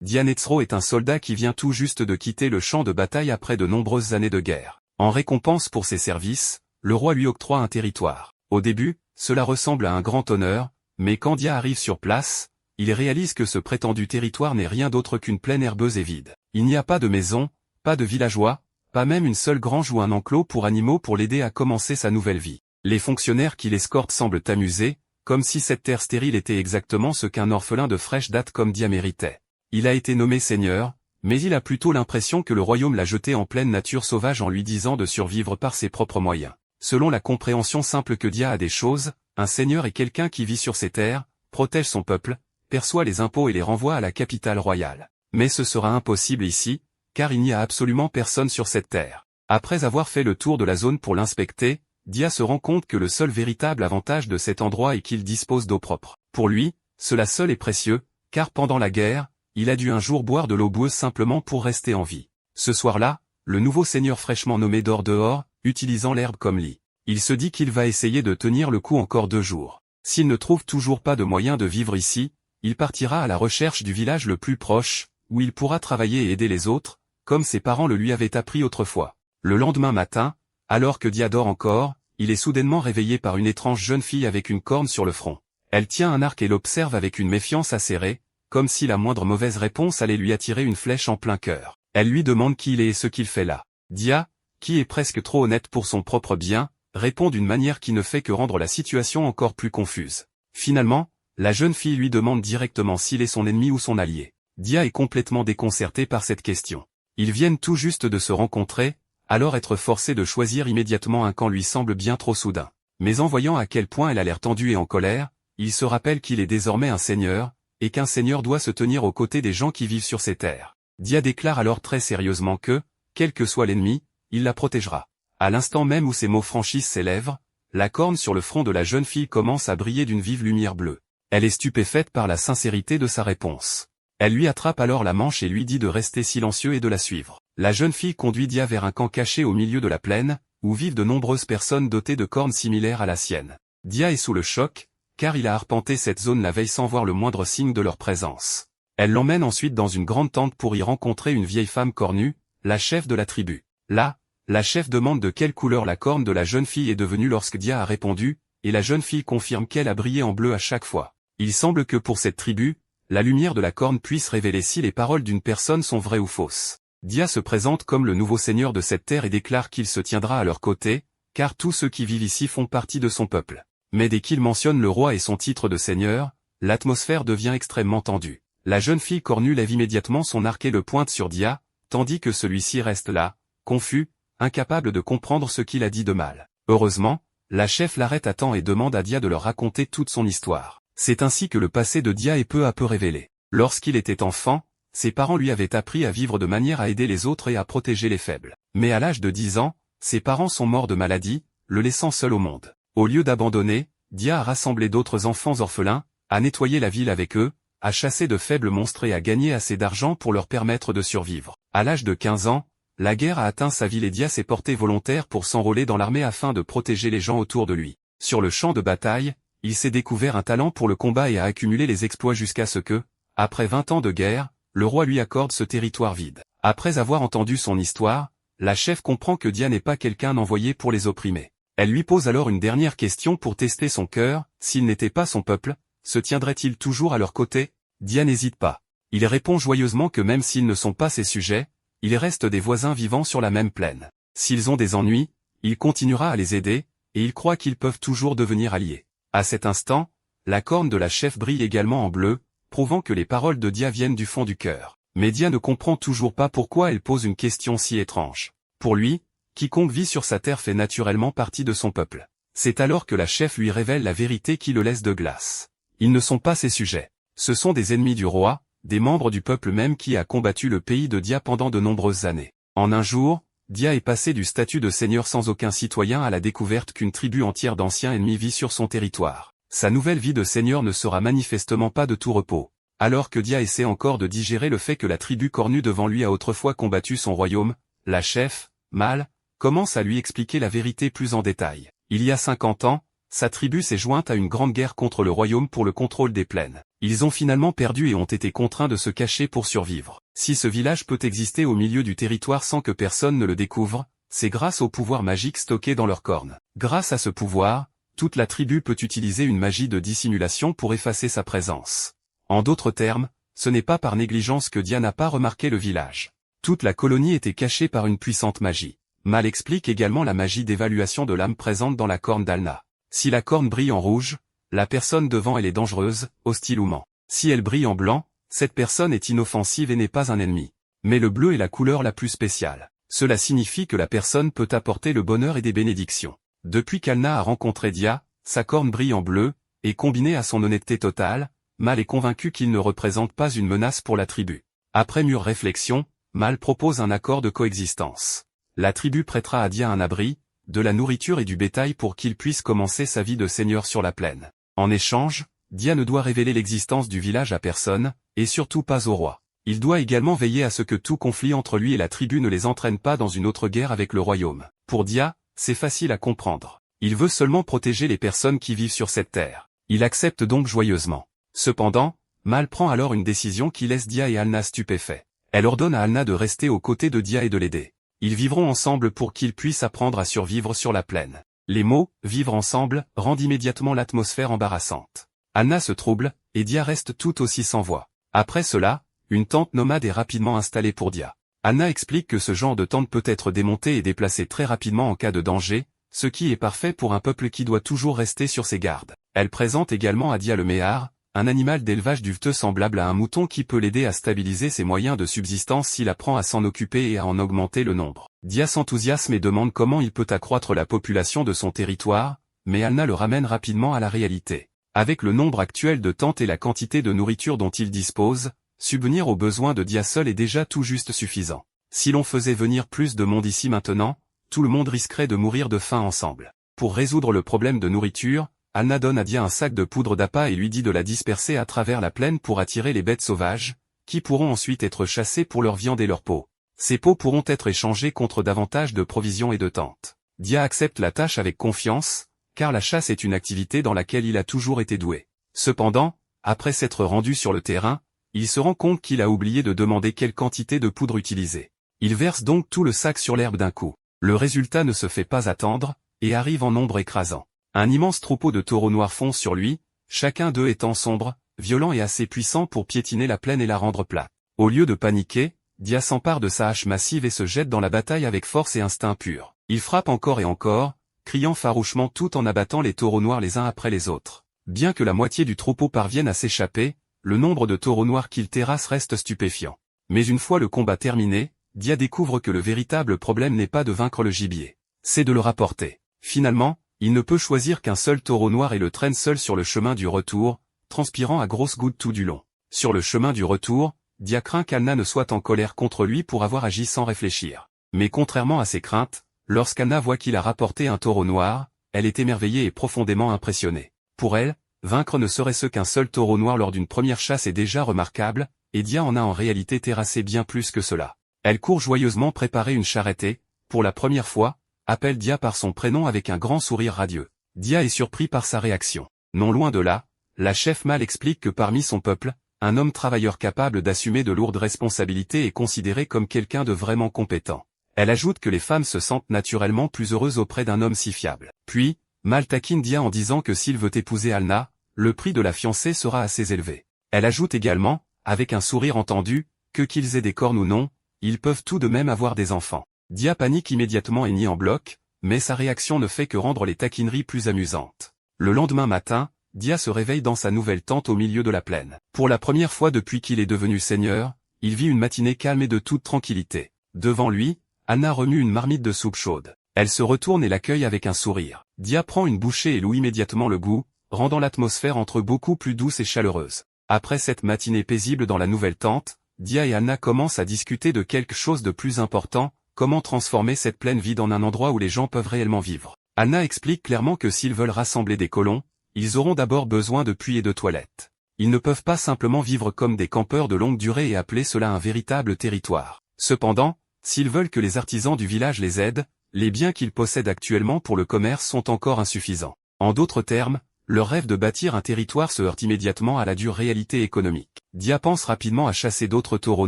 Dia Netzro est un soldat qui vient tout juste de quitter le champ de bataille après de nombreuses années de guerre. En récompense pour ses services, le roi lui octroie un territoire. Au début, cela ressemble à un grand honneur, mais quand Dia arrive sur place, il réalise que ce prétendu territoire n'est rien d'autre qu'une plaine herbeuse et vide. Il n'y a pas de maison, pas de villageois, pas même une seule grange ou un enclos pour animaux pour l'aider à commencer sa nouvelle vie. Les fonctionnaires qui l'escortent semblent amusés, comme si cette terre stérile était exactement ce qu'un orphelin de fraîche date comme Dia méritait. Il a été nommé seigneur, mais il a plutôt l'impression que le royaume l'a jeté en pleine nature sauvage en lui disant de survivre par ses propres moyens. Selon la compréhension simple que Dia a des choses, un seigneur est quelqu'un qui vit sur ses terres, protège son peuple, perçoit les impôts et les renvoie à la capitale royale. Mais ce sera impossible ici, car il n'y a absolument personne sur cette terre. Après avoir fait le tour de la zone pour l'inspecter, Dia se rend compte que le seul véritable avantage de cet endroit est qu'il dispose d'eau propre. Pour lui, cela seul est précieux, car pendant la guerre, il a dû un jour boire de l'eau boueuse simplement pour rester en vie. Ce soir-là, le nouveau seigneur fraîchement nommé dort dehors, utilisant l'herbe comme lit. Il se dit qu'il va essayer de tenir le coup encore 2 jours. S'il ne trouve toujours pas de moyen de vivre ici, il partira à la recherche du village le plus proche, où il pourra travailler et aider les autres, comme ses parents le lui avaient appris autrefois. Le lendemain matin, alors que Dia dort encore, il est soudainement réveillé par une étrange jeune fille avec une corne sur le front. Elle tient un arc et l'observe avec une méfiance acérée, comme si la moindre mauvaise réponse allait lui attirer une flèche en plein cœur. Elle lui demande qui il est et ce qu'il fait là. Dia, qui est presque trop honnête pour son propre bien, répond d'une manière qui ne fait que rendre la situation encore plus confuse. Finalement, la jeune fille lui demande directement s'il est son ennemi ou son allié. Dia est complètement déconcerté par cette question. Ils viennent tout juste de se rencontrer, alors être forcé de choisir immédiatement un camp lui semble bien trop soudain. Mais en voyant à quel point elle a l'air tendue et en colère, il se rappelle qu'il est désormais un seigneur, et qu'un seigneur doit se tenir aux côtés des gens qui vivent sur ces terres. Dia déclare alors très sérieusement que, quel que soit l'ennemi, il la protégera. À l'instant même où ces mots franchissent ses lèvres, la corne sur le front de la jeune fille commence à briller d'une vive lumière bleue. Elle est stupéfaite par la sincérité de sa réponse. Elle lui attrape alors la manche et lui dit de rester silencieux et de la suivre. La jeune fille conduit Dia vers un camp caché au milieu de la plaine, où vivent de nombreuses personnes dotées de cornes similaires à la sienne. Dia est sous le choc, car il a arpenté cette zone la veille sans voir le moindre signe de leur présence. Elle l'emmène ensuite dans une grande tente pour y rencontrer une vieille femme cornue, la chef de la tribu. Là, la chef demande de quelle couleur la corne de la jeune fille est devenue lorsque Dia a répondu, et la jeune fille confirme qu'elle a brillé en bleu à chaque fois. Il semble que pour cette tribu, la lumière de la corne puisse révéler si les paroles d'une personne sont vraies ou fausses. Dia se présente comme le nouveau seigneur de cette terre et déclare qu'il se tiendra à leur côté, car tous ceux qui vivent ici font partie de son peuple. Mais dès qu'il mentionne le roi et son titre de seigneur, l'atmosphère devient extrêmement tendue. La jeune fille cornue lève immédiatement son arc et le pointe sur Dia, tandis que celui-ci reste là, confus, incapable de comprendre ce qu'il a dit de mal. Heureusement, la chef l'arrête à temps et demande à Dia de leur raconter toute son histoire. C'est ainsi que le passé de Dia est peu à peu révélé. Lorsqu'il était enfant, ses parents lui avaient appris à vivre de manière à aider les autres et à protéger les faibles. Mais à l'âge de 10 ans, ses parents sont morts de maladie, le laissant seul au monde. Au lieu d'abandonner, Dia a rassemblé d'autres enfants orphelins, a nettoyé la ville avec eux, a chassé de faibles monstres et a gagné assez d'argent pour leur permettre de survivre. À l'âge de 15 ans, la guerre a atteint sa ville et Dia s'est porté volontaire pour s'enrôler dans l'armée afin de protéger les gens autour de lui. Sur le champ de bataille, il s'est découvert un talent pour le combat et a accumulé les exploits jusqu'à ce que, après 20 ans de guerre, le roi lui accorde ce territoire vide. Après avoir entendu son histoire, la chef comprend que Dia n'est pas quelqu'un envoyé pour les opprimer. Elle lui pose alors une dernière question pour tester son cœur, s'il n'était pas son peuple, se tiendrait-il toujours à leur côté? Dia n'hésite pas. Il répond joyeusement que même s'ils ne sont pas ses sujets, il reste des voisins vivant sur la même plaine. S'ils ont des ennuis, il continuera à les aider, et il croit qu'ils peuvent toujours devenir alliés. À cet instant, la corne de la chef brille également en bleu, prouvant que les paroles de Dia viennent du fond du cœur. Mais Dia ne comprend toujours pas pourquoi elle pose une question si étrange. Pour lui, quiconque vit sur sa terre fait naturellement partie de son peuple. C'est alors que la chef lui révèle la vérité qui le laisse de glace. Ils ne sont pas ses sujets. Ce sont des ennemis du roi, des membres du peuple même qui a combattu le pays de Dia pendant de nombreuses années. En un jour, Dia est passé du statut de seigneur sans aucun citoyen à la découverte qu'une tribu entière d'anciens ennemis vit sur son territoire. Sa nouvelle vie de seigneur ne sera manifestement pas de tout repos. Alors que Dia essaie encore de digérer le fait que la tribu cornue devant lui a autrefois combattu son royaume, la chef, Mal, commence à lui expliquer la vérité plus en détail. Il y a 50 ans, sa tribu s'est jointe à une grande guerre contre le royaume pour le contrôle des plaines. Ils ont finalement perdu et ont été contraints de se cacher pour survivre. Si ce village peut exister au milieu du territoire sans que personne ne le découvre, c'est grâce au pouvoir magique stocké dans leurs cornes. Grâce à ce pouvoir, toute la tribu peut utiliser une magie de dissimulation pour effacer sa présence. En d'autres termes, ce n'est pas par négligence que Dia n'a pas remarqué le village. Toute la colonie était cachée par une puissante magie. Mal explique également la magie d'évaluation de l'âme présente dans la corne d'Alna. Si la corne brille en rouge, la personne devant elle est dangereuse, hostile ou ment. Si elle brille en blanc, cette personne est inoffensive et n'est pas un ennemi. Mais le bleu est la couleur la plus spéciale. Cela signifie que la personne peut apporter le bonheur et des bénédictions. Depuis qu'Alna a rencontré Dia, sa corne brille en bleu, et combinée à son honnêteté totale, Mal est convaincu qu'il ne représente pas une menace pour la tribu. Après mûre réflexion, Mal propose un accord de coexistence. La tribu prêtera à Dia un abri, de la nourriture et du bétail pour qu'il puisse commencer sa vie de seigneur sur la plaine. En échange, Dia ne doit révéler l'existence du village à personne, et surtout pas au roi. Il doit également veiller à ce que tout conflit entre lui et la tribu ne les entraîne pas dans une autre guerre avec le royaume. Pour Dia, c'est facile à comprendre. Il veut seulement protéger les personnes qui vivent sur cette terre. Il accepte donc joyeusement. Cependant, Mal prend alors une décision qui laisse Dia et Alna stupéfaits. Elle ordonne à Alna de rester aux côtés de Dia et de l'aider. Ils vivront ensemble pour qu'ils puissent apprendre à survivre sur la plaine. Les mots « vivre ensemble » rendent immédiatement l'atmosphère embarrassante. Alna se trouble, et Dia reste tout aussi sans voix. Après cela, une tente nomade est rapidement installée pour Dia. Alna explique que ce genre de tente peut être démontée et déplacée très rapidement en cas de danger, ce qui est parfait pour un peuple qui doit toujours rester sur ses gardes. Elle présente également à Dia le méhar, un animal d'élevage duveteux semblable à un mouton qui peut l'aider à stabiliser ses moyens de subsistance s'il apprend à s'en occuper et à en augmenter le nombre. Dia s'enthousiasme et demande comment il peut accroître la population de son territoire, mais Alna le ramène rapidement à la réalité. Avec le nombre actuel de tentes et la quantité de nourriture dont il dispose, subvenir aux besoins de Dia seul est déjà tout juste suffisant. Si l'on faisait venir plus de monde ici maintenant, tout le monde risquerait de mourir de faim ensemble. Pour résoudre le problème de nourriture, Alna donne à Dia un sac de poudre d'appât et lui dit de la disperser à travers la plaine pour attirer les bêtes sauvages, qui pourront ensuite être chassées pour leur viande et leur peau. Ces peaux pourront être échangées contre davantage de provisions et de tentes. Dia accepte la tâche avec confiance, car la chasse est une activité dans laquelle il a toujours été doué. Cependant, après s'être rendu sur le terrain, il se rend compte qu'il a oublié de demander quelle quantité de poudre utiliser. Il verse donc tout le sac sur l'herbe d'un coup. Le résultat ne se fait pas attendre, et arrive en nombre écrasant. Un immense troupeau de taureaux noirs fonce sur lui, chacun d'eux étant sombre, violent et assez puissant pour piétiner la plaine et la rendre plate. Au lieu de paniquer, Dia s'empare de sa hache massive et se jette dans la bataille avec force et instinct pur. Il frappe encore et encore, criant farouchement tout en abattant les taureaux noirs les uns après les autres. Bien que la moitié du troupeau parvienne à s'échapper, le nombre de taureaux noirs qu'il terrasse reste stupéfiant. Mais une fois le combat terminé, Dia découvre que le véritable problème n'est pas de vaincre le gibier, c'est de le rapporter. Finalement, il ne peut choisir qu'un seul taureau noir et le traîne seul sur le chemin du retour, transpirant à grosses gouttes tout du long. Sur le chemin du retour, Dia craint qu'Alna ne soit en colère contre lui pour avoir agi sans réfléchir. Mais contrairement à ses craintes, lorsqu'Alna voit qu'il a rapporté un taureau noir, elle est émerveillée et profondément impressionnée. Pour elle, vaincre ne serait-ce qu'un seul taureau noir lors d'une première chasse est déjà remarquable, et Dia en a en réalité terrassé bien plus que cela. Elle court joyeusement préparer une charrette et, pour la première fois, appelle Dia par son prénom avec un grand sourire radieux. Dia est surpris par sa réaction. Non loin de là, la chef Mal explique que parmi son peuple, un homme travailleur capable d'assumer de lourdes responsabilités est considéré comme quelqu'un de vraiment compétent. Elle ajoute que les femmes se sentent naturellement plus heureuses auprès d'un homme si fiable. Puis, Mal taquine Dia en disant que s'il veut épouser Alna, le prix de la fiancée sera assez élevé. Elle ajoute également, avec un sourire entendu, que qu'ils aient des cornes ou non, ils peuvent tout de même avoir des enfants. Dia panique immédiatement et nie en bloc, mais sa réaction ne fait que rendre les taquineries plus amusantes. Le lendemain matin, Dia se réveille dans sa nouvelle tente au milieu de la plaine. Pour la première fois depuis qu'il est devenu seigneur, il vit une matinée calme et de toute tranquillité. Devant lui, Alna remue une marmite de soupe chaude. Elle se retourne et l'accueille avec un sourire. Dia prend une bouchée et loue immédiatement le goût, rendant l'atmosphère entre eux beaucoup plus douce et chaleureuse. Après cette matinée paisible dans la nouvelle tente, Dia et Alna commencent à discuter de quelque chose de plus important, comment transformer cette plaine vide en un endroit où les gens peuvent réellement vivre. Alna explique clairement que s'ils veulent rassembler des colons, ils auront d'abord besoin de puits et de toilettes. Ils ne peuvent pas simplement vivre comme des campeurs de longue durée et appeler cela un véritable territoire. Cependant, s'ils veulent que les artisans du village les aident, les biens qu'ils possèdent actuellement pour le commerce sont encore insuffisants. En d'autres termes, leur rêve de bâtir un territoire se heurte immédiatement à la dure réalité économique. Dia pense rapidement à chasser d'autres taureaux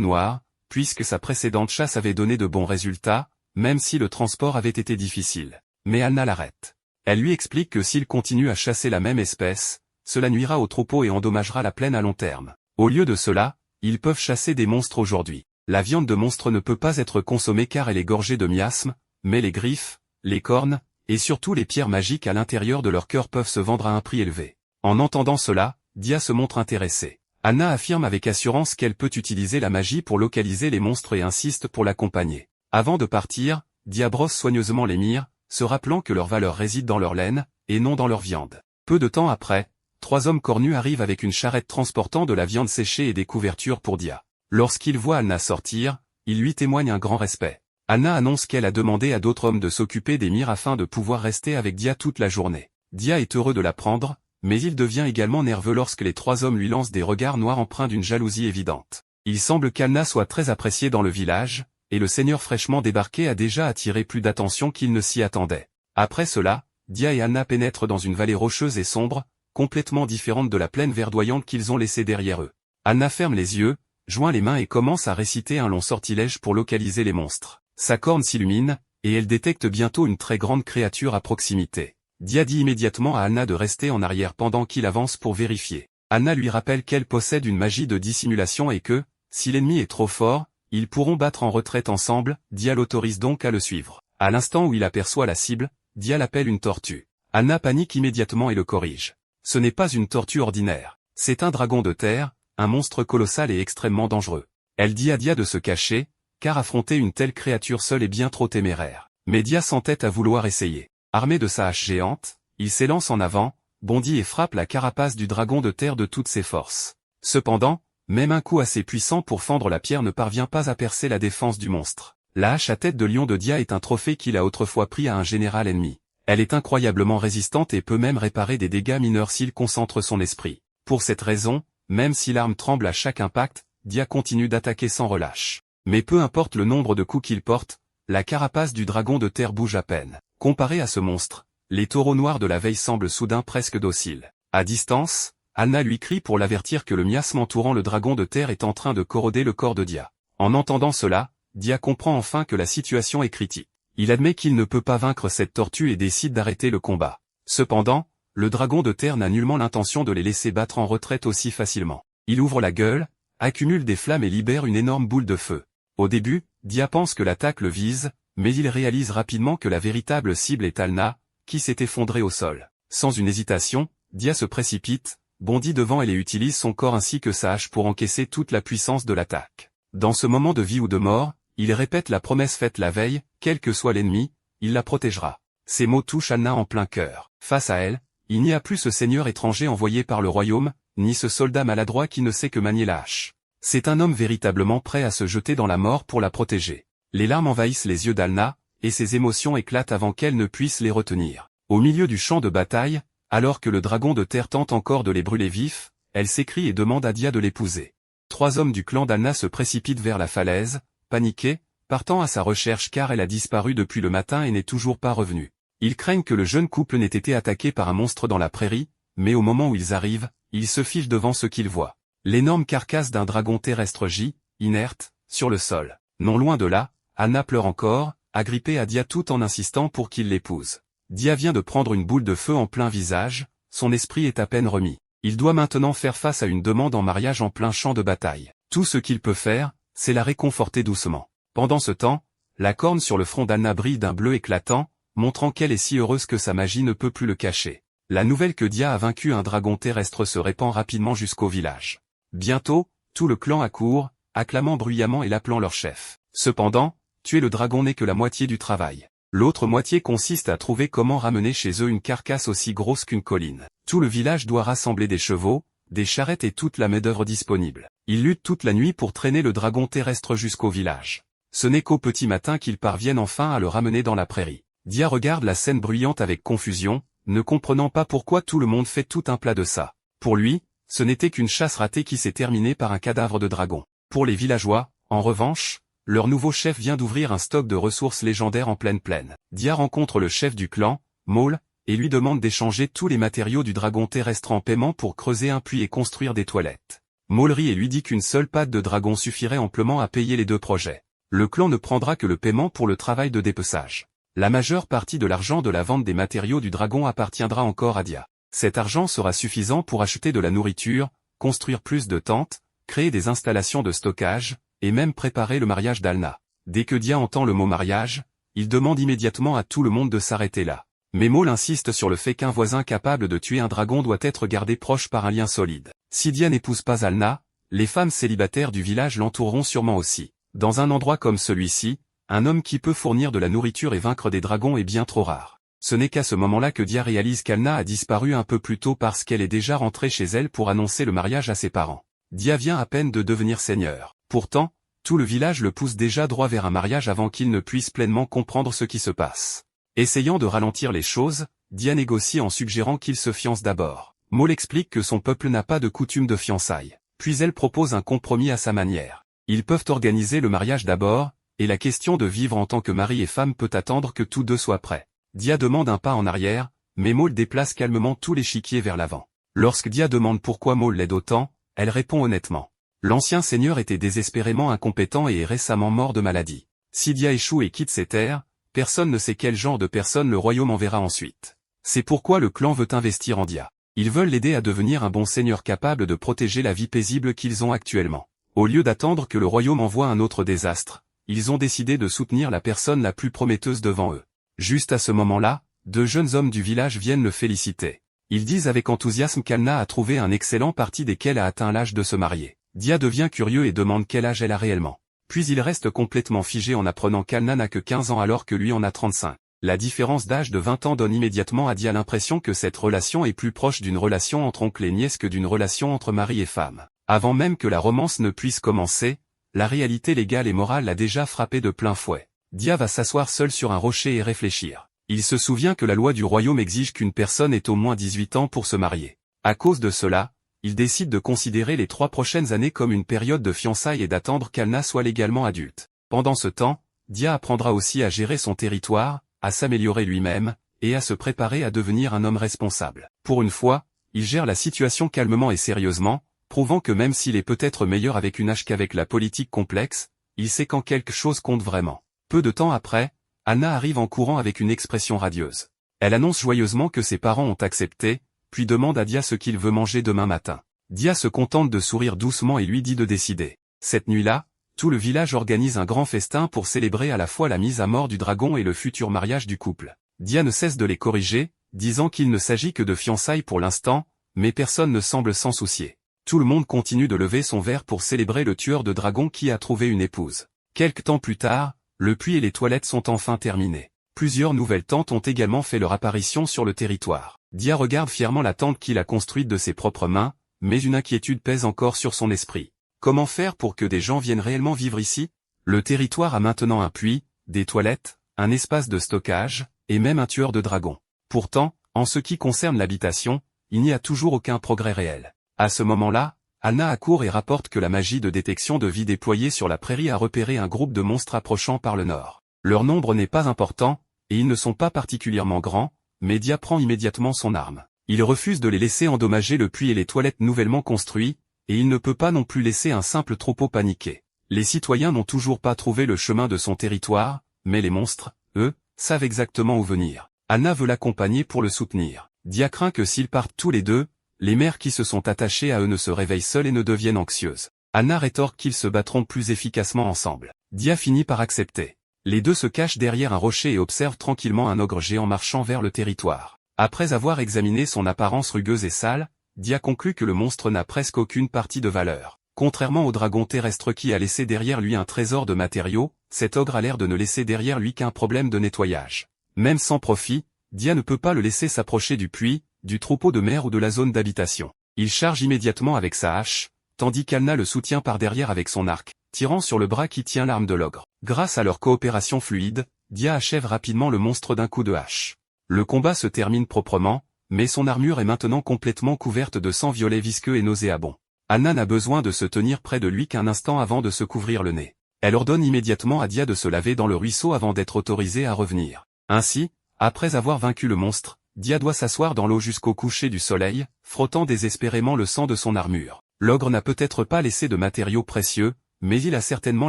noirs, puisque sa précédente chasse avait donné de bons résultats, même si le transport avait été difficile. Mais Anna l'arrête. Elle lui explique que s'il continue à chasser la même espèce, cela nuira au troupeau et endommagera la plaine à long terme. Au lieu de cela, ils peuvent chasser des monstres aujourd'hui. La viande de monstre ne peut pas être consommée car elle est gorgée de miasmes, mais les griffes, les cornes, et surtout les pierres magiques à l'intérieur de leur cœur peuvent se vendre à un prix élevé. En entendant cela, Dia se montre intéressée. Anna affirme avec assurance qu'elle peut utiliser la magie pour localiser les monstres et insiste pour l'accompagner. Avant de partir, Dia brosse soigneusement les mires, se rappelant que leur valeur réside dans leur laine, et non dans leur viande. Peu de temps après, 3 hommes cornus arrivent avec une charrette transportant de la viande séchée et des couvertures pour Dia. Lorsqu'ils voient Anna sortir, ils lui témoignent un grand respect. Anna annonce qu'elle a demandé à d'autres hommes de s'occuper des mires afin de pouvoir rester avec Dia toute la journée. Dia est heureux de l'apprendre, mais il devient également nerveux lorsque les 3 hommes lui lancent des regards noirs empreints d'une jalousie évidente. Il semble qu'Anna soit très appréciée dans le village, et le seigneur fraîchement débarqué a déjà attiré plus d'attention qu'il ne s'y attendait. Après cela, Dia et Anna pénètrent dans une vallée rocheuse et sombre, complètement différente de la plaine verdoyante qu'ils ont laissée derrière eux. Anna ferme les yeux, joint les mains et commence à réciter un long sortilège pour localiser les monstres. Sa corne s'illumine, et elle détecte bientôt une très grande créature à proximité. Dia dit immédiatement à Anna de rester en arrière pendant qu'il avance pour vérifier. Anna lui rappelle qu'elle possède une magie de dissimulation et que, si l'ennemi est trop fort, ils pourront battre en retraite ensemble. Dia l'autorise donc à le suivre. À l'instant où il aperçoit la cible, Dia l'appelle une tortue. Anna panique immédiatement et le corrige. Ce n'est pas une tortue ordinaire. C'est un dragon de terre, un monstre colossal et extrêmement dangereux. Elle dit à Dia de se cacher, car affronter une telle créature seule est bien trop téméraire. Mais Dia s'entête à vouloir essayer. Armé de sa hache géante, il s'élance en avant, bondit et frappe la carapace du dragon de terre de toutes ses forces. Cependant, même un coup assez puissant pour fendre la pierre ne parvient pas à percer la défense du monstre. La hache à tête de lion de Dia est un trophée qu'il a autrefois pris à un général ennemi. Elle est incroyablement résistante et peut même réparer des dégâts mineurs s'il concentre son esprit. Pour cette raison, même si l'arme tremble à chaque impact, Dia continue d'attaquer sans relâche. Mais peu importe le nombre de coups qu'il porte, la carapace du dragon de terre bouge à peine. Comparé à ce monstre, les taureaux noirs de la veille semblent soudain presque dociles. À distance, Anna lui crie pour l'avertir que le miasme entourant le dragon de terre est en train de corroder le corps de Dia. En entendant cela, Dia comprend enfin que la situation est critique. Il admet qu'il ne peut pas vaincre cette tortue et décide d'arrêter le combat. Cependant, le dragon de terre n'a nullement l'intention de les laisser battre en retraite aussi facilement. Il ouvre la gueule, accumule des flammes et libère une énorme boule de feu. Au début, Dia pense que l'attaque le vise, mais il réalise rapidement que la véritable cible est Alna, qui s'est effondrée au sol. Sans une hésitation, Dia se précipite, bondit devant elle et utilise son corps ainsi que sa hache pour encaisser toute la puissance de l'attaque. Dans ce moment de vie ou de mort, il répète la promesse faite la veille, quel que soit l'ennemi, il la protégera. Ces mots touchent Anna en plein cœur. Face à elle, il n'y a plus ce seigneur étranger envoyé par le royaume, ni ce soldat maladroit qui ne sait que manier la hache. C'est un homme véritablement prêt à se jeter dans la mort pour la protéger. Les larmes envahissent les yeux d'Alna, et ses émotions éclatent avant qu'elle ne puisse les retenir. Au milieu du champ de bataille, alors que le dragon de terre tente encore de les brûler vifs, elle s'écrie et demande à Dia de l'épouser. 3 hommes du clan d'Alna se précipitent vers la falaise, paniqués, partant à sa recherche car elle a disparu depuis le matin et n'est toujours pas revenue. Ils craignent que le jeune couple n'ait été attaqué par un monstre dans la prairie, mais au moment où ils arrivent, ils se figent devant ce qu'ils voient. L'énorme carcasse d'un dragon terrestre gît, inerte, sur le sol. Non loin de là, Anna pleure encore, agrippée à Dia tout en insistant pour qu'il l'épouse. Dia vient de prendre une boule de feu en plein visage, son esprit est à peine remis. Il doit maintenant faire face à une demande en mariage en plein champ de bataille. Tout ce qu'il peut faire, c'est la réconforter doucement. Pendant ce temps, la corne sur le front d'Anna brille d'un bleu éclatant, montrant qu'elle est si heureuse que sa magie ne peut plus le cacher. La nouvelle que Dia a vaincu un dragon terrestre se répand rapidement jusqu'au village. Bientôt, tout le clan accourt, acclamant bruyamment et l'appelant leur chef. Cependant, tuer le dragon n'est que la moitié du travail. L'autre moitié consiste à trouver comment ramener chez eux une carcasse aussi grosse qu'une colline. Tout le village doit rassembler des chevaux, des charrettes et toute la main-d'œuvre disponible. Ils luttent toute la nuit pour traîner le dragon terrestre jusqu'au village. Ce n'est qu'au petit matin qu'ils parviennent enfin à le ramener dans la prairie. Dia regarde la scène bruyante avec confusion, ne comprenant pas pourquoi tout le monde fait tout un plat de ça. Pour lui, ce n'était qu'une chasse ratée qui s'est terminée par un cadavre de dragon. Pour les villageois, en revanche, leur nouveau chef vient d'ouvrir un stock de ressources légendaires en pleine plaine. Dia rencontre le chef du clan, Maul, et lui demande d'échanger tous les matériaux du dragon terrestre en paiement pour creuser un puits et construire des toilettes. Maul rit et lui dit qu'une seule patte de dragon suffirait amplement à payer les deux projets. Le clan ne prendra que le paiement pour le travail de dépeçage. La majeure partie de l'argent de la vente des matériaux du dragon appartiendra encore à Dia. Cet argent sera suffisant pour acheter de la nourriture, construire plus de tentes, créer des installations de stockage, et même préparer le mariage d'Alna. Dès que Dia entend le mot mariage, il demande immédiatement à tout le monde de s'arrêter là. Mais Maul insiste sur le fait qu'un voisin capable de tuer un dragon doit être gardé proche par un lien solide. Si Dia n'épouse pas Alna, les femmes célibataires du village l'entoureront sûrement aussi. Dans un endroit comme celui-ci, un homme qui peut fournir de la nourriture et vaincre des dragons est bien trop rare. Ce n'est qu'à ce moment-là que Dia réalise qu'Alna a disparu un peu plus tôt parce qu'elle est déjà rentrée chez elle pour annoncer le mariage à ses parents. Dia vient à peine de devenir seigneur. Pourtant, tout le village le pousse déjà droit vers un mariage avant qu'il ne puisse pleinement comprendre ce qui se passe. Essayant de ralentir les choses, Dia négocie en suggérant qu'il se fiance d'abord. Maul explique que son peuple n'a pas de coutume de fiançailles. Puis elle propose un compromis à sa manière. Ils peuvent organiser le mariage d'abord, et la question de vivre en tant que mari et femme peut attendre que tous deux soient prêts. Dia demande un pas en arrière, mais Maul déplace calmement tout l'échiquier vers l'avant. Lorsque Dia demande pourquoi Maul l'aide autant, elle répond honnêtement. L'ancien seigneur était désespérément incompétent et est récemment mort de maladie. Si Dia échoue et quitte ses terres, personne ne sait quel genre de personne le royaume enverra ensuite. C'est pourquoi le clan veut investir en Dia. Ils veulent l'aider à devenir un bon seigneur capable de protéger la vie paisible qu'ils ont actuellement. Au lieu d'attendre que le royaume envoie un autre désastre, ils ont décidé de soutenir la personne la plus prometteuse devant eux. Juste à ce moment-là, deux jeunes hommes du village viennent le féliciter. Ils disent avec enthousiasme qu'Alna a trouvé un excellent parti dès qu'elle a atteint l'âge de se marier. Dia devient curieux et demande quel âge elle a réellement. Puis il reste complètement figé en apprenant qu'Alna n'a que 15 ans alors que lui en a 35. La différence d'âge de 20 ans donne immédiatement à Dia l'impression que cette relation est plus proche d'une relation entre oncle et nièce que d'une relation entre mari et femme. Avant même que la romance ne puisse commencer, la réalité légale et morale l'a déjà frappé de plein fouet. Dia va s'asseoir seul sur un rocher et réfléchir. Il se souvient que la loi du royaume exige qu'une personne ait au moins 18 ans pour se marier. À cause de cela, il décide de considérer les 3 prochaines années comme une période de fiançailles et d'attendre qu'Alna soit légalement adulte. Pendant ce temps, Dia apprendra aussi à gérer son territoire, à s'améliorer lui-même, et à se préparer à devenir un homme responsable. Pour une fois, il gère la situation calmement et sérieusement, prouvant que même s'il est peut-être meilleur avec une hache qu'avec la politique complexe, il sait quand quelque chose compte vraiment. Peu de temps après, Alna arrive en courant avec une expression radieuse. Elle annonce joyeusement que ses parents ont accepté, puis demande à Dia ce qu'il veut manger demain matin. Dia se contente de sourire doucement et lui dit de décider. Cette nuit-là, tout le village organise un grand festin pour célébrer à la fois la mise à mort du dragon et le futur mariage du couple. Dia ne cesse de les corriger, disant qu'il ne s'agit que de fiançailles pour l'instant, mais personne ne semble s'en soucier. Tout le monde continue de lever son verre pour célébrer le tueur de dragons qui a trouvé une épouse. Quelque temps plus tard, le puits et les toilettes sont enfin terminés. Plusieurs nouvelles tentes ont également fait leur apparition sur le territoire. Dia regarde fièrement la tente qu'il a construite de ses propres mains, mais une inquiétude pèse encore sur son esprit. Comment faire pour que des gens viennent réellement vivre ici? Le territoire a maintenant un puits, des toilettes, un espace de stockage, et même un tueur de dragons. Pourtant, en ce qui concerne l'habitation, il n'y a toujours aucun progrès réel. À ce moment-là, Alna accourt et rapporte que la magie de détection de vie déployée sur la prairie a repéré un groupe de monstres approchant par le nord. Leur nombre n'est pas important, et ils ne sont pas particulièrement grands, mais Dia prend immédiatement son arme. Il refuse de les laisser endommager le puits et les toilettes nouvellement construits, et il ne peut pas non plus laisser un simple troupeau paniquer. Les citoyens n'ont toujours pas trouvé le chemin de son territoire, mais les monstres, eux, savent exactement où venir. Alna veut l'accompagner pour le soutenir. Dia craint que s'ils partent tous les deux, les mères qui se sont attachées à eux ne se réveillent seules et ne deviennent anxieuses. Alna rétorque qu'ils se battront plus efficacement ensemble. Dia finit par accepter. Les deux se cachent derrière un rocher et observent tranquillement un ogre géant marchant vers le territoire. Après avoir examiné son apparence rugueuse et sale, Dia conclut que le monstre n'a presque aucune partie de valeur. Contrairement au dragon terrestre qui a laissé derrière lui un trésor de matériaux, cet ogre a l'air de ne laisser derrière lui qu'un problème de nettoyage. Même sans profit, Dia ne peut pas le laisser s'approcher du puits, du troupeau de mer ou de la zone d'habitation. Il charge immédiatement avec sa hache, tandis qu'Alna le soutient par derrière avec son arc, tirant sur le bras qui tient l'arme de l'ogre. Grâce à leur coopération fluide, Dia achève rapidement le monstre d'un coup de hache. Le combat se termine proprement, mais son armure est maintenant complètement couverte de sang violet visqueux et nauséabond. Alna n'a besoin de se tenir près de lui qu'un instant avant de se couvrir le nez. Elle ordonne immédiatement à Dia de se laver dans le ruisseau avant d'être autorisée à revenir. Ainsi, après avoir vaincu le monstre, Dia doit s'asseoir dans l'eau jusqu'au coucher du soleil, frottant désespérément le sang de son armure. L'ogre n'a peut-être pas laissé de matériaux précieux, mais il a certainement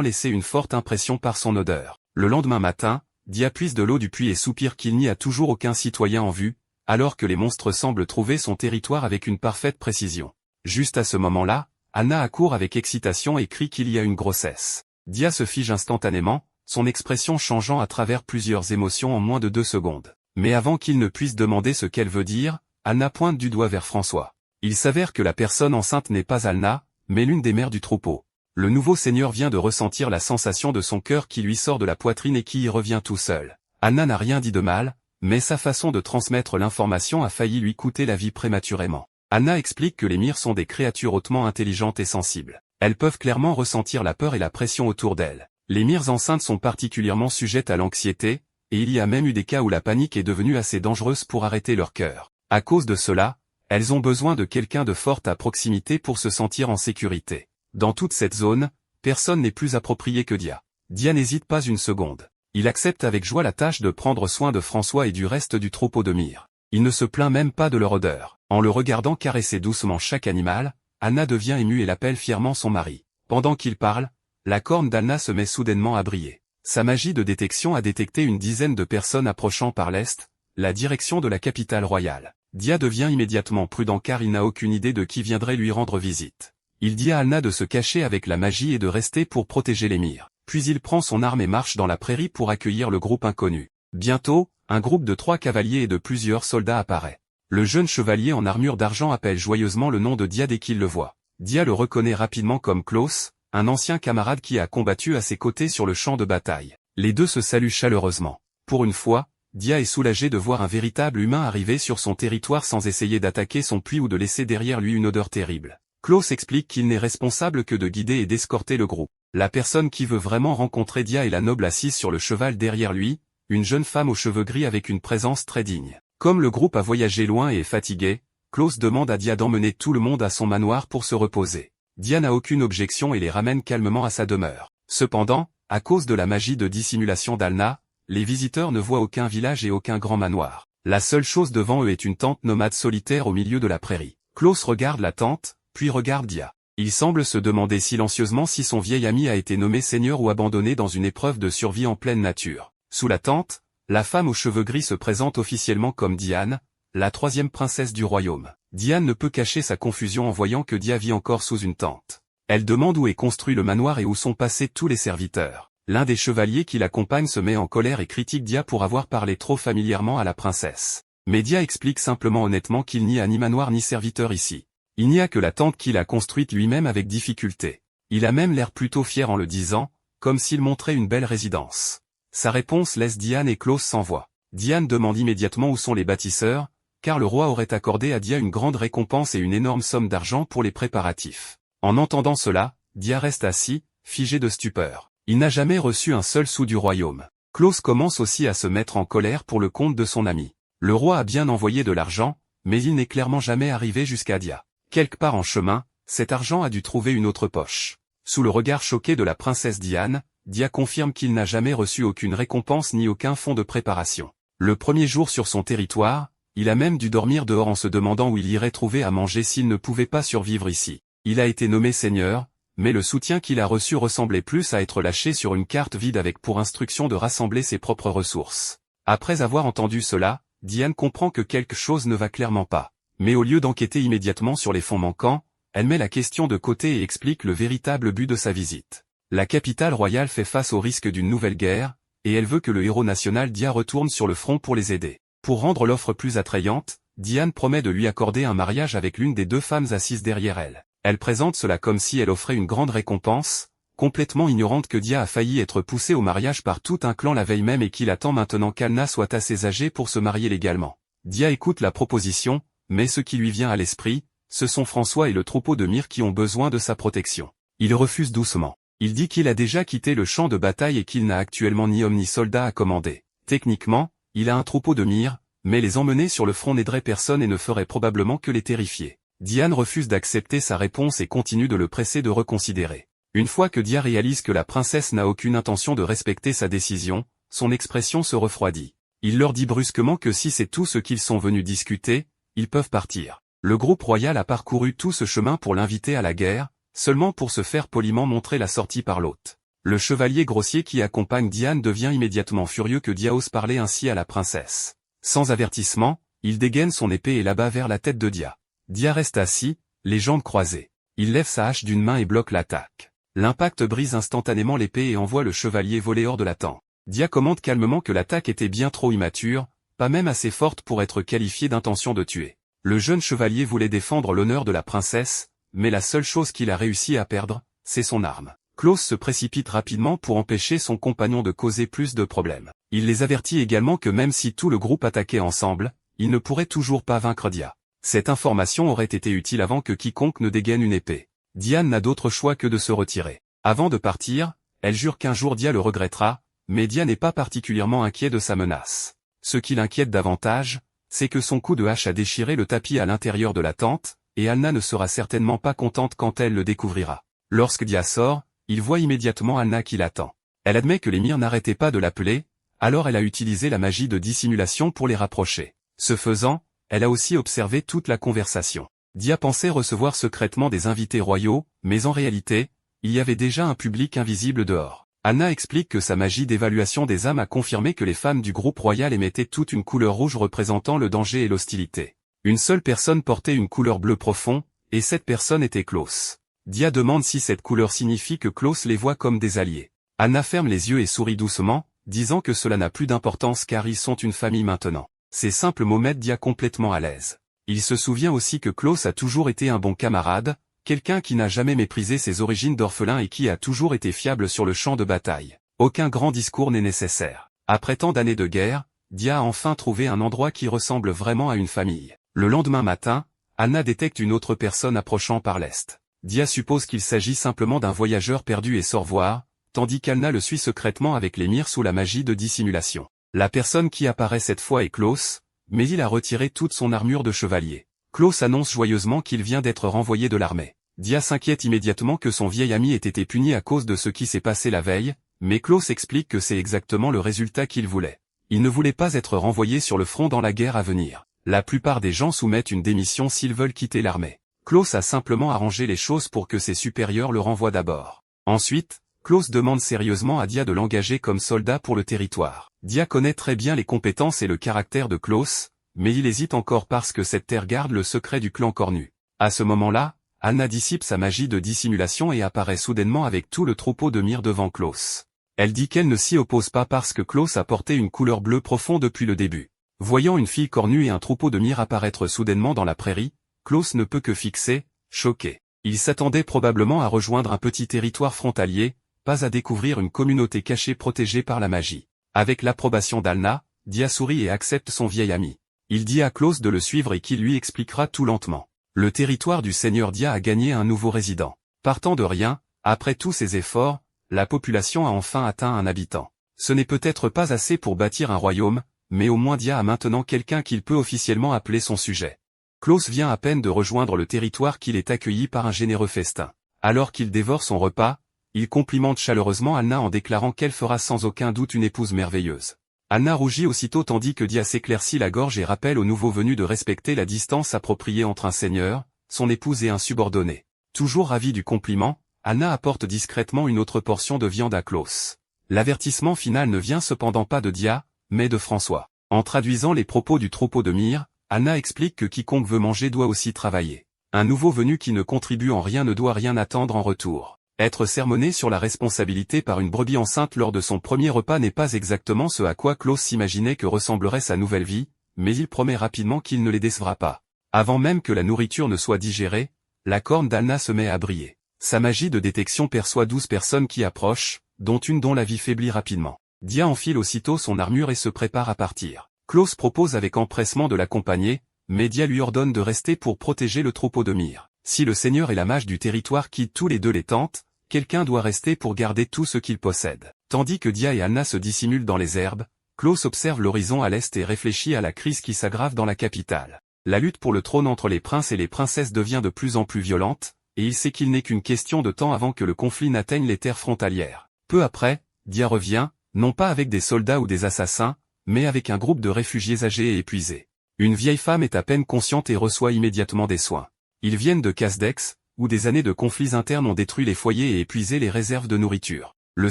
laissé une forte impression par son odeur. Le lendemain matin, Dia puise de l'eau du puits et soupire qu'il n'y a toujours aucun citoyen en vue, alors que les monstres semblent trouver son territoire avec une parfaite précision. Juste à ce moment-là, Anna accourt avec excitation et crie qu'il y a une grossesse. Dia se fige instantanément, son expression changeant à travers plusieurs émotions en moins de 2 secondes. Mais avant qu'il ne puisse demander ce qu'elle veut dire, Anna pointe du doigt vers François. Il s'avère que la personne enceinte n'est pas Anna, mais l'une des mères du troupeau. Le nouveau seigneur vient de ressentir la sensation de son cœur qui lui sort de la poitrine et qui y revient tout seul. Anna n'a rien dit de mal, mais sa façon de transmettre l'information a failli lui coûter la vie prématurément. Anna explique que les mires sont des créatures hautement intelligentes et sensibles. Elles peuvent clairement ressentir la peur et la pression autour d'elles. Les mires enceintes sont particulièrement sujettes à l'anxiété, et il y a même eu des cas où la panique est devenue assez dangereuse pour arrêter leur cœur. À cause de cela, elles ont besoin de quelqu'un de fort à proximité pour se sentir en sécurité. Dans toute cette zone, personne n'est plus approprié que Dia. Dia n'hésite pas une seconde. Il accepte avec joie la tâche de prendre soin de François et du reste du troupeau de mires. Il ne se plaint même pas de leur odeur. En le regardant caresser doucement chaque animal, Anna devient émue et l'appelle fièrement son mari. Pendant qu'il parle, la corne d'Anna se met soudainement à briller. Sa magie de détection a détecté une dizaine de personnes approchant par l'est, la direction de la capitale royale. Dia devient immédiatement prudent car il n'a aucune idée de qui viendrait lui rendre visite. Il dit à Anna de se cacher avec la magie et de rester pour protéger les mires. Puis il prend son arme et marche dans la prairie pour accueillir le groupe inconnu. Bientôt, un groupe de 3 cavaliers et de plusieurs soldats apparaît. Le jeune chevalier en armure d'argent appelle joyeusement le nom de Dia dès qu'il le voit. Dia le reconnaît rapidement comme Klaus, un ancien camarade qui a combattu à ses côtés sur le champ de bataille. Les deux se saluent chaleureusement. Pour une fois, Dia est soulagé de voir un véritable humain arriver sur son territoire sans essayer d'attaquer son puits ou de laisser derrière lui une odeur terrible. Klaus explique qu'il n'est responsable que de guider et d'escorter le groupe. La personne qui veut vraiment rencontrer Dia est la noble assise sur le cheval derrière lui, une jeune femme aux cheveux gris avec une présence très digne. Comme le groupe a voyagé loin et est fatigué, Klaus demande à Dia d'emmener tout le monde à son manoir pour se reposer. Dia n'a aucune objection et les ramène calmement à sa demeure. Cependant, à cause de la magie de dissimulation d'Anna, les visiteurs ne voient aucun village et aucun grand manoir. La seule chose devant eux est une tente nomade solitaire au milieu de la prairie. Klaus regarde la tente, puis regarde Dia. Il semble se demander silencieusement si son vieil ami a été nommé seigneur ou abandonné dans une épreuve de survie en pleine nature. Sous la tente, la femme aux cheveux gris se présente officiellement comme Diane, la 3e princesse du royaume. Diane ne peut cacher sa confusion en voyant que Dia vit encore sous une tente. Elle demande où est construit le manoir et où sont passés tous les serviteurs. L'un des chevaliers qui l'accompagne se met en colère et critique Dia pour avoir parlé trop familièrement à la princesse. Mais Dia explique simplement honnêtement qu'il n'y a ni manoir ni serviteur ici. Il n'y a que la tente qu'il a construite lui-même avec difficulté. Il a même l'air plutôt fier en le disant, comme s'il montrait une belle résidence. Sa réponse laisse Diane et Klaus sans voix. Diane demande immédiatement où sont les bâtisseurs, car le roi aurait accordé à Dia une grande récompense et une énorme somme d'argent pour les préparatifs. En entendant cela, Dia reste assis, figé de stupeur. Il n'a jamais reçu un seul sou du royaume. Klaus commence aussi à se mettre en colère pour le compte de son ami. Le roi a bien envoyé de l'argent, mais il n'est clairement jamais arrivé jusqu'à Dia. Quelque part en chemin, cet argent a dû trouver une autre poche. Sous le regard choqué de la princesse Diane, Dia confirme qu'il n'a jamais reçu aucune récompense ni aucun fonds de préparation. Le premier jour sur son territoire, il a même dû dormir dehors en se demandant où il irait trouver à manger s'il ne pouvait pas survivre ici. Il a été nommé seigneur, mais le soutien qu'il a reçu ressemblait plus à être lâché sur une carte vide avec pour instruction de rassembler ses propres ressources. Après avoir entendu cela, Diane comprend que quelque chose ne va clairement pas. Mais au lieu d'enquêter immédiatement sur les fonds manquants, elle met la question de côté et explique le véritable but de sa visite. La capitale royale fait face au risque d'une nouvelle guerre, et elle veut que le héros national Dia retourne sur le front pour les aider. Pour rendre l'offre plus attrayante, Diane promet de lui accorder un mariage avec l'une des 2 femmes assises derrière elle. Elle présente cela comme si elle offrait une grande récompense, complètement ignorante que Dia a failli être poussée au mariage par tout un clan la veille même et qu'il attend maintenant qu'Anna soit assez âgée pour se marier légalement. Dia écoute la proposition, mais ce qui lui vient à l'esprit, ce sont François et le troupeau de mires qui ont besoin de sa protection. Il refuse doucement. Il dit qu'il a déjà quitté le champ de bataille et qu'il n'a actuellement ni homme ni soldat à commander. Techniquement, il a un troupeau de mires, mais les emmener sur le front n'aiderait personne et ne ferait probablement que les terrifier. Diane refuse d'accepter sa réponse et continue de le presser de reconsidérer. Une fois que Dia réalise que la princesse n'a aucune intention de respecter sa décision, son expression se refroidit. Il leur dit brusquement que si c'est tout ce qu'ils sont venus discuter, ils peuvent partir. Le groupe royal a parcouru tout ce chemin pour l'inviter à la guerre, seulement pour se faire poliment montrer la sortie par l'hôte. Le chevalier grossier qui accompagne Diane devient immédiatement furieux que Dia ose parler ainsi à la princesse. Sans avertissement, il dégaine son épée et l'abat vers la tête de Dia. Dia reste assis, les jambes croisées. Il lève sa hache d'une main et bloque l'attaque. L'impact brise instantanément l'épée et envoie le chevalier voler hors de la tente. Dia commente calmement que l'attaque était bien trop immature, pas même assez forte pour être qualifiée d'intention de tuer. Le jeune chevalier voulait défendre l'honneur de la princesse, mais la seule chose qu'il a réussi à perdre, c'est son arme. Klaus se précipite rapidement pour empêcher son compagnon de causer plus de problèmes. Il les avertit également que même si tout le groupe attaquait ensemble, il ne pourrait toujours pas vaincre Dia. Cette information aurait été utile avant que quiconque ne dégaine une épée. Diane n'a d'autre choix que de se retirer. Avant de partir, elle jure qu'un jour Dia le regrettera, mais Dia n'est pas particulièrement inquiet de sa menace. Ce qui l'inquiète davantage, c'est que son coup de hache a déchiré le tapis à l'intérieur de la tente, et Alna ne sera certainement pas contente quand elle le découvrira. Lorsque Dia sort, il voit immédiatement Alna qui l'attend. Elle admet que l'émir n'arrêtait pas de l'appeler, alors elle a utilisé la magie de dissimulation pour les rapprocher. Ce faisant, elle a aussi observé toute la conversation. Dia pensait recevoir secrètement des invités royaux, mais en réalité, il y avait déjà un public invisible dehors. Alna explique que sa magie d'évaluation des âmes a confirmé que les femmes du groupe royal émettaient toute une couleur rouge représentant le danger et l'hostilité. Une seule personne portait une couleur bleu profond, et cette personne était Klaus. Dia demande si cette couleur signifie que Klaus les voit comme des alliés. Alna ferme les yeux et sourit doucement, disant que cela n'a plus d'importance car ils sont une famille maintenant. Ces simples mots mettent Dia complètement à l'aise. Il se souvient aussi que Klaus a toujours été un bon camarade, quelqu'un qui n'a jamais méprisé ses origines d'orphelin et qui a toujours été fiable sur le champ de bataille. Aucun grand discours n'est nécessaire. Après tant d'années de guerre, Dia a enfin trouvé un endroit qui ressemble vraiment à une famille. Le lendemain matin, Alna détecte une autre personne approchant par l'est. Dia suppose qu'il s'agit simplement d'un voyageur perdu et sort voir, tandis qu'Alna le suit secrètement avec l'émir sous la magie de dissimulation. La personne qui apparaît cette fois est Klaus, mais il a retiré toute son armure de chevalier. Klaus annonce joyeusement qu'il vient d'être renvoyé de l'armée. Dia s'inquiète immédiatement que son vieil ami ait été puni à cause de ce qui s'est passé la veille, mais Klaus explique que c'est exactement le résultat qu'il voulait. Il ne voulait pas être renvoyé sur le front dans la guerre à venir. La plupart des gens soumettent une démission s'ils veulent quitter l'armée. Klaus a simplement arrangé les choses pour que ses supérieurs le renvoient d'abord. Ensuite, Klaus demande sérieusement à Dia de l'engager comme soldat pour le territoire. Dia connaît très bien les compétences et le caractère de Klaus, mais il hésite encore parce que cette terre garde le secret du clan cornu. À ce moment-là, Alna dissipe sa magie de dissimulation et apparaît soudainement avec tout le troupeau de myrrhe devant Klaus. Elle dit qu'elle ne s'y oppose pas parce que Klaus a porté une couleur bleue profonde depuis le début. Voyant une fille cornue et un troupeau de myrrhe apparaître soudainement dans la prairie, Klaus ne peut que fixer, choqué. Il s'attendait probablement à rejoindre un petit territoire frontalier, pas à découvrir une communauté cachée protégée par la magie. Avec l'approbation d'Alna, Dia sourit et accepte son vieil ami. Il dit à Klaus de le suivre et qu'il lui expliquera tout lentement. Le territoire du seigneur Dia a gagné un nouveau résident. Partant de rien, après tous ses efforts, la population a enfin atteint un habitant. Ce n'est peut-être pas assez pour bâtir un royaume, mais au moins Dia a maintenant quelqu'un qu'il peut officiellement appeler son sujet. Klaus vient à peine de rejoindre le territoire qu'il est accueilli par un généreux festin. Alors qu'il dévore son repas, il complimente chaleureusement Alna en déclarant qu'elle fera sans aucun doute une épouse merveilleuse. Alna rougit aussitôt tandis que Dia s'éclaircit la gorge et rappelle aux nouveaux venus de respecter la distance appropriée entre un seigneur, son épouse et un subordonné. Toujours ravi du compliment, Alna apporte discrètement une autre portion de viande à Klaus. L'avertissement final ne vient cependant pas de Dia, mais de François. En traduisant les propos du troupeau de myrrhe, Alna explique que quiconque veut manger doit aussi travailler. Un nouveau venu qui ne contribue en rien ne doit rien attendre en retour. Être sermonné sur la responsabilité par une brebis enceinte lors de son premier repas n'est pas exactement ce à quoi Klaus s'imaginait que ressemblerait sa nouvelle vie, mais il promet rapidement qu'il ne les décevra pas. Avant même que la nourriture ne soit digérée, la corne d'Alna se met à briller. Sa magie de détection perçoit 12 personnes qui approchent, dont une dont la vie faiblit rapidement. Dia enfile aussitôt son armure et se prépare à partir. Klaus propose avec empressement de l'accompagner, mais Dia lui ordonne de rester pour protéger le troupeau de myrrhe. Si le seigneur et la mage du territoire quittent tous les deux les tentes, quelqu'un doit rester pour garder tout ce qu'il possède. Tandis que Dia et Alna se dissimulent dans les herbes, Klaus observe l'horizon à l'est et réfléchit à la crise qui s'aggrave dans la capitale. La lutte pour le trône entre les princes et les princesses devient de plus en plus violente, et il sait qu'il n'est qu'une question de temps avant que le conflit n'atteigne les terres frontalières. Peu après, Dia revient, non pas avec des soldats ou des assassins, mais avec un groupe de réfugiés âgés et épuisés. Une vieille femme est à peine consciente et reçoit immédiatement des soins. Ils viennent de Kasdex, où des années de conflits internes ont détruit les foyers et épuisé les réserves de nourriture. Le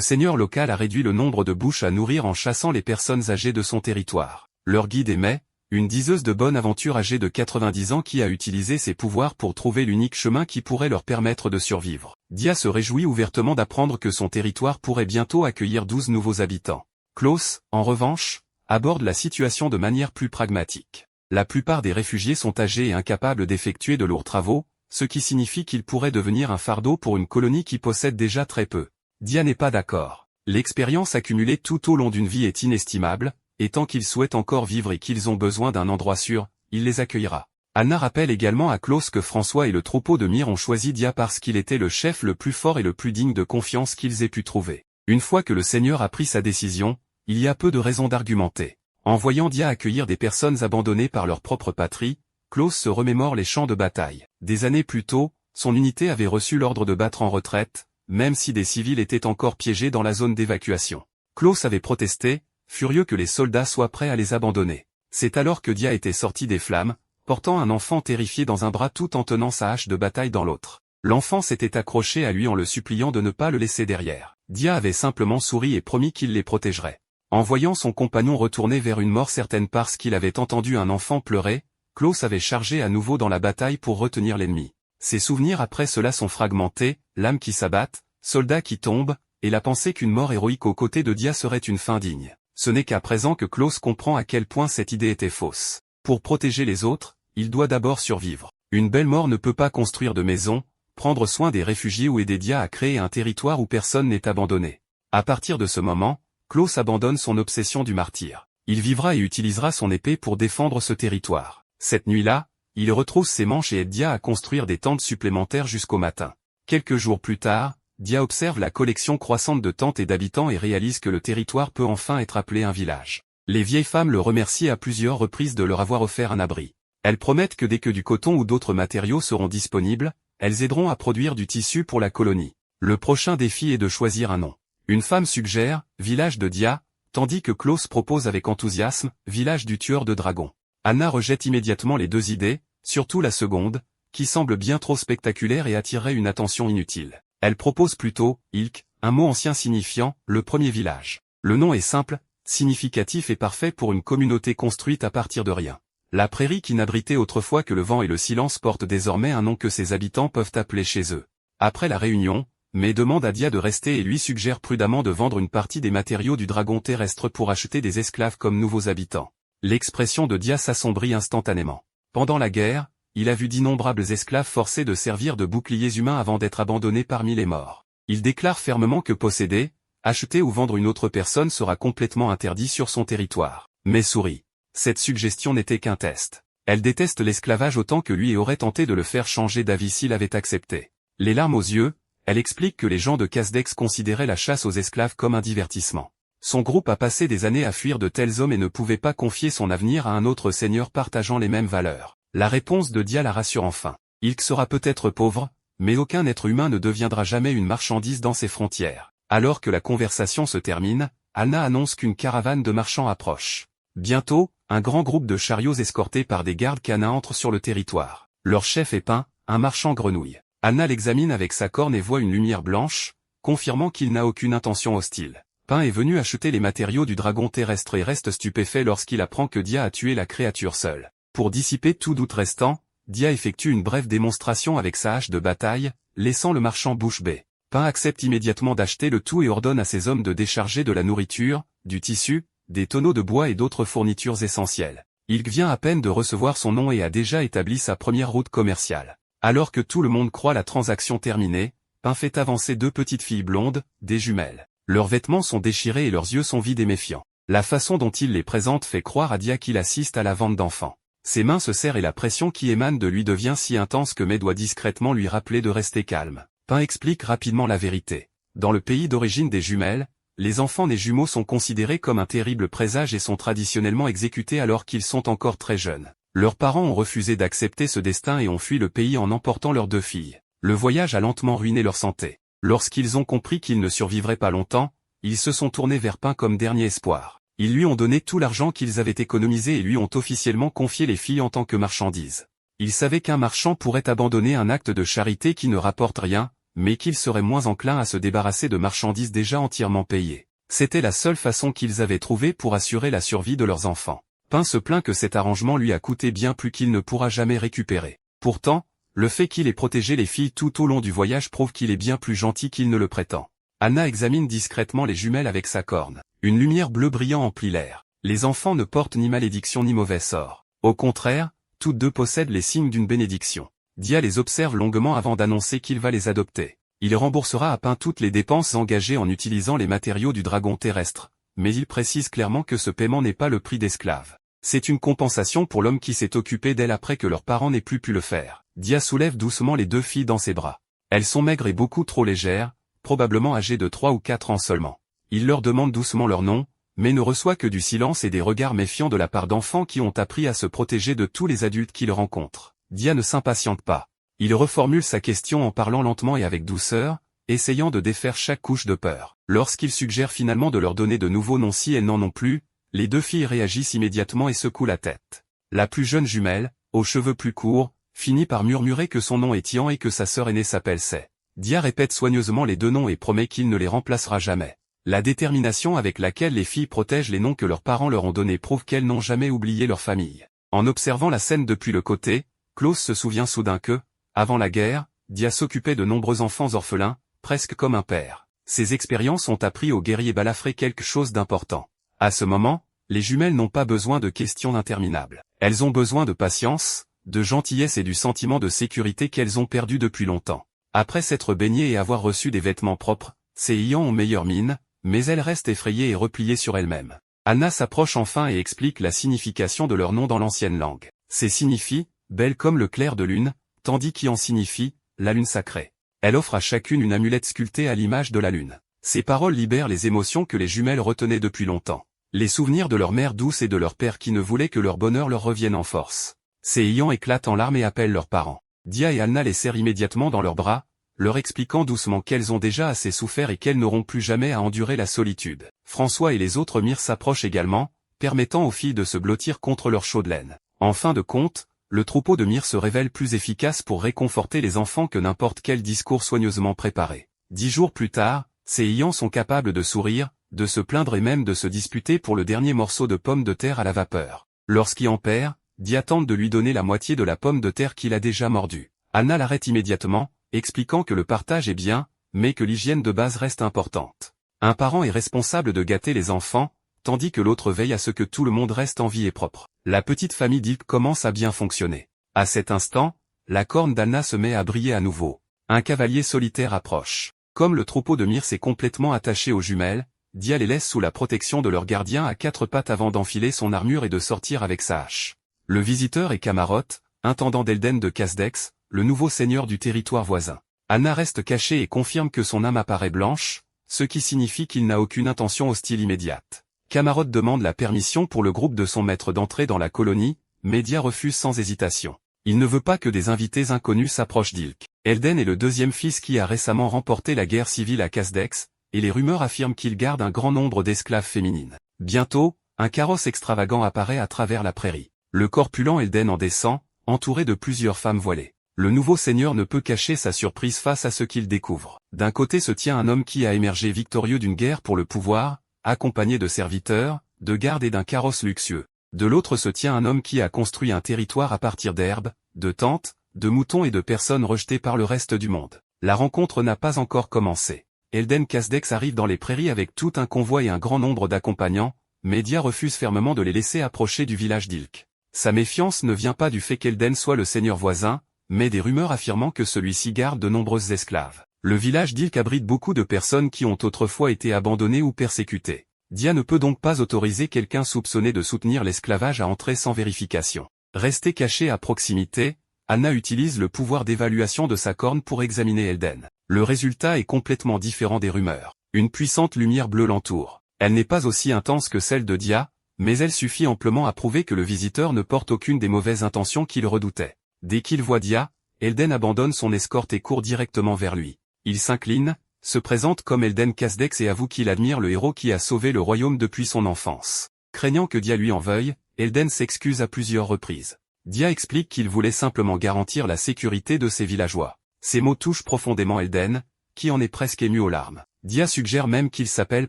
seigneur local a réduit le nombre de bouches à nourrir en chassant les personnes âgées de son territoire. Leur guide est May, une diseuse de bonne aventure âgée de 90 ans qui a utilisé ses pouvoirs pour trouver l'unique chemin qui pourrait leur permettre de survivre. Dia se réjouit ouvertement d'apprendre que son territoire pourrait bientôt accueillir 12 nouveaux habitants. Klaus, en revanche, aborde la situation de manière plus pragmatique. La plupart des réfugiés sont âgés et incapables d'effectuer de lourds travaux, ce qui signifie qu'ils pourraient devenir un fardeau pour une colonie qui possède déjà très peu. Dia n'est pas d'accord. L'expérience accumulée tout au long d'une vie est inestimable, et tant qu'ils souhaitent encore vivre et qu'ils ont besoin d'un endroit sûr, il les accueillera. Anna rappelle également à Klaus que François et le troupeau de Myre ont choisi Dia parce qu'il était le chef le plus fort et le plus digne de confiance qu'ils aient pu trouver. Une fois que le Seigneur a pris sa décision, il y a peu de raisons d'argumenter. En voyant Dia accueillir des personnes abandonnées par leur propre patrie, Klaus se remémore les champs de bataille. Des années plus tôt, son unité avait reçu l'ordre de battre en retraite, même si des civils étaient encore piégés dans la zone d'évacuation. Klaus avait protesté, furieux que les soldats soient prêts à les abandonner. C'est alors que Dia était sorti des flammes, portant un enfant terrifié dans un bras tout en tenant sa hache de bataille dans l'autre. L'enfant s'était accroché à lui en le suppliant de ne pas le laisser derrière. Dia avait simplement souri et promis qu'il les protégerait. En voyant son compagnon retourner vers une mort certaine parce qu'il avait entendu un enfant pleurer, Klaus avait chargé à nouveau dans la bataille pour retenir l'ennemi. Ses souvenirs après cela sont fragmentés, l'âme qui s'abatte, soldats qui tombent, et la pensée qu'une mort héroïque aux côtés de Dia serait une fin digne. Ce n'est qu'à présent que Klaus comprend à quel point cette idée était fausse. Pour protéger les autres, il doit d'abord survivre. Une belle mort ne peut pas construire de maison, prendre soin des réfugiés ou aider Dia à créer un territoire où personne n'est abandonné. À partir de ce moment, Klaus abandonne son obsession du martyr. Il vivra et utilisera son épée pour défendre ce territoire. Cette nuit-là, il retrousse ses manches et aide Dia à construire des tentes supplémentaires jusqu'au matin. Quelques jours plus tard, Dia observe la collection croissante de tentes et d'habitants et réalise que le territoire peut enfin être appelé un village. Les vieilles femmes le remercient à plusieurs reprises de leur avoir offert un abri. Elles promettent que dès que du coton ou d'autres matériaux seront disponibles, elles aideront à produire du tissu pour la colonie. Le prochain défi est de choisir un nom. Une femme suggère « Village de Dia », tandis que Klaus propose avec enthousiasme « Village du tueur de dragons ». Anna rejette immédiatement les deux idées, surtout la seconde, qui semble bien trop spectaculaire et attirerait une attention inutile. Elle propose plutôt « Ilk », un mot ancien signifiant « le premier village ». Le nom est simple, significatif et parfait pour une communauté construite à partir de rien. La prairie qui n'abritait autrefois que le vent et le silence porte désormais un nom que ses habitants peuvent appeler chez eux. Après la réunion, May demande à Dia de rester et lui suggère prudemment de vendre une partie des matériaux du dragon terrestre pour acheter des esclaves comme nouveaux habitants. L'expression de Dia s'assombrit instantanément. Pendant la guerre, il a vu d'innombrables esclaves forcés de servir de boucliers humains avant d'être abandonnés parmi les morts. Il déclare fermement que posséder, acheter ou vendre une autre personne sera complètement interdit sur son territoire. Mais sourit. Cette suggestion n'était qu'un test. Elle déteste l'esclavage autant que lui et aurait tenté de le faire changer d'avis s'il avait accepté. Les larmes aux yeux, elle explique que les gens de Kasdex considéraient la chasse aux esclaves comme un divertissement. Son groupe a passé des années à fuir de tels hommes et ne pouvait pas confier son avenir à un autre seigneur partageant les mêmes valeurs. La réponse de Dia la rassure enfin. Il sera peut-être pauvre, mais aucun être humain ne deviendra jamais une marchandise dans ses frontières. Alors que la conversation se termine, Anna annonce qu'une caravane de marchands approche. Bientôt, un grand groupe de chariots escortés par des gardes canins entre sur le territoire. Leur chef est Pain, un marchand grenouille. Anna l'examine avec sa corne et voit une lumière blanche, confirmant qu'il n'a aucune intention hostile. Pain est venu acheter les matériaux du dragon terrestre et reste stupéfait lorsqu'il apprend que Dia a tué la créature seule. Pour dissiper tout doute restant, Dia effectue une brève démonstration avec sa hache de bataille, laissant le marchand bouche bée. Pain accepte immédiatement d'acheter le tout et ordonne à ses hommes de décharger de la nourriture, du tissu, des tonneaux de bois et d'autres fournitures essentielles. Il vient à peine de recevoir son nom et a déjà établi sa première route commerciale. Alors que tout le monde croit la transaction terminée, Pain fait avancer deux petites filles blondes, des jumelles. Leurs vêtements sont déchirés et leurs yeux sont vides et méfiants. La façon dont il les présente fait croire à Dia qu'il assiste à la vente d'enfants. Ses mains se serrent et la pression qui émane de lui devient si intense que May doit discrètement lui rappeler de rester calme. Pain explique rapidement la vérité. Dans le pays d'origine des jumelles, les enfants nés jumeaux sont considérés comme un terrible présage et sont traditionnellement exécutés alors qu'ils sont encore très jeunes. Leurs parents ont refusé d'accepter ce destin et ont fui le pays en emportant leurs deux filles. Le voyage a lentement ruiné leur santé. Lorsqu'ils ont compris qu'ils ne survivraient pas longtemps, ils se sont tournés vers Pain comme dernier espoir. Ils lui ont donné tout l'argent qu'ils avaient économisé et lui ont officiellement confié les filles en tant que marchandises. Ils savaient qu'un marchand pourrait abandonner un acte de charité qui ne rapporte rien, mais qu'il serait moins enclin à se débarrasser de marchandises déjà entièrement payées. C'était la seule façon qu'ils avaient trouvée pour assurer la survie de leurs enfants. Pin se plaint que cet arrangement lui a coûté bien plus qu'il ne pourra jamais récupérer. Pourtant, le fait qu'il ait protégé les filles tout au long du voyage prouve qu'il est bien plus gentil qu'il ne le prétend. Anna examine discrètement les jumelles avec sa corne. Une lumière bleue brillant emplit l'air. Les enfants ne portent ni malédiction ni mauvais sort. Au contraire, toutes deux possèdent les signes d'une bénédiction. Dia les observe longuement avant d'annoncer qu'il va les adopter. Il remboursera à Pin toutes les dépenses engagées en utilisant les matériaux du dragon terrestre, mais il précise clairement que ce paiement n'est pas le prix d'esclave. C'est une compensation pour l'homme qui s'est occupé d'elle après que leurs parents n'aient plus pu le faire. Dia soulève doucement les deux filles dans ses bras. Elles sont maigres et beaucoup trop légères, probablement âgées de 3 ou 4 ans seulement. Il leur demande doucement leur nom, mais ne reçoit que du silence et des regards méfiants de la part d'enfants qui ont appris à se protéger de tous les adultes qu'ils rencontrent. Dia ne s'impatiente pas. Il reformule sa question en parlant lentement et avec douceur, essayant de défaire chaque couche de peur. Lorsqu'il suggère finalement de leur donner de nouveaux noms si elles n'en ont plus, les deux filles réagissent immédiatement et secouent la tête. La plus jeune jumelle, aux cheveux plus courts, finit par murmurer que son nom est Tian et que sa sœur aînée s'appelle Sei. Dia répète soigneusement les deux noms et promet qu'il ne les remplacera jamais. La détermination avec laquelle les filles protègent les noms que leurs parents leur ont donnés prouve qu'elles n'ont jamais oublié leur famille. En observant la scène depuis le côté, Klaus se souvient soudain que, avant la guerre, Dia s'occupait de nombreux enfants orphelins, presque comme un père. Ces expériences ont appris aux guerriers balafrés quelque chose d'important. À ce moment, les jumelles n'ont pas besoin de questions interminables. Elles ont besoin de patience, de gentillesse et du sentiment de sécurité qu'elles ont perdu depuis longtemps. Après s'être baignées et avoir reçu des vêtements propres, ces ayants ont meilleure mine, mais elles restent effrayées et repliées sur elles-mêmes. Anna s'approche enfin et explique la signification de leur nom dans l'ancienne langue. C'est signifie « belle comme le clair de lune », tandis qu'en signifie « la lune sacrée ». Elle offre à chacune une amulette sculptée à l'image de la lune. Ces paroles libèrent les émotions que les jumelles retenaient depuis longtemps. Les souvenirs de leur mère douce et de leur père qui ne voulaient que leur bonheur leur reviennent en force. Ces ayants éclatent en larmes et appellent leurs parents. Dia et Anna les serrent immédiatement dans leurs bras, leur expliquant doucement qu'elles ont déjà assez souffert et qu'elles n'auront plus jamais à endurer la solitude. François et les autres Myres s'approchent également, permettant aux filles de se blottir contre leur chaude laine. En fin de compte, le troupeau de Myres se révèle plus efficace pour réconforter les enfants que n'importe quel discours soigneusement préparé. 10 jours plus tard, ces ayants sont capables de sourire, de se plaindre et même de se disputer pour le dernier morceau de pomme de terre à la vapeur. Lorsqu'il en perd, Dia tente de lui donner la moitié de la pomme de terre qu'il a déjà mordue. Anna l'arrête immédiatement, expliquant que le partage est bien, mais que l'hygiène de base reste importante. Un parent est responsable de gâter les enfants, tandis que l'autre veille à ce que tout le monde reste en vie et propre. La petite famille d'Ilk commence à bien fonctionner. À cet instant, la corne d'Anna se met à briller à nouveau. Un cavalier solitaire approche. Comme le troupeau de Myres est complètement attaché aux jumelles, Dia les laisse sous la protection de leur gardien à 4 pattes avant d'enfiler son armure et de sortir avec sa hache. Le visiteur est Camarot, intendant d'Elden de Casdex, le nouveau seigneur du territoire voisin. Anna reste cachée et confirme que son âme apparaît blanche, ce qui signifie qu'il n'a aucune intention hostile immédiate. Camarot demande la permission pour le groupe de son maître d'entrer dans la colonie, mais Dia refuse sans hésitation. Il ne veut pas que des invités inconnus s'approchent d'Ilk. Elden est le deuxième fils qui a récemment remporté la guerre civile à Casdex, et les rumeurs affirment qu'il garde un grand nombre d'esclaves féminines. Bientôt, un carrosse extravagant apparaît à travers la prairie. Le corpulent Elden en descend, entouré de plusieurs femmes voilées. Le nouveau seigneur ne peut cacher sa surprise face à ce qu'il découvre. D'un côté se tient un homme qui a émergé victorieux d'une guerre pour le pouvoir, accompagné de serviteurs, de gardes et d'un carrosse luxueux. De l'autre se tient un homme qui a construit un territoire à partir d'herbes, de tentes, de moutons et de personnes rejetées par le reste du monde. La rencontre n'a pas encore commencé. Elden Casdex arrive dans les prairies avec tout un convoi et un grand nombre d'accompagnants, mais Dia refuse fermement de les laisser approcher du village d'Ilk. Sa méfiance ne vient pas du fait qu'Elden soit le seigneur voisin, mais des rumeurs affirmant que celui-ci garde de nombreuses esclaves. Le village d'Ilk abrite beaucoup de personnes qui ont autrefois été abandonnées ou persécutées. Dia ne peut donc pas autoriser quelqu'un soupçonné de soutenir l'esclavage à entrer sans vérification. Restée cachée à proximité, Anna utilise le pouvoir d'évaluation de sa corne pour examiner Elden. Le résultat est complètement différent des rumeurs. Une puissante lumière bleue l'entoure. Elle n'est pas aussi intense que celle de Dia, mais elle suffit amplement à prouver que le visiteur ne porte aucune des mauvaises intentions qu'il redoutait. Dès qu'il voit Dia, Elden abandonne son escorte et court directement vers lui. Il s'incline, se présente comme Elden Casdex et avoue qu'il admire le héros qui a sauvé le royaume depuis son enfance. Craignant que Dia lui en veuille, Elden s'excuse à plusieurs reprises. Dia explique qu'il voulait simplement garantir la sécurité de ses villageois. Ces mots touchent profondément Elden, qui en est presque ému aux larmes. Dia suggère même qu'ils s'appellent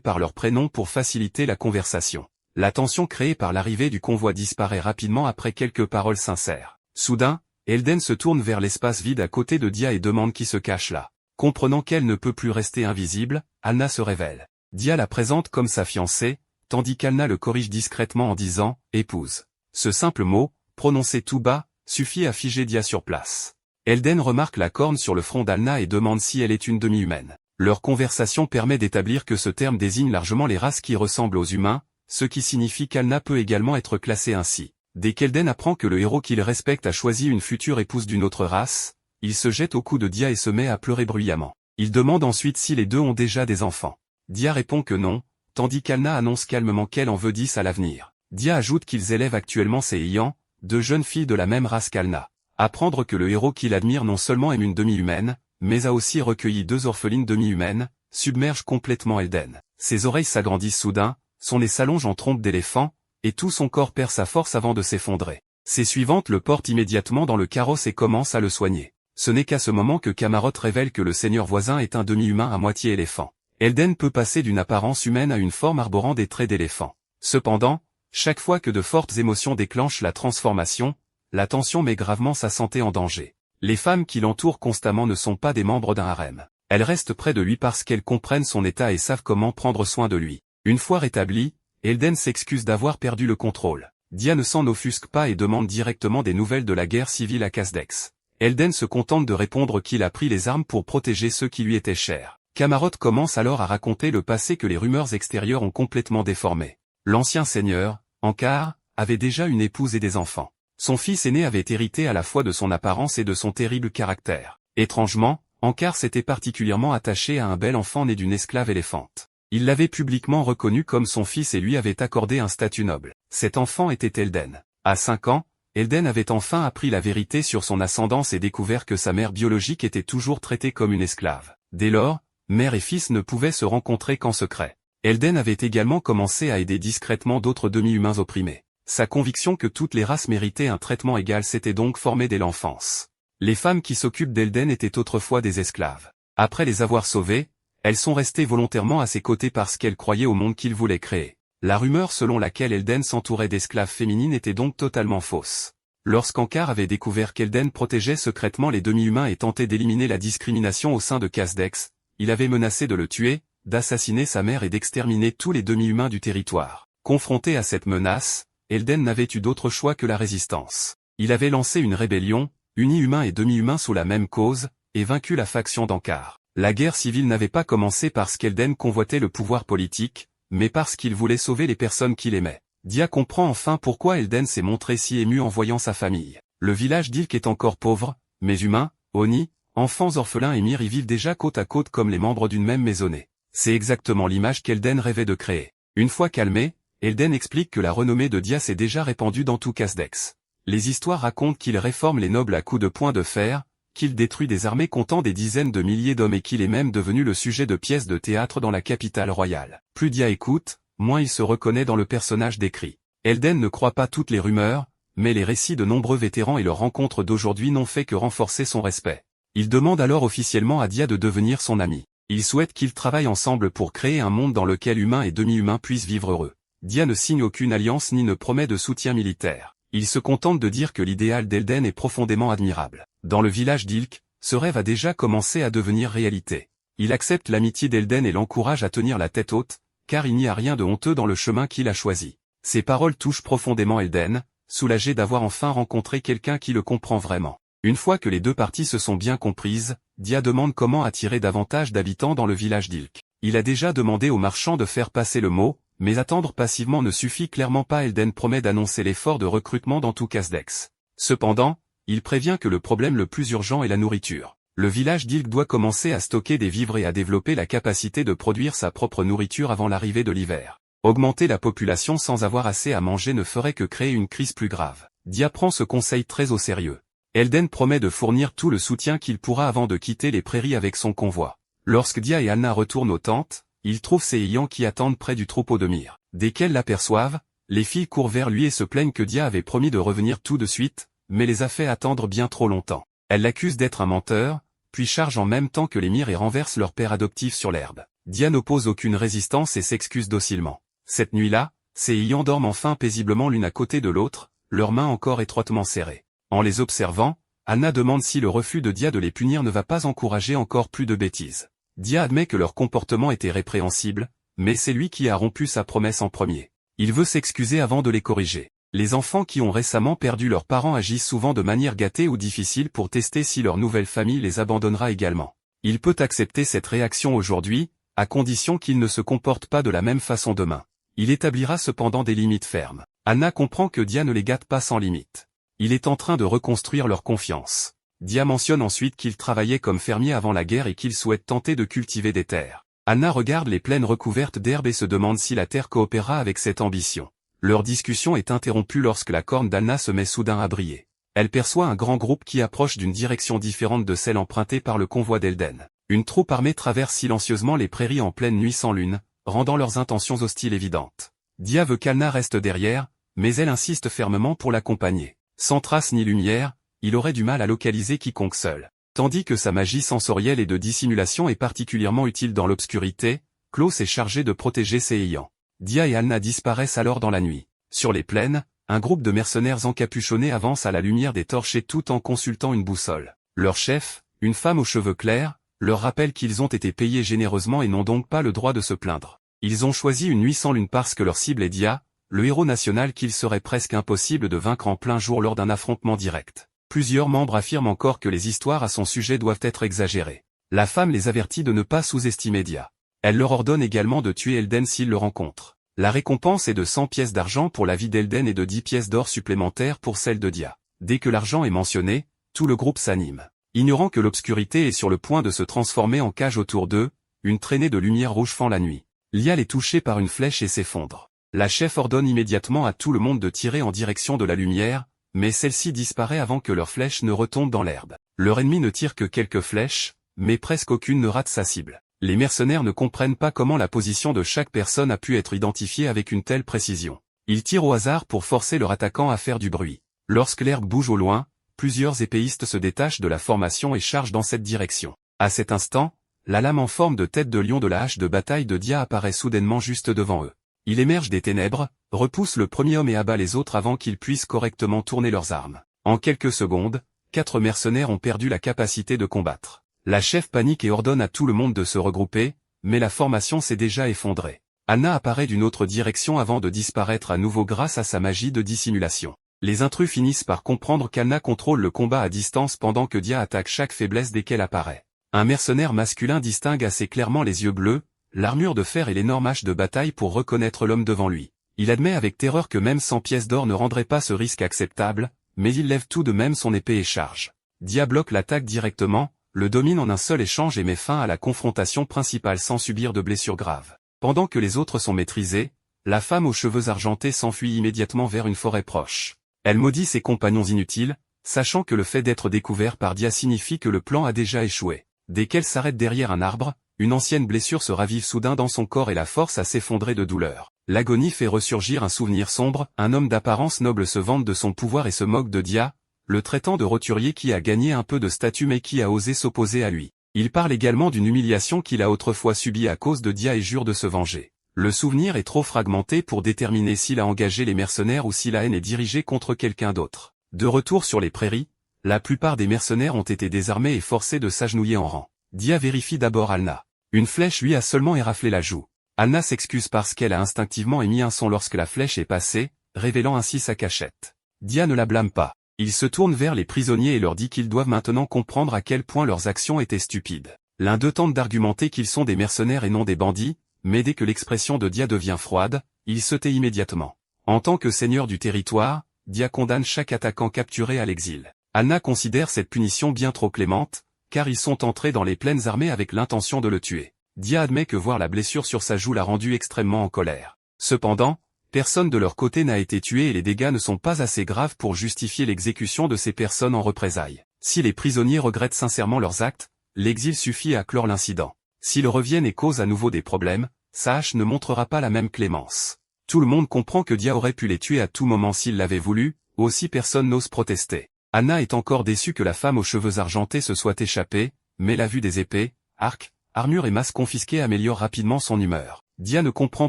par leur prénom pour faciliter la conversation. La tension créée par l'arrivée du convoi disparaît rapidement après quelques paroles sincères. Soudain, Elden se tourne vers l'espace vide à côté de Dia et demande qui se cache là. Comprenant qu'elle ne peut plus rester invisible, Alna se révèle. Dia la présente comme sa fiancée, tandis qu'Alna le corrige discrètement en disant « épouse ». Ce simple mot, prononcé tout bas, suffit à figer Dia sur place. Elden remarque la corne sur le front d'Alna et demande si elle est une demi-humaine. Leur conversation permet d'établir que ce terme désigne largement les races qui ressemblent aux humains, ce qui signifie qu'Alna peut également être classée ainsi. Dès qu'Elden apprend que le héros qu'il respecte a choisi une future épouse d'une autre race, il se jette au cou de Dia et se met à pleurer bruyamment. Il demande ensuite si les deux ont déjà des enfants. Dia répond que non, tandis qu'Alna annonce calmement qu'elle en veut 10 à l'avenir. Dia ajoute qu'ils élèvent actuellement ses Ian, deux jeunes filles de la même race qu'Alna. Apprendre que le héros qu'il admire non seulement aime une demi-humaine, mais a aussi recueilli 2 orphelines demi-humaines, submerge complètement Elden. Ses oreilles s'agrandissent soudain, son nez s'allonge en trompe d'éléphant, et tout son corps perd sa force avant de s'effondrer. Ses suivantes le portent immédiatement dans le carrosse et commencent à le soigner. Ce n'est qu'à ce moment que Camarot révèle que le seigneur voisin est un demi-humain à moitié éléphant. Elden peut passer d'une apparence humaine à une forme arborant des traits d'éléphant. Cependant, chaque fois que de fortes émotions déclenchent la transformation, la tension met gravement sa santé en danger. Les femmes qui l'entourent constamment ne sont pas des membres d'un harem. Elles restent près de lui parce qu'elles comprennent son état et savent comment prendre soin de lui. Une fois rétabli, Elden s'excuse d'avoir perdu le contrôle. Dia ne s'en offusque pas et demande directement des nouvelles de la guerre civile à Casdex. Elden se contente de répondre qu'il a pris les armes pour protéger ceux qui lui étaient chers. Camarot commence alors à raconter le passé que les rumeurs extérieures ont complètement déformé. L'ancien seigneur, Ankar, avait déjà une épouse et des enfants. Son fils aîné avait hérité à la fois de son apparence et de son terrible caractère. Étrangement, Ankar s'était particulièrement attaché à un bel enfant né d'une esclave éléphante. Il l'avait publiquement reconnu comme son fils et lui avait accordé un statut noble. Cet enfant était Elden. À 5 ans, Elden avait enfin appris la vérité sur son ascendance et découvert que sa mère biologique était toujours traitée comme une esclave. Dès lors, mère et fils ne pouvaient se rencontrer qu'en secret. Elden avait également commencé à aider discrètement d'autres demi-humains opprimés. Sa conviction que toutes les races méritaient un traitement égal s'était donc formée dès l'enfance. Les femmes qui s'occupent d'Elden étaient autrefois des esclaves. Après les avoir sauvées, elles sont restées volontairement à ses côtés parce qu'elles croyaient au monde qu'il voulait créer. La rumeur selon laquelle Elden s'entourait d'esclaves féminines était donc totalement fausse. Lorsqu'Ankar avait découvert qu'Elden protégeait secrètement les demi-humains et tentait d'éliminer la discrimination au sein de Casdex, il avait menacé de le tuer, d'assassiner sa mère et d'exterminer tous les demi-humains du territoire. Confronté à cette menace, Elden n'avait eu d'autre choix que la résistance. Il avait lancé une rébellion, uni humains et demi-humains sous la même cause, et vaincu la faction d'Ankar. La guerre civile n'avait pas commencé parce qu'Elden convoitait le pouvoir politique, mais parce qu'il voulait sauver les personnes qu'il aimait. Dia comprend enfin pourquoi Elden s'est montré si ému en voyant sa famille. Le village d'Ilk est encore pauvre, mais humains, Oni, enfants orphelins et Mir y vivent déjà côte à côte comme les membres d'une même maisonnée. C'est exactement l'image qu'Elden rêvait de créer. Une fois calmé, Elden explique que la renommée de Dia s'est déjà répandue dans tout Casdex. Les histoires racontent qu'il réforme les nobles à coups de poing de fer, qu'il détruit des armées comptant des dizaines de milliers d'hommes et qu'il est même devenu le sujet de pièces de théâtre dans la capitale royale. Plus Dia écoute, moins il se reconnaît dans le personnage décrit. Elden ne croit pas toutes les rumeurs, mais les récits de nombreux vétérans et leurs rencontres d'aujourd'hui n'ont fait que renforcer son respect. Il demande alors officiellement à Dia de devenir son ami. Il souhaite qu'ils travaillent ensemble pour créer un monde dans lequel humains et demi-humains puissent vivre heureux. Dia ne signe aucune alliance ni ne promet de soutien militaire. Il se contente de dire que l'idéal d'Elden est profondément admirable. Dans le village d'Ilk, ce rêve a déjà commencé à devenir réalité. Il accepte l'amitié d'Elden et l'encourage à tenir la tête haute, car il n'y a rien de honteux dans le chemin qu'il a choisi. Ces paroles touchent profondément Elden, soulagé d'avoir enfin rencontré quelqu'un qui le comprend vraiment. Une fois que les deux parties se sont bien comprises, Dia demande comment attirer davantage d'habitants dans le village d'Ilk. Il a déjà demandé aux marchands de faire passer le mot, mais attendre passivement ne suffit clairement pas. Elden promet d'annoncer l'effort de recrutement dans tout Casdex. Cependant, il prévient que le problème le plus urgent est la nourriture. Le village d'Ilk doit commencer à stocker des vivres et à développer la capacité de produire sa propre nourriture avant l'arrivée de l'hiver. Augmenter la population sans avoir assez à manger ne ferait que créer une crise plus grave. Dia prend ce conseil très au sérieux. Elden promet de fournir tout le soutien qu'il pourra avant de quitter les prairies avec son convoi. Lorsque Dia et Alna retournent aux tentes, ils trouvent Seiyang qui attendent près du troupeau de myrrhe. Dès qu'elles l'aperçoivent, les filles courent vers lui et se plaignent que Dia avait promis de revenir tout de suite, mais les a fait attendre bien trop longtemps. Elles l'accusent d'être un menteur, puis chargent en même temps que les myrrhes et renversent leur père adoptif sur l'herbe. Dia n'oppose aucune résistance et s'excuse docilement. Cette nuit-là, Seiyang dorment enfin paisiblement l'une à côté de l'autre, leurs mains encore étroitement serrées. En les observant, Alna demande si le refus de Dia de les punir ne va pas encourager encore plus de bêtises. Dia admet que leur comportement était répréhensible, mais c'est lui qui a rompu sa promesse en premier. Il veut s'excuser avant de les corriger. Les enfants qui ont récemment perdu leurs parents agissent souvent de manière gâtée ou difficile pour tester si leur nouvelle famille les abandonnera également. Il peut accepter cette réaction aujourd'hui, à condition qu'ils ne se comportent pas de la même façon demain. Il établira cependant des limites fermes. Anna comprend que Dia ne les gâte pas sans limite. Il est en train de reconstruire leur confiance. Dia mentionne ensuite qu'il travaillait comme fermier avant la guerre et qu'il souhaite tenter de cultiver des terres. Anna regarde les plaines recouvertes d'herbe et se demande si la terre coopérera avec cette ambition. Leur discussion est interrompue lorsque la corne d'Anna se met soudain à briller. Elle perçoit un grand groupe qui approche d'une direction différente de celle empruntée par le convoi d'Elden. Une troupe armée traverse silencieusement les prairies en pleine nuit sans lune, rendant leurs intentions hostiles évidentes. Dia veut qu'Anna reste derrière, mais elle insiste fermement pour l'accompagner. Sans trace ni lumière, il aurait du mal à localiser quiconque seul. Tandis que sa magie sensorielle et de dissimulation est particulièrement utile dans l'obscurité, Klaus est chargé de protéger Seiyang. Dia et Alna disparaissent alors dans la nuit. Sur les plaines, un groupe de mercenaires encapuchonnés avance à la lumière des torches et tout en consultant une boussole. Leur chef, une femme aux cheveux clairs, leur rappelle qu'ils ont été payés généreusement et n'ont donc pas le droit de se plaindre. Ils ont choisi une nuit sans lune parce que leur cible est Dia, le héros national qu'il serait presque impossible de vaincre en plein jour lors d'un affrontement direct. Plusieurs membres affirment encore que les histoires à son sujet doivent être exagérées. La femme les avertit de ne pas sous-estimer Dia. Elle leur ordonne également de tuer Elden s'ils le rencontrent. La récompense est de 100 pièces d'argent pour la vie d'Elden et de 10 pièces d'or supplémentaires pour celle de Dia. Dès que l'argent est mentionné, tout le groupe s'anime. Ignorant que l'obscurité est sur le point de se transformer en cage autour d'eux, une traînée de lumière rouge fend la nuit. Lial est touché par une flèche et s'effondre. La chef ordonne immédiatement à tout le monde de tirer en direction de la lumière, mais celle-ci disparaît avant que leur flèche ne retombe dans l'herbe. Leur ennemi ne tire que quelques flèches, mais presque aucune ne rate sa cible. Les mercenaires ne comprennent pas comment la position de chaque personne a pu être identifiée avec une telle précision. Ils tirent au hasard pour forcer leur attaquant à faire du bruit. Lorsque l'herbe bouge au loin, plusieurs épéistes se détachent de la formation et chargent dans cette direction. À cet instant, la lame en forme de tête de lion de la hache de bataille de Dia apparaît soudainement juste devant eux. Il émerge des ténèbres, repousse le premier homme et abat les autres avant qu'ils puissent correctement tourner leurs armes. En quelques secondes, 4 mercenaires ont perdu la capacité de combattre. La chef panique et ordonne à tout le monde de se regrouper, mais la formation s'est déjà effondrée. Alna apparaît d'une autre direction avant de disparaître à nouveau grâce à sa magie de dissimulation. Les intrus finissent par comprendre qu'Alna contrôle le combat à distance pendant que Dia attaque chaque faiblesse dès qu'elle apparaît. Un mercenaire masculin distingue assez clairement les yeux bleus, l'armure de fer et l'énorme hache de bataille pour reconnaître l'homme devant lui. Il admet avec terreur que même 100 pièces d'or ne rendraient pas ce risque acceptable, mais il lève tout de même son épée et charge. Dia bloque l'attaque directement, le domine en un seul échange et met fin à la confrontation principale sans subir de blessures graves. Pendant que les autres sont maîtrisés, la femme aux cheveux argentés s'enfuit immédiatement vers une forêt proche. Elle maudit ses compagnons inutiles, sachant que le fait d'être découvert par Dia signifie que le plan a déjà échoué. Dès qu'elle s'arrête derrière un arbre, une ancienne blessure se ravive soudain dans son corps et la force à s'effondrer de douleur. L'agonie fait ressurgir un souvenir sombre, un homme d'apparence noble se vante de son pouvoir et se moque de Dia, le traitant de roturier qui a gagné un peu de statut mais qui a osé s'opposer à lui. Il parle également d'une humiliation qu'il a autrefois subie à cause de Dia et jure de se venger. Le souvenir est trop fragmenté pour déterminer s'il a engagé les mercenaires ou si la haine est dirigée contre quelqu'un d'autre. De retour sur les prairies, la plupart des mercenaires ont été désarmés et forcés de s'agenouiller en rang. Dia vérifie d'abord Alna. Une flèche lui a seulement éraflé la joue. Alna s'excuse parce qu'elle a instinctivement émis un son lorsque la flèche est passée, révélant ainsi sa cachette. Dia ne la blâme pas. Il se tourne vers les prisonniers et leur dit qu'ils doivent maintenant comprendre à quel point leurs actions étaient stupides. L'un d'eux tente d'argumenter qu'ils sont des mercenaires et non des bandits, mais dès que l'expression de Dia devient froide, il se tait immédiatement. En tant que seigneur du territoire, Dia condamne chaque attaquant capturé à l'exil. Alna considère cette punition bien trop clémente, car ils sont entrés dans les plaines armées avec l'intention de le tuer. Dia admet que voir la blessure sur sa joue l'a rendu extrêmement en colère. Cependant, personne de leur côté n'a été tué et les dégâts ne sont pas assez graves pour justifier l'exécution de ces personnes en représailles. Si les prisonniers regrettent sincèrement leurs actes, l'exil suffit à clore l'incident. S'ils reviennent et causent à nouveau des problèmes, sa hache ne montrera pas la même clémence. Tout le monde comprend que Dia aurait pu les tuer à tout moment s'il l'avait voulu, aussi personne n'ose protester. Anna est encore déçue que la femme aux cheveux argentés se soit échappée, mais la vue des épées, arcs, armures et masses confisquées améliore rapidement son humeur. Dia ne comprend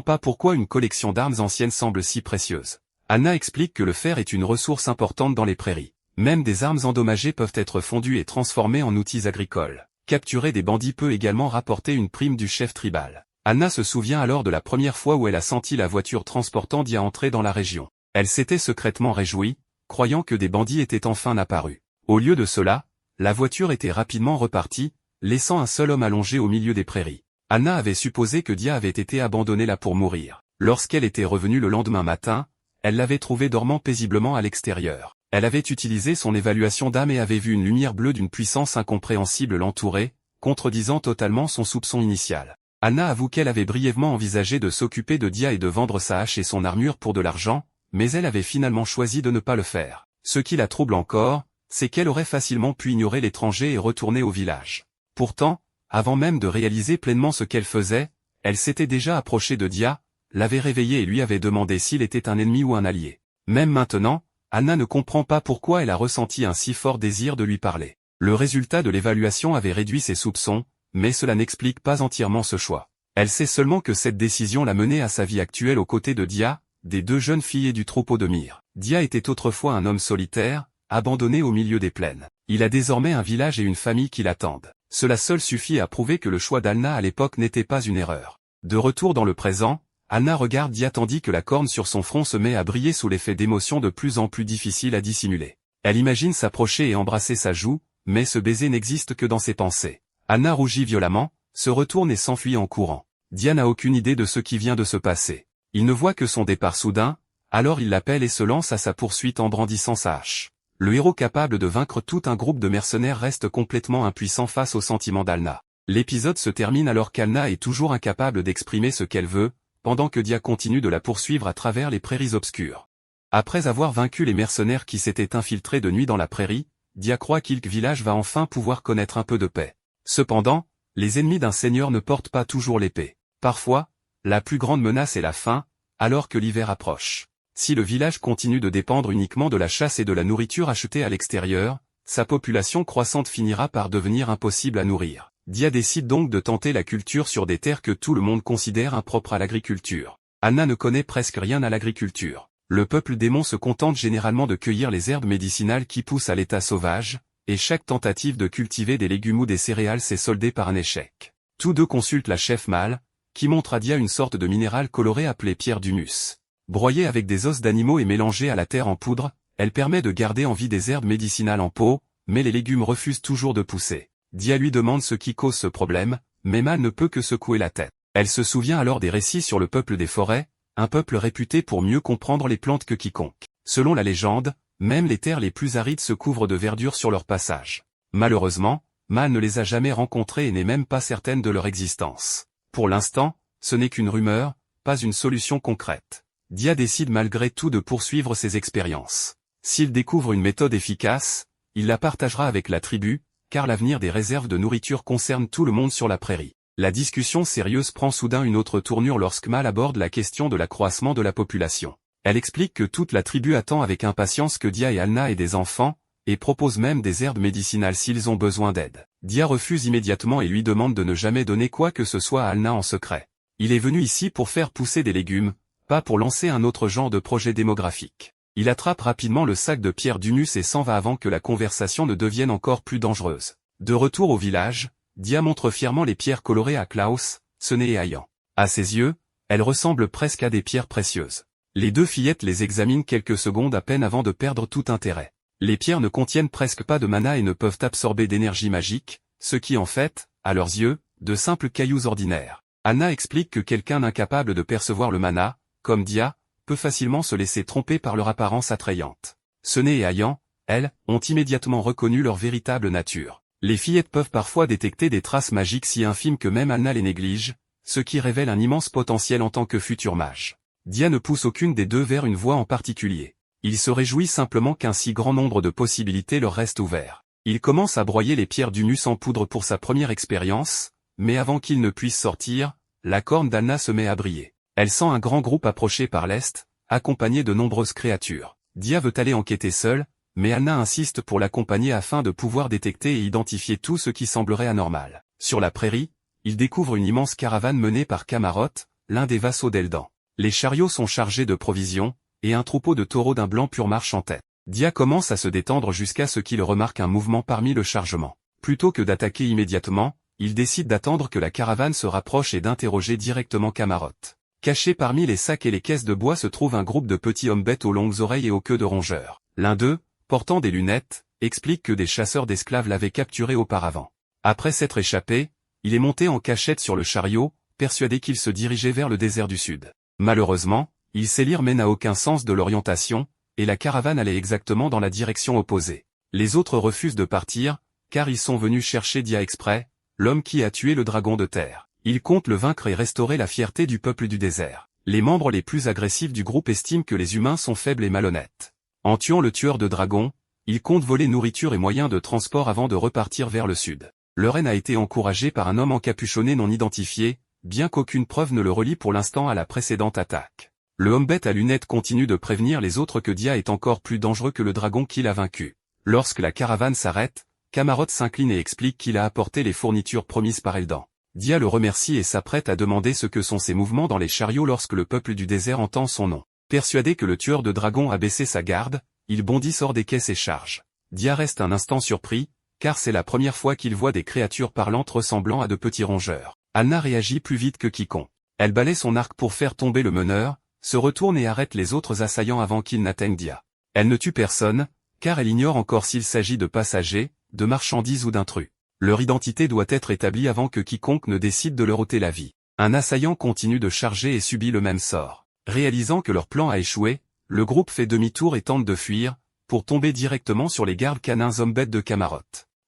pas pourquoi une collection d'armes anciennes semble si précieuse. Anna explique que le fer est une ressource importante dans les prairies. Même des armes endommagées peuvent être fondues et transformées en outils agricoles. Capturer des bandits peut également rapporter une prime du chef tribal. Anna se souvient alors de la première fois où elle a senti la voiture transportant Dia entrer dans la région. Elle s'était secrètement réjouie, croyant que des bandits étaient enfin apparus. Au lieu de cela, la voiture était rapidement repartie, laissant un seul homme allongé au milieu des prairies. Anna avait supposé que Dia avait été abandonnée là pour mourir. Lorsqu'elle était revenue le lendemain matin, elle l'avait trouvé dormant paisiblement à l'extérieur. Elle avait utilisé son évaluation d'âme et avait vu une lumière bleue d'une puissance incompréhensible l'entourer, contredisant totalement son soupçon initial. Anna avoue qu'elle avait brièvement envisagé de s'occuper de Dia et de vendre sa hache et son armure pour de l'argent, mais elle avait finalement choisi de ne pas le faire. Ce qui la trouble encore, c'est qu'elle aurait facilement pu ignorer l'étranger et retourner au village. Pourtant, avant même de réaliser pleinement ce qu'elle faisait, elle s'était déjà approchée de Dia, l'avait réveillé et lui avait demandé s'il était un ennemi ou un allié. Même maintenant, Anna ne comprend pas pourquoi elle a ressenti un si fort désir de lui parler. Le résultat de l'évaluation avait réduit ses soupçons, mais cela n'explique pas entièrement ce choix. Elle sait seulement que cette décision l'a menée à sa vie actuelle aux côtés de Dia, des deux jeunes filles et du troupeau de Myre. Dia était autrefois un homme solitaire, abandonné au milieu des plaines. Il a désormais un village et une famille qui l'attendent. Cela seul suffit à prouver que le choix d'Anna à l'époque n'était pas une erreur. De retour dans le présent, Anna regarde Dia tandis que la corne sur son front se met à briller sous l'effet d'émotions de plus en plus difficiles à dissimuler. Elle imagine s'approcher et embrasser sa joue, mais ce baiser n'existe que dans ses pensées. Anna rougit violemment, se retourne et s'enfuit en courant. Dia n'a aucune idée de ce qui vient de se passer. Il ne voit que son départ soudain, alors il l'appelle et se lance à sa poursuite en brandissant sa hache. Le héros capable de vaincre tout un groupe de mercenaires reste complètement impuissant face aux sentiments d'Anna. L'épisode se termine alors qu'Anna est toujours incapable d'exprimer ce qu'elle veut, pendant que Dia continue de la poursuivre à travers les prairies obscures. Après avoir vaincu les mercenaires qui s'étaient infiltrés de nuit dans la prairie, Dia croit qu'Ilk Village va enfin pouvoir connaître un peu de paix. Cependant, les ennemis d'un seigneur ne portent pas toujours l'épée. Parfois, la plus grande menace est la faim, alors que l'hiver approche. Si le village continue de dépendre uniquement de la chasse et de la nourriture achetée à l'extérieur, sa population croissante finira par devenir impossible à nourrir. Dia décide donc de tenter la culture sur des terres que tout le monde considère impropres à l'agriculture. Anna ne connaît presque rien à l'agriculture. Le peuple démon se contente généralement de cueillir les herbes médicinales qui poussent à l'état sauvage, et chaque tentative de cultiver des légumes ou des céréales s'est soldée par un échec. Tous deux consultent la chef mâle, qui montre à Dia une sorte de minéral coloré appelé pierre d'humus. Broyée avec des os d'animaux et mélangée à la terre en poudre, elle permet de garder en vie des herbes médicinales en pot, mais les légumes refusent toujours de pousser. Dia lui demande ce qui cause ce problème, mais Mal ne peut que secouer la tête. Elle se souvient alors des récits sur le peuple des forêts, un peuple réputé pour mieux comprendre les plantes que quiconque. Selon la légende, même les terres les plus arides se couvrent de verdure sur leur passage. Malheureusement, Mal ne les a jamais rencontrés et n'est même pas certaine de leur existence. Pour l'instant, ce n'est qu'une rumeur, pas une solution concrète. Dia décide malgré tout de poursuivre ses expériences. S'il découvre une méthode efficace, il la partagera avec la tribu, car l'avenir des réserves de nourriture concerne tout le monde sur la prairie. La discussion sérieuse prend soudain une autre tournure lorsque Mal aborde la question de l'accroissement de la population. Elle explique que toute la tribu attend avec impatience que Dia et Anna aient des enfants, et propose même des herbes médicinales s'ils ont besoin d'aide. Dia refuse immédiatement et lui demande de ne jamais donner quoi que ce soit à Anna en secret. Il est venu ici pour faire pousser des légumes, pas pour lancer un autre genre de projet démographique. Il attrape rapidement le sac de pierre d'humus et s'en va avant que la conversation ne devienne encore plus dangereuse. De retour au village, Dia montre fièrement les pierres colorées à Klaus, Sené et Ayan. À ses yeux, elles ressemblent presque à des pierres précieuses. Les deux fillettes les examinent quelques secondes à peine avant de perdre tout intérêt. Les pierres ne contiennent presque pas de mana et ne peuvent absorber d'énergie magique, ce qui en fait, à leurs yeux, de simples cailloux ordinaires. Anna explique que quelqu'un incapable de percevoir le mana, comme Dia, peut facilement se laisser tromper par leur apparence attrayante. Sené et Ayan, elles, ont immédiatement reconnu leur véritable nature. Les fillettes peuvent parfois détecter des traces magiques si infimes que même Anna les néglige, ce qui révèle un immense potentiel en tant que futur mage. Dia ne pousse aucune des deux vers une voie en particulier. Il se réjouit simplement qu'un si grand nombre de possibilités leur restent ouverts. Il commence à broyer les pierres d'humus en poudre pour sa première expérience, mais avant qu'il ne puisse sortir, la corne d'Alna se met à briller. Elle sent un grand groupe approcher par l'est, accompagné de nombreuses créatures. Dia veut aller enquêter seule, mais Alna insiste pour l'accompagner afin de pouvoir détecter et identifier tout ce qui semblerait anormal. Sur la prairie, il découvre une immense caravane menée par Camarot, l'un des vassaux d'Eldan. Les chariots sont chargés de provisions, et un troupeau de taureaux d'un blanc pur marche en tête. Dia commence à se détendre jusqu'à ce qu'il remarque un mouvement parmi le chargement. Plutôt que d'attaquer immédiatement, il décide d'attendre que la caravane se rapproche et d'interroger directement Camarot. Caché parmi les sacs et les caisses de bois se trouve un groupe de petits hommes-bêtes aux longues oreilles et aux queues de rongeurs. L'un d'eux, portant des lunettes, explique que des chasseurs d'esclaves l'avaient capturé auparavant. Après s'être échappé, il est monté en cachette sur le chariot, persuadé qu'il se dirigeait vers le désert du Sud. Malheureusement, il sait lire mais n'a aucun sens de l'orientation, et la caravane allait exactement dans la direction opposée. Les autres refusent de partir, car ils sont venus chercher Dia exprès, l'homme qui a tué le dragon de terre. Il compte le vaincre et restaurer la fierté du peuple du désert. Les membres les plus agressifs du groupe estiment que les humains sont faibles et malhonnêtes. En tuant le tueur de dragons, ils comptent voler nourriture et moyens de transport avant de repartir vers le sud. Leur haine a été encouragée par un homme encapuchonné non identifié, bien qu'aucune preuve ne le relie pour l'instant à la précédente attaque. Le homme-bête à lunettes continue de prévenir les autres que Dia est encore plus dangereux que le dragon qu'il a vaincu. Lorsque la caravane s'arrête, Camarot s'incline et explique qu'il a apporté les fournitures promises par Eldan. Dia le remercie et s'apprête à demander ce que sont ses mouvements dans les chariots lorsque le peuple du désert entend son nom. Persuadé que le tueur de dragons a baissé sa garde, il bondit sort des caisses et charge. Dia reste un instant surpris, car c'est la première fois qu'il voit des créatures parlantes ressemblant à de petits rongeurs. Alna réagit plus vite que quiconque. Elle balaie son arc pour faire tomber le meneur, se retourne et arrête les autres assaillants avant qu'ils n'atteignent Dia. Elle ne tue personne, car elle ignore encore s'il s'agit de passagers, de marchandises ou d'intrus. Leur identité doit être établie avant que quiconque ne décide de leur ôter la vie. Un assaillant continue de charger et subit le même sort. Réalisant que leur plan a échoué, le groupe fait demi-tour et tente de fuir, pour tomber directement sur les gardes canins hommes-bêtes de Camarot.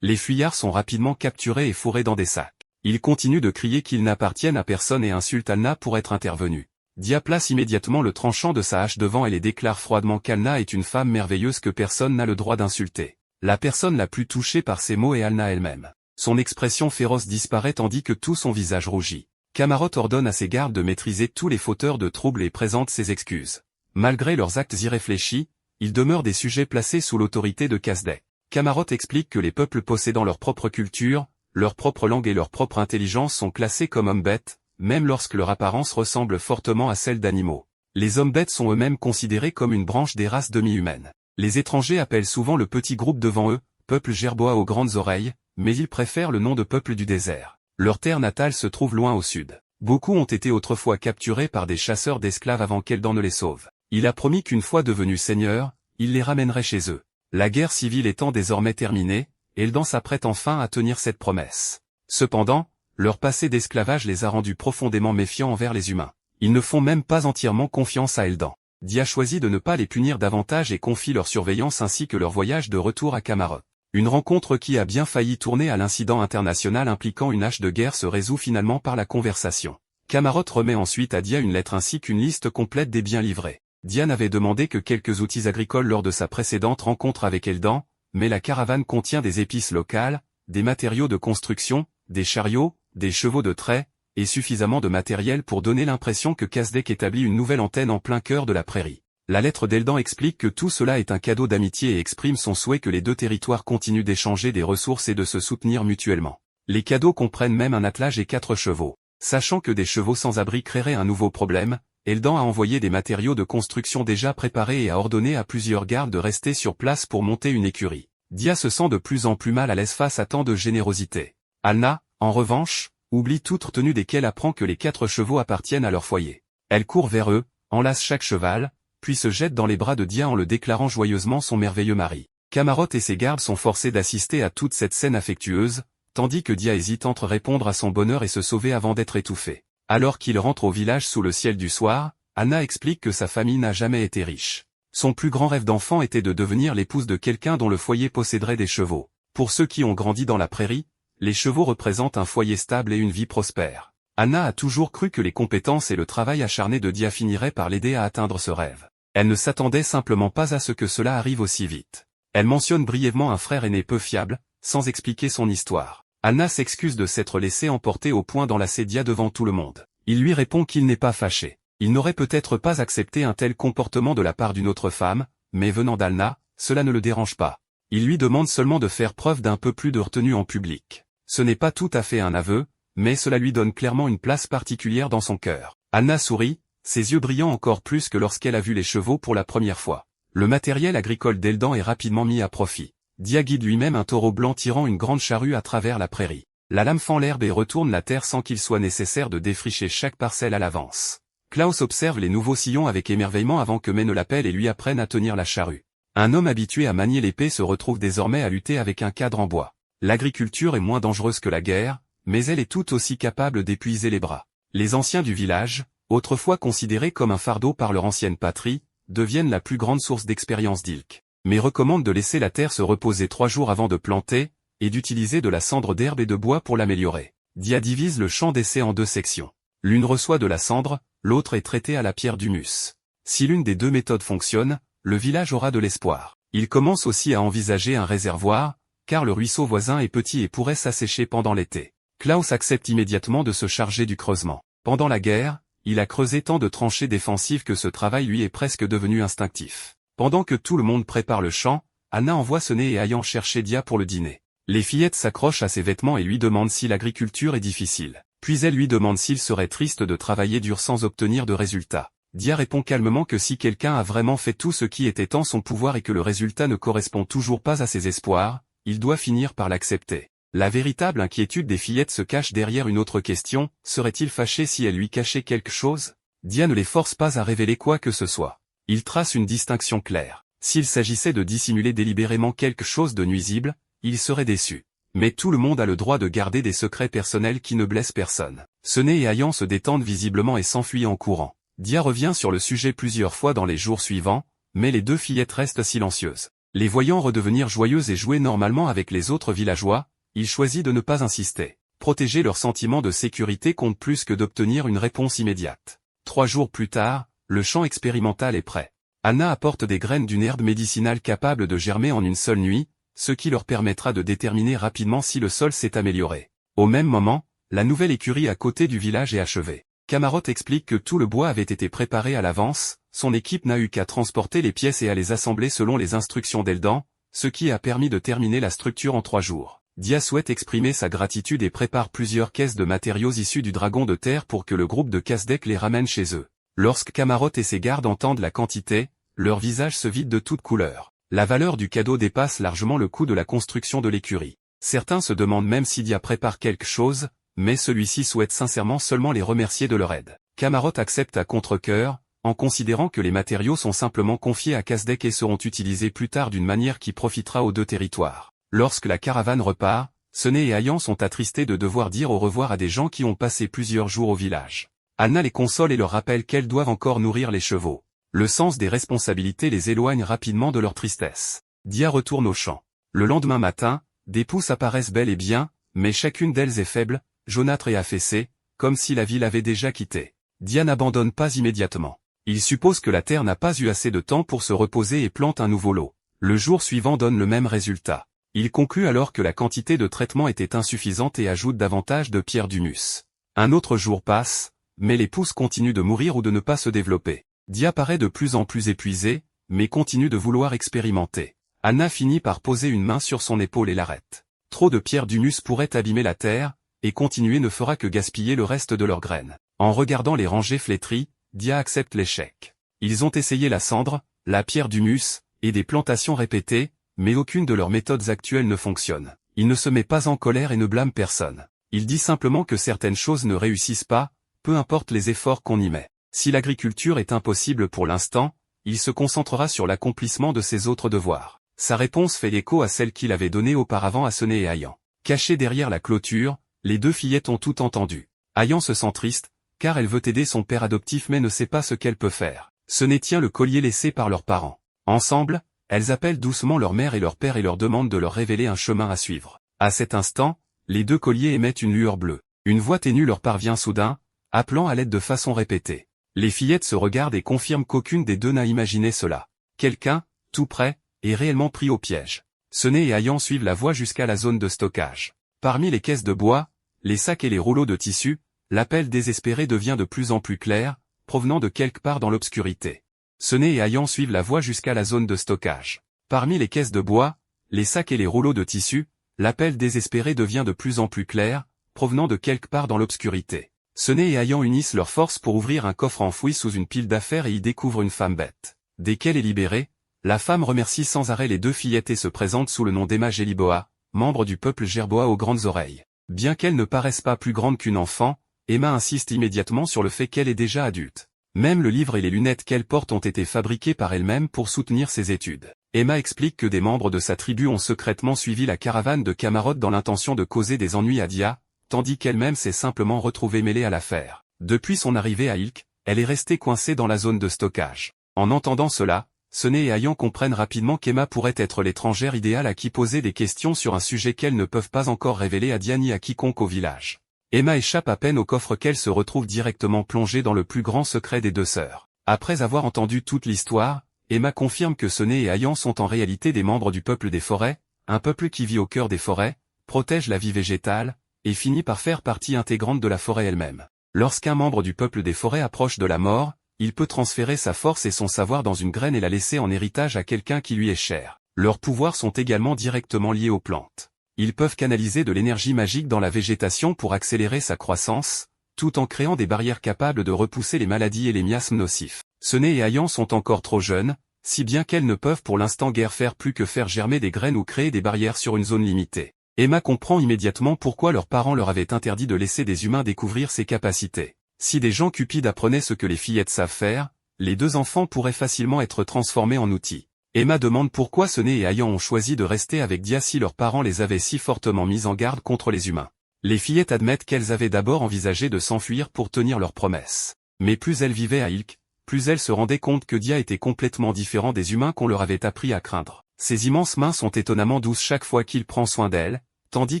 Les fuyards sont rapidement capturés et fourrés dans des sacs. Ils continuent de crier qu'ils n'appartiennent à personne et insultent Alna pour être intervenue. Dia place immédiatement le tranchant de sa hache devant elle et déclare froidement qu'Alna est une femme merveilleuse que personne n'a le droit d'insulter. La personne la plus touchée par ces mots est Alna elle-même. Son expression féroce disparaît tandis que tout son visage rougit. Camarot ordonne à ses gardes de maîtriser tous les fauteurs de troubles et présente ses excuses. Malgré leurs actes irréfléchis, ils demeurent des sujets placés sous l'autorité de Kasdek. Camarot explique que les peuples possédant leur propre culture, leur propre langue et leur propre intelligence sont classés comme hommes-bêtes, même lorsque leur apparence ressemble fortement à celle d'animaux. Les hommes-bêtes sont eux-mêmes considérés comme une branche des races demi-humaines. Les étrangers appellent souvent le petit groupe devant eux, peuple gerbois aux grandes oreilles, mais ils préfèrent le nom de peuple du désert. Leur terre natale se trouve loin au sud. Beaucoup ont été autrefois capturés par des chasseurs d'esclaves avant qu'Eldan ne les sauve. Il a promis qu'une fois devenus seigneurs, il les ramènerait chez eux. La guerre civile étant désormais terminée, Eldan s'apprête enfin à tenir cette promesse. Cependant, leur passé d'esclavage les a rendus profondément méfiants envers les humains. Ils ne font même pas entièrement confiance à Eldan. Dia choisit de ne pas les punir davantage et confie leur surveillance ainsi que leur voyage de retour à Camarot. Une rencontre qui a bien failli tourner à l'incident international impliquant une hache de guerre se résout finalement par la conversation. Camarot remet ensuite à Dia une lettre ainsi qu'une liste complète des biens livrés. Dia n'avait demandé que quelques outils agricoles lors de sa précédente rencontre avec Eldan, mais la caravane contient des épices locales, des matériaux de construction, des chariots, des chevaux de trait, et suffisamment de matériel pour donner l'impression que Kasdek établit une nouvelle antenne en plein cœur de la prairie. La lettre d'Eldan explique que tout cela est un cadeau d'amitié et exprime son souhait que les deux territoires continuent d'échanger des ressources et de se soutenir mutuellement. Les cadeaux comprennent même un attelage et 4 chevaux. Sachant que des chevaux sans abri créeraient un nouveau problème, Eldan a envoyé des matériaux de construction déjà préparés et a ordonné à plusieurs gardes de rester sur place pour monter une écurie. Dia se sent de plus en plus mal à l'aise face à tant de générosité. Alna, en revanche, oublie toute retenue desquelles apprend que les 4 chevaux appartiennent à leur foyer. Elle court vers eux, enlace chaque cheval, puis se jette dans les bras de Dia en le déclarant joyeusement son merveilleux mari. Camarot et ses gardes sont forcés d'assister à toute cette scène affectueuse, tandis que Dia hésite entre répondre à son bonheur et se sauver avant d'être étouffé. Alors qu'il rentre au village sous le ciel du soir, Anna explique que sa famille n'a jamais été riche. Son plus grand rêve d'enfant était de devenir l'épouse de quelqu'un dont le foyer posséderait des chevaux. Pour ceux qui ont grandi dans la prairie, les chevaux représentent un foyer stable et une vie prospère. Anna a toujours cru que les compétences et le travail acharné de Dia finiraient par l'aider à atteindre ce rêve. Elle ne s'attendait simplement pas à ce que cela arrive aussi vite. Elle mentionne brièvement un frère aîné peu fiable, sans expliquer son histoire. Anna s'excuse de s'être laissée emporter au point d'enlacer Dia devant tout le monde. Il lui répond qu'il n'est pas fâché. Il n'aurait peut-être pas accepté un tel comportement de la part d'une autre femme, mais venant d'Anna, cela ne le dérange pas. Il lui demande seulement de faire preuve d'un peu plus de retenue en public. Ce n'est pas tout à fait un aveu, mais cela lui donne clairement une place particulière dans son cœur. Anna sourit, ses yeux brillant encore plus que lorsqu'elle a vu les chevaux pour la première fois. Le matériel agricole d'Eldan est rapidement mis à profit. Dia guide lui-même un taureau blanc tirant une grande charrue à travers la prairie. La lame fend l'herbe et retourne la terre sans qu'il soit nécessaire de défricher chaque parcelle à l'avance. Klaus observe les nouveaux sillons avec émerveillement avant que May ne l'appelle et lui apprenne à tenir la charrue. Un homme habitué à manier l'épée se retrouve désormais à lutter avec un cadre en bois. L'agriculture est moins dangereuse que la guerre, mais elle est tout aussi capable d'épuiser les bras. Les anciens du village, autrefois considérés comme un fardeau par leur ancienne patrie, deviennent la plus grande source d'expérience d'Ilk. Mais recommandent de laisser la terre se reposer 3 jours avant de planter, et d'utiliser de la cendre d'herbe et de bois pour l'améliorer. Dia divise le champ d'essai en 2 sections. L'une reçoit de la cendre, l'autre est traitée à la pierre d'humus. Si l'une des 2 méthodes fonctionne, le village aura de l'espoir. Il commence aussi à envisager un réservoir, car le ruisseau voisin est petit et pourrait s'assécher pendant l'été. Klaus accepte immédiatement de se charger du creusement. Pendant la guerre, il a creusé tant de tranchées défensives que ce travail lui est presque devenu instinctif. Pendant que tout le monde prépare le champ, Anna envoie Sonné et Ayant chercher Dia pour le dîner. Les fillettes s'accrochent à ses vêtements et lui demandent si l'agriculture est difficile. Puis elle lui demande s'il serait triste de travailler dur sans obtenir de résultats. Dia répond calmement que si quelqu'un a vraiment fait tout ce qui était en son pouvoir et que le résultat ne correspond toujours pas à ses espoirs, il doit finir par l'accepter. La véritable inquiétude des fillettes se cache derrière une autre question, serait-il fâché si elle lui cachait quelque chose? Dia ne les force pas à révéler quoi que ce soit. Il trace une distinction claire. S'il s'agissait de dissimuler délibérément quelque chose de nuisible, il serait déçu. Mais tout le monde a le droit de garder des secrets personnels qui ne blessent personne. Sonné et Ayant se détendent visiblement et s'enfuient en courant. Dia revient sur le sujet plusieurs fois dans les jours suivants, mais les 2 fillettes restent silencieuses. Les voyant redevenir joyeuses et jouer normalement avec les autres villageois, il choisit de ne pas insister. Protéger leur sentiment de sécurité compte plus que d'obtenir une réponse immédiate. 3 jours plus tard, le champ expérimental est prêt. Anna apporte des graines d'une herbe médicinale capable de germer en une seule nuit, ce qui leur permettra de déterminer rapidement si le sol s'est amélioré. Au même moment, la nouvelle écurie à côté du village est achevée. Camarotte explique que tout le bois avait été préparé à l'avance, son équipe n'a eu qu'à transporter les pièces et à les assembler selon les instructions d'Eldan, ce qui a permis de terminer la structure en 3 jours. Dia souhaite exprimer sa gratitude et prépare plusieurs caisses de matériaux issus du dragon de terre pour que le groupe de Kasdek les ramène chez eux. Lorsque Camarotte et ses gardes entendent la quantité, leurs visages se vident de toute couleur. La valeur du cadeau dépasse largement le coût de la construction de l'écurie. Certains se demandent même si Dia prépare quelque chose, mais celui-ci souhaite sincèrement seulement les remercier de leur aide. Camarotte accepte à contre-cœur, en considérant que les matériaux sont simplement confiés à Kasdek et seront utilisés plus tard d'une manière qui profitera aux 2 territoires. Lorsque la caravane repart, Sonné et Ayant sont attristés de devoir dire au revoir à des gens qui ont passé plusieurs jours au village. Anna les console et leur rappelle qu'elles doivent encore nourrir les chevaux. Le sens des responsabilités les éloigne rapidement de leur tristesse. Dia retourne au champ. Le lendemain matin, des pousses apparaissent bel et bien, mais chacune d'elles est faible, jaunâtre et affaissée, comme si la ville avait déjà quitté. Dia n'abandonne pas immédiatement. Il suppose que la terre n'a pas eu assez de temps pour se reposer et plante un nouveau lot. Le jour suivant donne le même résultat. Il conclut alors que la quantité de traitement était insuffisante et ajoute davantage de pierre d'humus. Un autre jour passe, mais les pousses continuent de mourir ou de ne pas se développer. Dia paraît de plus en plus épuisé, mais continue de vouloir expérimenter. Anna finit par poser une main sur son épaule et l'arrête. Trop de pierre d'humus pourrait abîmer la terre, et continuer ne fera que gaspiller le reste de leurs graines. En regardant les rangées flétries, Dia accepte l'échec. Ils ont essayé la cendre, la pierre d'humus, et des plantations répétées, mais aucune de leurs méthodes actuelles ne fonctionne. Il ne se met pas en colère et ne blâme personne. Il dit simplement que certaines choses ne réussissent pas, peu importe les efforts qu'on y met. Si l'agriculture est impossible pour l'instant, il se concentrera sur l'accomplissement de ses autres devoirs. Sa réponse fait écho à celle qu'il avait donnée auparavant à Sonné et Ayant. Cachées derrière la clôture, les 2 fillettes ont tout entendu. Ayant se sent triste, car elle veut aider son père adoptif mais ne sait pas ce qu'elle peut faire. Sonné tient le collier laissé par leurs parents. Ensemble, elles appellent doucement leur mère et leur père et leur demandent de leur révéler un chemin à suivre. À cet instant, les 2 colliers émettent une lueur bleue. Une voix ténue leur parvient soudain, appelant à l'aide de façon répétée. Les fillettes se regardent et confirment qu'aucune des 2 n'a imaginé cela. Quelqu'un, tout près, est réellement pris au piège. Sonné et Ayant suivent la voie jusqu'à la zone de stockage. Parmi les caisses de bois, les sacs et les rouleaux de tissu, l'appel désespéré devient de plus en plus clair, provenant de quelque part dans l'obscurité. Sené et Ayan suivent la voie jusqu'à la zone de stockage. Parmi les caisses de bois, les sacs et les rouleaux de tissu, l'appel désespéré devient de plus en plus clair, provenant de quelque part dans l'obscurité. Sené et Ayan unissent leurs forces pour ouvrir un coffre enfoui sous une pile d'affaires et y découvrent une femme bête. Dès qu'elle est libérée, la femme remercie sans arrêt les deux fillettes et se présente sous le nom d'Emma Géliboa, membre du peuple Gerboa aux grandes oreilles. Bien qu'elle ne paraisse pas plus grande qu'une enfant, Emma insiste immédiatement sur le fait qu'elle est déjà adulte. Même le livre et les lunettes qu'elle porte ont été fabriqués par elle-même pour soutenir ses études. Emma explique que des membres de sa tribu ont secrètement suivi la caravane de Camarot dans l'intention de causer des ennuis à Dia, tandis qu'elle-même s'est simplement retrouvée mêlée à l'affaire. Depuis son arrivée à Ilk, elle est restée coincée dans la zone de stockage. En entendant cela, Sené et Ayan comprennent rapidement qu'Emma pourrait être l'étrangère idéale à qui poser des questions sur un sujet qu'elles ne peuvent pas encore révéler à Dia ni à quiconque au village. Emma échappe à peine au coffre qu'elle se retrouve directement plongée dans le plus grand secret des deux sœurs. Après avoir entendu toute l'histoire, Emma confirme que Sené et Ayan sont en réalité des membres du peuple des forêts, un peuple qui vit au cœur des forêts, protège la vie végétale, et finit par faire partie intégrante de la forêt elle-même. Lorsqu'un membre du peuple des forêts approche de la mort, il peut transférer sa force et son savoir dans une graine et la laisser en héritage à quelqu'un qui lui est cher. Leurs pouvoirs sont également directement liés aux plantes. Ils peuvent canaliser de l'énergie magique dans la végétation pour accélérer sa croissance, tout en créant des barrières capables de repousser les maladies et les miasmes nocifs. Sené et Ayan sont encore trop jeunes, si bien qu'elles ne peuvent pour l'instant guère faire plus que faire germer des graines ou créer des barrières sur une zone limitée. Emma comprend immédiatement pourquoi leurs parents leur avaient interdit de laisser des humains découvrir ses capacités. Si des gens cupides apprenaient ce que les fillettes savent faire, les deux enfants pourraient facilement être transformés en outils. Emma demande pourquoi Sené et Ayan ont choisi de rester avec Dia si leurs parents les avaient si fortement mis en garde contre les humains. Les fillettes admettent qu'elles avaient d'abord envisagé de s'enfuir pour tenir leurs promesses. Mais plus elles vivaient à Ilk, plus elles se rendaient compte que Dia était complètement différent des humains qu'on leur avait appris à craindre. Ses immenses mains sont étonnamment douces chaque fois qu'il prend soin d'elles, tandis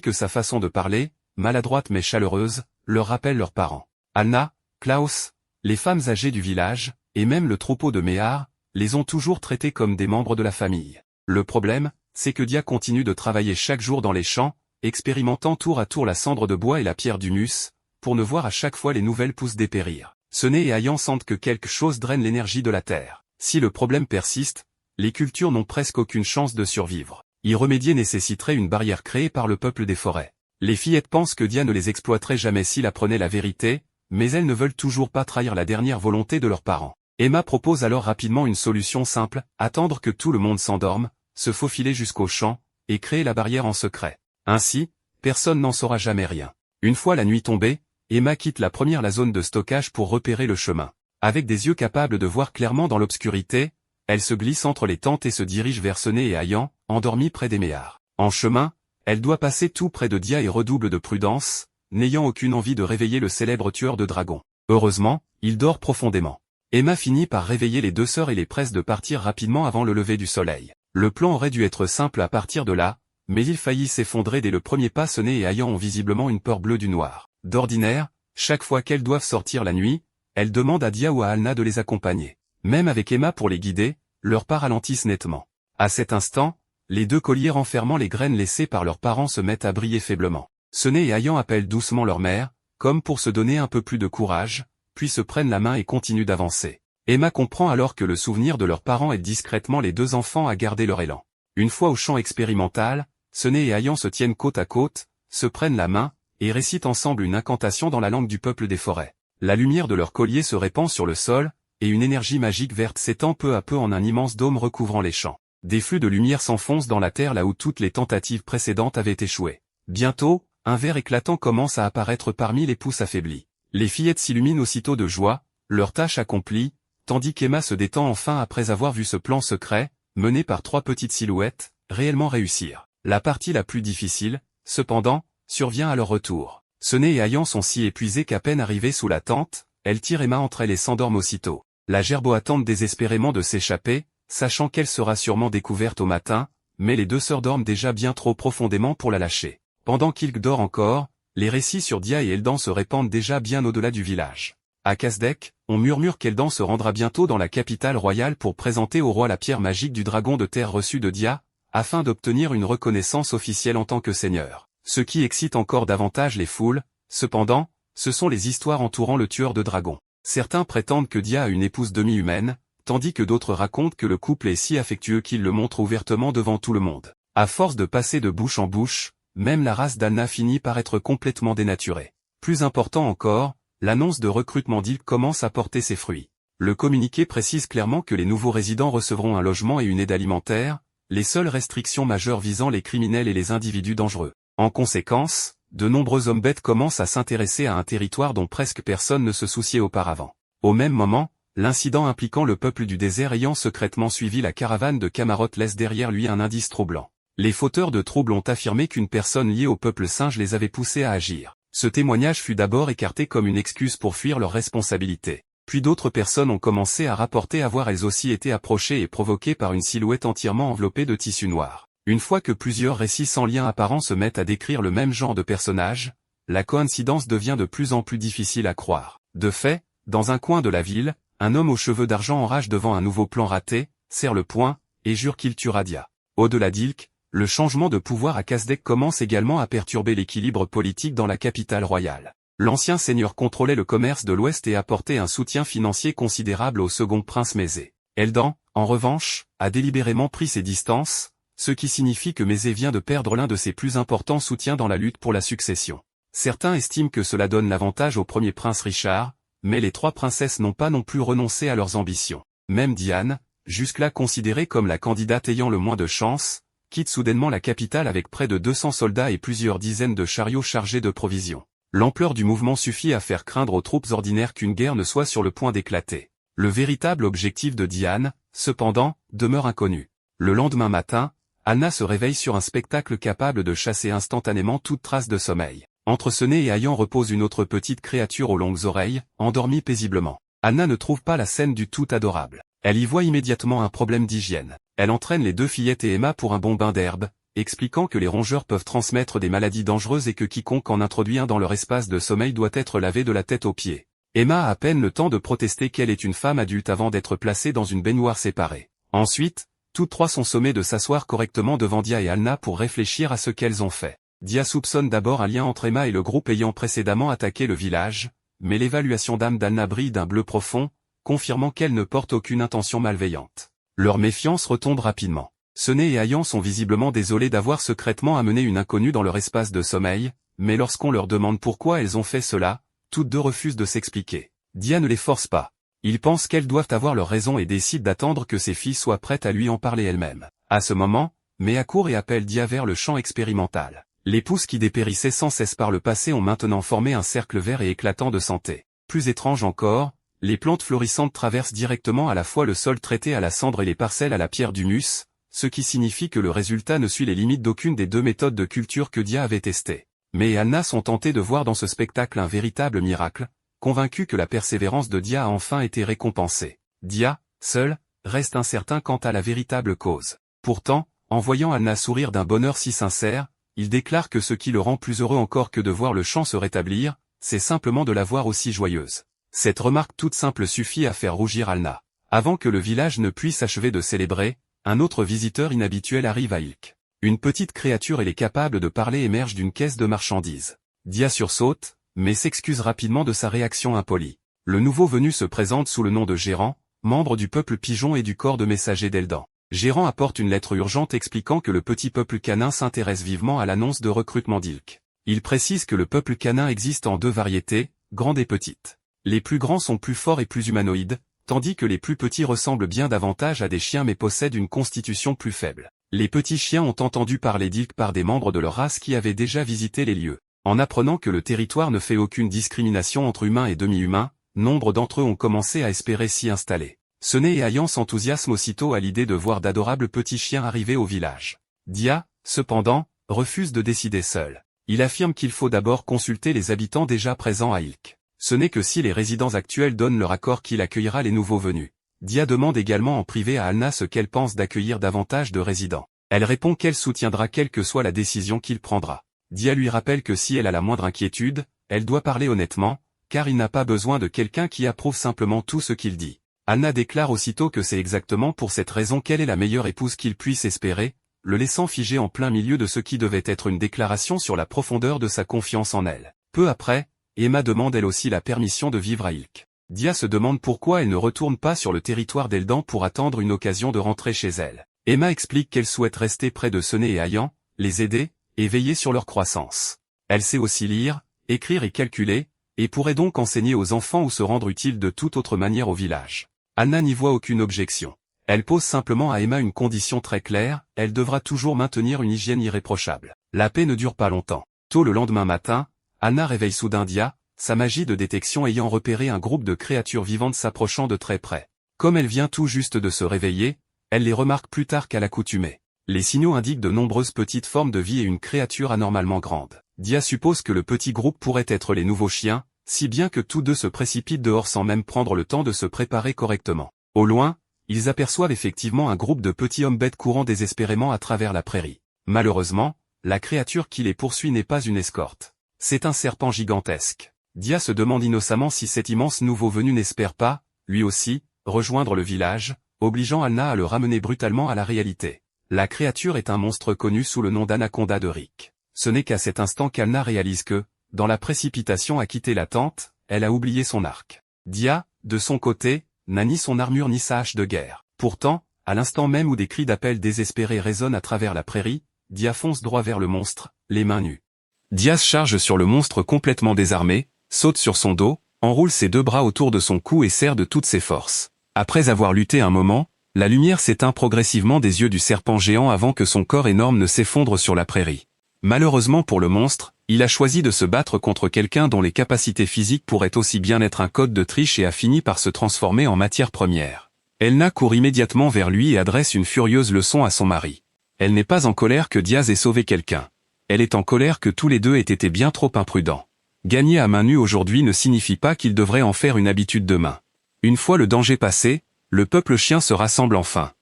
que sa façon de parler, maladroite mais chaleureuse, leur rappelle leurs parents. Alna, Klaus, les femmes âgées du village, et même le troupeau de méhards, les ont toujours traités comme des membres de la famille. Le problème, c'est que Dia continue de travailler chaque jour dans les champs, expérimentant tour à tour la cendre de bois et la pierre d'humus, pour ne voir à chaque fois les nouvelles pousses dépérir. Sené et Ayan sentent que quelque chose draine l'énergie de la terre. Si le problème persiste, les cultures n'ont presque aucune chance de survivre. Y remédier nécessiterait une barrière créée par le peuple des forêts. Les fillettes pensent que Dia ne les exploiterait jamais s'il apprenait la vérité, mais elles ne veulent toujours pas trahir la dernière volonté de leurs parents. Emma propose alors rapidement une solution simple, attendre que tout le monde s'endorme, se faufiler jusqu'au champ, et créer la barrière en secret. Ainsi, personne n'en saura jamais rien. Une fois la nuit tombée, Emma quitte la zone de stockage pour repérer le chemin. Avec des yeux capables de voir clairement dans l'obscurité, elle se glisse entre les tentes et se dirige vers Sené et Ayan, endormis près des méhards. En chemin, elle doit passer tout près de Dia et redouble de prudence, n'ayant aucune envie de réveiller le célèbre tueur de dragons. Heureusement, il dort profondément. Emma finit par réveiller les deux sœurs et les presse de partir rapidement avant le lever du soleil. Le plan aurait dû être simple à partir de là, mais il faillit s'effondrer dès le premier pas. Sené et Ayan ont visiblement une peur bleue du noir. D'ordinaire, chaque fois qu'elles doivent sortir la nuit, elles demandent à Dia ou à Alna de les accompagner. Même avec Emma pour les guider, leurs pas ralentissent nettement. À cet instant, les deux colliers renfermant les graines laissées par leurs parents se mettent à briller faiblement. Sené et Ayan appellent doucement leur mère, comme pour se donner un peu plus de courage, puis se prennent la main et continuent d'avancer. Emma comprend alors que le souvenir de leurs parents aide discrètement les deux enfants à garder leur élan. Une fois au champ expérimental, Sené et Ayan se tiennent côte à côte, se prennent la main, et récitent ensemble une incantation dans la langue du peuple des forêts. La lumière de leur collier se répand sur le sol, et une énergie magique verte s'étend peu à peu en un immense dôme recouvrant les champs. Des flux de lumière s'enfoncent dans la terre là où toutes les tentatives précédentes avaient échoué. Bientôt, un vert éclatant commence à apparaître parmi les pousses affaiblies. Les fillettes s'illuminent aussitôt de joie, leur tâche accomplie, tandis qu'Emma se détend enfin après avoir vu ce plan secret, mené par trois petites silhouettes, réellement réussir. La partie la plus difficile, cependant, survient à leur retour. Sené et Ayan sont si épuisés qu'à peine arrivés sous la tente, elles tirent Emma entre elles et s'endorment aussitôt. La Gerboa tente désespérément de s'échapper, sachant qu'elle sera sûrement découverte au matin, mais les deux sœurs dorment déjà bien trop profondément pour la lâcher. Pendant qu'Ilk dort encore, les récits sur Dia et Eldan se répandent déjà bien au-delà du village. À Kazdek, on murmure qu'Eldan se rendra bientôt dans la capitale royale pour présenter au roi la pierre magique du dragon de terre reçue de Dia, afin d'obtenir une reconnaissance officielle en tant que seigneur. Ce qui excite encore davantage les foules, cependant, ce sont les histoires entourant le tueur de dragons. Certains prétendent que Dia a une épouse demi-humaine, tandis que d'autres racontent que le couple est si affectueux qu'il le montre ouvertement devant tout le monde. À force de passer de bouche en bouche, même la race d'Anna finit par être complètement dénaturée. Plus important encore, l'annonce de recrutement d'Ilk commence à porter ses fruits. Le communiqué précise clairement que les nouveaux résidents recevront un logement et une aide alimentaire, les seules restrictions majeures visant les criminels et les individus dangereux. En conséquence, de nombreux hommes bêtes commencent à s'intéresser à un territoire dont presque personne ne se souciait auparavant. Au même moment, l'incident impliquant le peuple du désert ayant secrètement suivi la caravane de Camarot laisse derrière lui un indice troublant. Les fauteurs de troubles ont affirmé qu'une personne liée au peuple singe les avait poussés à agir. Ce témoignage fut d'abord écarté comme une excuse pour fuir leurs responsabilités. Puis d'autres personnes ont commencé à rapporter avoir elles aussi été approchées et provoquées par une silhouette entièrement enveloppée de tissu noir. Une fois que plusieurs récits sans lien apparent se mettent à décrire le même genre de personnage, la coïncidence devient de plus en plus difficile à croire. De fait, dans un coin de la ville, un homme aux cheveux d'argent enrage devant un nouveau plan raté, serre le poing, et jure qu'il tuera Dia. Au-delà d'Ilk, le changement de pouvoir à Kasdek commence également à perturber l'équilibre politique dans la capitale royale. L'ancien seigneur contrôlait le commerce de l'Ouest et apportait un soutien financier considérable au second prince Mézé. Eldan, en revanche, a délibérément pris ses distances, ce qui signifie que Mézé vient de perdre l'un de ses plus importants soutiens dans la lutte pour la succession. Certains estiment que cela donne l'avantage au premier prince Richard, mais les trois princesses n'ont pas non plus renoncé à leurs ambitions. Même Diane, jusque-là considérée comme la candidate ayant le moins de chance, quitte soudainement la capitale avec près de 200 soldats et plusieurs dizaines de chariots chargés de provisions. L'ampleur du mouvement suffit à faire craindre aux troupes ordinaires qu'une guerre ne soit sur le point d'éclater. Le véritable objectif de Diane, cependant, demeure inconnu. Le lendemain matin, Anna se réveille sur un spectacle capable de chasser instantanément toute trace de sommeil. Entre ce nez et haillant repose une autre petite créature aux longues oreilles, endormie paisiblement. Anna ne trouve pas la scène du tout adorable. Elle y voit immédiatement un problème d'hygiène. Elle entraîne les deux fillettes et Emma pour un bon bain d'herbe, expliquant que les rongeurs peuvent transmettre des maladies dangereuses et que quiconque en introduit un dans leur espace de sommeil doit être lavé de la tête aux pieds. Emma a à peine le temps de protester qu'elle est une femme adulte avant d'être placée dans une baignoire séparée. Ensuite, toutes trois sont sommées de s'asseoir correctement devant Dia et Alna pour réfléchir à ce qu'elles ont fait. Dia soupçonne d'abord un lien entre Emma et le groupe ayant précédemment attaqué le village, mais l'évaluation d'âme d'Alna brille d'un bleu profond, confirmant qu'elle ne porte aucune intention malveillante. Leur méfiance retombe rapidement. Sené et Hayan sont visiblement désolés d'avoir secrètement amené une inconnue dans leur espace de sommeil, mais lorsqu'on leur demande pourquoi elles ont fait cela, toutes deux refusent de s'expliquer. Dia ne les force pas. Ils pensent qu'elles doivent avoir leur raison et décident d'attendre que ses filles soient prêtes à lui en parler elles-mêmes. À ce moment, Mea court et appelle Dia vers le champ expérimental. Les pousses qui dépérissaient sans cesse par le passé ont maintenant formé un cercle vert et éclatant de santé. Plus étrange encore, les plantes florissantes traversent directement à la fois le sol traité à la cendre et les parcelles à la pierre d'humus, ce qui signifie que le résultat ne suit les limites d'aucune des deux méthodes de culture que Dia avait testées. Mais et Anna sont tentés de voir dans ce spectacle un véritable miracle, convaincus que la persévérance de Dia a enfin été récompensée. Dia, seul, reste incertain quant à la véritable cause. Pourtant, en voyant Anna sourire d'un bonheur si sincère, il déclare que ce qui le rend plus heureux encore que de voir le champ se rétablir, c'est simplement de la voir aussi joyeuse. Cette remarque toute simple suffit à faire rougir Alna. Avant que le village ne puisse achever de célébrer, un autre visiteur inhabituel arrive à Ilk. Une petite créature elle est capable de parler émerge d'une caisse de marchandises. Dia sursaute, mais s'excuse rapidement de sa réaction impolie. Le nouveau venu se présente sous le nom de Gérant, membre du peuple pigeon et du corps de messager d'Eldan. Gérant apporte une lettre urgente expliquant que le petit peuple canin s'intéresse vivement à l'annonce de recrutement d'Ilk. Il précise que le peuple canin existe en deux variétés, grande et petite. Les plus grands sont plus forts et plus humanoïdes, tandis que les plus petits ressemblent bien davantage à des chiens mais possèdent une constitution plus faible. Les petits chiens ont entendu parler d'Ilk par des membres de leur race qui avaient déjà visité les lieux. En apprenant que le territoire ne fait aucune discrimination entre humains et demi-humains, nombre d'entre eux ont commencé à espérer s'y installer. Sené et Hayan s'enthousiasment aussitôt à l'idée de voir d'adorables petits chiens arriver au village. Dia, cependant, refuse de décider seul. Il affirme qu'il faut d'abord consulter les habitants déjà présents à Ilk. Ce n'est que si les résidents actuels donnent leur accord qu'il accueillera les nouveaux venus. Dia demande également en privé à Alna ce qu'elle pense d'accueillir davantage de résidents. Elle répond qu'elle soutiendra quelle que soit la décision qu'il prendra. Dia lui rappelle que si elle a la moindre inquiétude, elle doit parler honnêtement, car il n'a pas besoin de quelqu'un qui approuve simplement tout ce qu'il dit. Alna déclare aussitôt que c'est exactement pour cette raison qu'elle est la meilleure épouse qu'il puisse espérer, le laissant figé en plein milieu de ce qui devait être une déclaration sur la profondeur de sa confiance en elle. Peu après, Emma demande elle aussi la permission de vivre à Ilk. Dia se demande pourquoi elle ne retourne pas sur le territoire d'Eldan pour attendre une occasion de rentrer chez elle. Emma explique qu'elle souhaite rester près de Sene et Ayan, les aider, et veiller sur leur croissance. Elle sait aussi lire, écrire et calculer, et pourrait donc enseigner aux enfants ou se rendre utile de toute autre manière au village. Anna n'y voit aucune objection. Elle pose simplement à Emma une condition très claire, elle devra toujours maintenir une hygiène irréprochable. La paix ne dure pas longtemps. Tôt le lendemain matin, Anna réveille soudain Dia, sa magie de détection ayant repéré un groupe de créatures vivantes s'approchant de très près. Comme elle vient tout juste de se réveiller, elle les remarque plus tard qu'à l'accoutumée. Les signaux indiquent de nombreuses petites formes de vie et une créature anormalement grande. Dia suppose que le petit groupe pourrait être les nouveaux chiens, si bien que tous deux se précipitent dehors sans même prendre le temps de se préparer correctement. Au loin, ils aperçoivent effectivement un groupe de petits hommes-bêtes courant désespérément à travers la prairie. Malheureusement, la créature qui les poursuit n'est pas une escorte. C'est un serpent gigantesque. Dia se demande innocemment si cet immense nouveau venu n'espère pas, lui aussi, rejoindre le village, obligeant Anna à le ramener brutalement à la réalité. La créature est un monstre connu sous le nom d'Anaconda de Rick. Ce n'est qu'à cet instant qu'Anna réalise que, dans la précipitation à quitter la tente, elle a oublié son arc. Dia, de son côté, n'a ni son armure ni sa hache de guerre. Pourtant, à l'instant même où des cris d'appel désespérés résonnent à travers la prairie, Dia fonce droit vers le monstre, les mains nues. Dia se charge sur le monstre complètement désarmé, saute sur son dos, enroule ses deux bras autour de son cou et serre de toutes ses forces. Après avoir lutté un moment, la lumière s'éteint progressivement des yeux du serpent géant avant que son corps énorme ne s'effondre sur la prairie. Malheureusement pour le monstre, il a choisi de se battre contre quelqu'un dont les capacités physiques pourraient aussi bien être un code de triche et a fini par se transformer en matière première. Elna court immédiatement vers lui et adresse une furieuse leçon à son mari. Elle n'est pas en colère que Diaz ait sauvé quelqu'un. Elle est en colère que tous les deux aient été bien trop imprudents. Gagner à main nue aujourd'hui ne signifie pas qu'il devrait en faire une habitude demain. Une fois le danger passé, le peuple chien se rassemble enfin.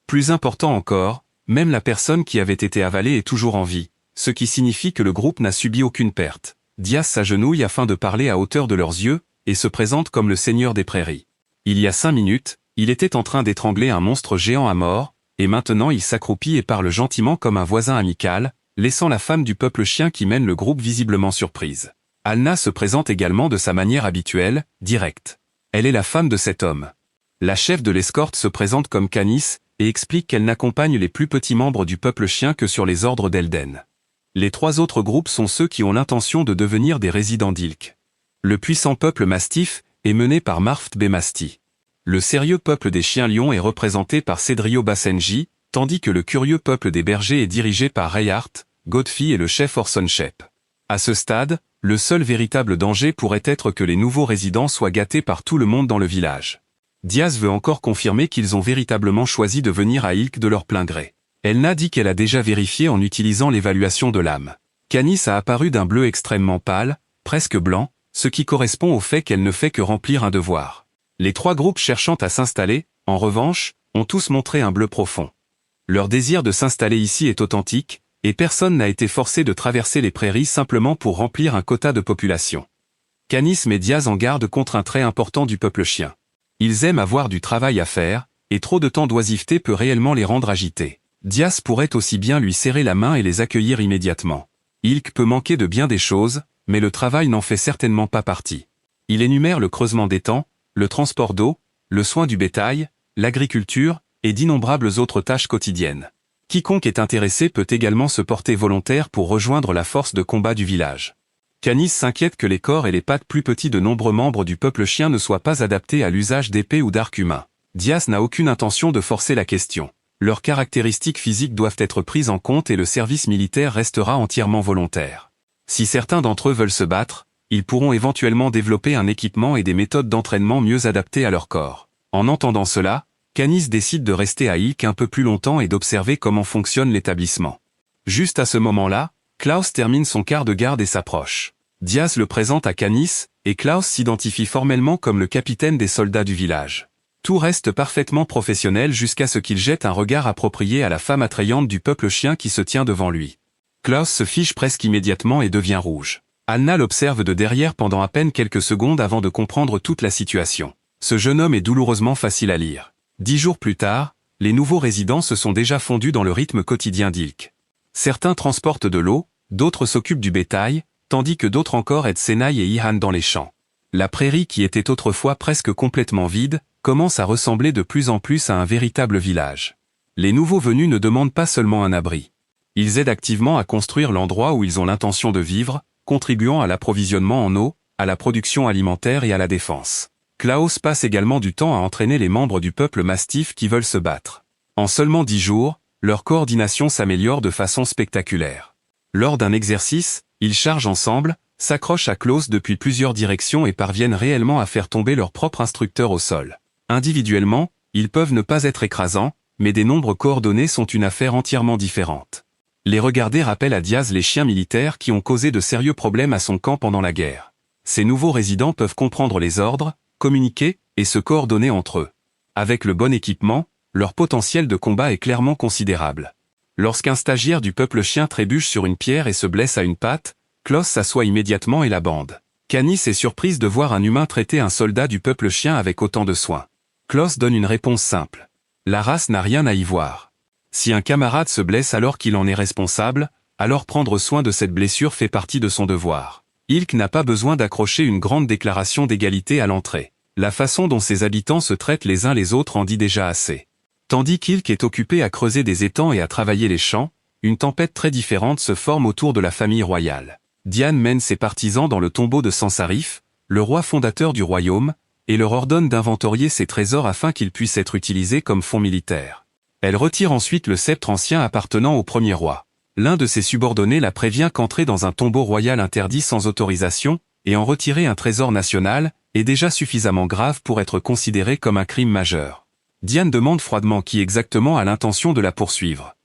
Plus important encore, même la personne qui avait été avalée est toujours en vie, ce qui signifie que le groupe n'a subi aucune perte. Diaz s'agenouille afin de parler à hauteur de leurs yeux, et se présente comme le seigneur des prairies. Il y a 5 minutes, il était en train d'étrangler un monstre géant à mort, et maintenant il s'accroupit et parle gentiment comme un voisin amical, laissant la femme du peuple chien qui mène le groupe visiblement surprise. Alna se présente également de sa manière habituelle, directe. Elle est la femme de cet homme. La chef de l'escorte se présente comme Canis, et explique qu'elle n'accompagne les plus petits membres du peuple chien que sur les ordres d'Elden. Les 3 autres groupes sont ceux qui ont l'intention de devenir des résidents d'Ilk. Le puissant peuple mastif est mené par Marft Bemasti. Le sérieux peuple des chiens-lions est représenté par Cedrio Basenji, tandis que le curieux peuple des bergers est dirigé par Reinhardt, Godfrey et le chef Orson Shep. À ce stade, le seul véritable danger pourrait être que les nouveaux résidents soient gâtés par tout le monde dans le village. Diaz veut encore confirmer qu'ils ont véritablement choisi de venir à Ilk de leur plein gré. Elna dit qu'elle a déjà vérifié en utilisant l'évaluation de l'âme. Canis a apparu d'un bleu extrêmement pâle, presque blanc, ce qui correspond au fait qu'elle ne fait que remplir un devoir. Les 3 groupes cherchant à s'installer, en revanche, ont tous montré un bleu profond. Leur désir de s'installer ici est authentique, et personne n'a été forcé de traverser les prairies simplement pour remplir un quota de population. Canis met Diaz en garde contre un trait important du peuple chien. Ils aiment avoir du travail à faire, et trop de temps d'oisiveté peut réellement les rendre agités. Diaz pourrait aussi bien lui serrer la main et les accueillir immédiatement. Ilk peut manquer de bien des choses, mais le travail n'en fait certainement pas partie. Il énumère le creusement d'étangs, le transport d'eau, le soin du bétail, l'agriculture, et d'innombrables autres tâches quotidiennes. Quiconque est intéressé peut également se porter volontaire pour rejoindre la force de combat du village. Canis s'inquiète que les corps et les pattes plus petits de nombreux membres du peuple chien ne soient pas adaptés à l'usage d'épées ou d'arcs humains. Diaz n'a aucune intention de forcer la question. Leurs caractéristiques physiques doivent être prises en compte et le service militaire restera entièrement volontaire. Si certains d'entre eux veulent se battre, ils pourront éventuellement développer un équipement et des méthodes d'entraînement mieux adaptées à leur corps. En entendant cela, Canis décide de rester à Ilk un peu plus longtemps et d'observer comment fonctionne l'établissement. Juste à ce moment-là, Klaus termine son quart de garde et s'approche. Diaz le présente à Canis, et Klaus s'identifie formellement comme le capitaine des soldats du village. Tout reste parfaitement professionnel jusqu'à ce qu'il jette un regard approprié à la femme attrayante du peuple chien qui se tient devant lui. Klaus se fige presque immédiatement et devient rouge. Anna l'observe de derrière pendant à peine quelques secondes avant de comprendre toute la situation. Ce jeune homme est douloureusement facile à lire. 10 jours plus tard, les nouveaux résidents se sont déjà fondus dans le rythme quotidien d'Ilk. Certains transportent de l'eau, d'autres s'occupent du bétail, tandis que d'autres encore aident Senai et Ihan dans les champs. La prairie qui était autrefois presque complètement vide, commence à ressembler de plus en plus à un véritable village. Les nouveaux venus ne demandent pas seulement un abri. Ils aident activement à construire l'endroit où ils ont l'intention de vivre, contribuant à l'approvisionnement en eau, à la production alimentaire et à la défense. Klaus passe également du temps à entraîner les membres du peuple mastif qui veulent se battre. En seulement 10 jours, leur coordination s'améliore de façon spectaculaire. Lors d'un exercice, ils chargent ensemble, s'accrochent à Klaus depuis plusieurs directions et parviennent réellement à faire tomber leur propre instructeur au sol. Individuellement, ils peuvent ne pas être écrasants, mais des nombres coordonnés sont une affaire entièrement différente. Les regarder rappelle à Diaz les chiens militaires qui ont causé de sérieux problèmes à son camp pendant la guerre. Ces nouveaux résidents peuvent comprendre les ordres, communiquer et se coordonner entre eux. Avec le bon équipement, leur potentiel de combat est clairement considérable. Lorsqu'un stagiaire du peuple chien trébuche sur une pierre et se blesse à une patte, Klaus s'assoit immédiatement et la bande. Canis est surprise de voir un humain traiter un soldat du peuple chien avec autant de soin. Klaus donne une réponse simple. La race n'a rien à y voir. Si un camarade se blesse alors qu'il en est responsable, alors prendre soin de cette blessure fait partie de son devoir. Ilk n'a pas besoin d'accrocher une grande déclaration d'égalité à l'entrée. La façon dont ses habitants se traitent les uns les autres en dit déjà assez. Tandis qu'Ilk est occupé à creuser des étangs et à travailler les champs, une tempête très différente se forme autour de la famille royale. Diane mène ses partisans dans le tombeau de Sansarif, le roi fondateur du royaume, et leur ordonne d'inventorier ses trésors afin qu'ils puissent être utilisés comme fonds militaires. Elle retire ensuite le sceptre ancien appartenant au premier roi. L'un de ses subordonnés la prévient qu'entrer dans un tombeau royal interdit sans autorisation, et en retirer un trésor national, est déjà suffisamment grave pour être considéré comme un crime majeur. Diane demande froidement qui exactement a l'intention de la poursuivre.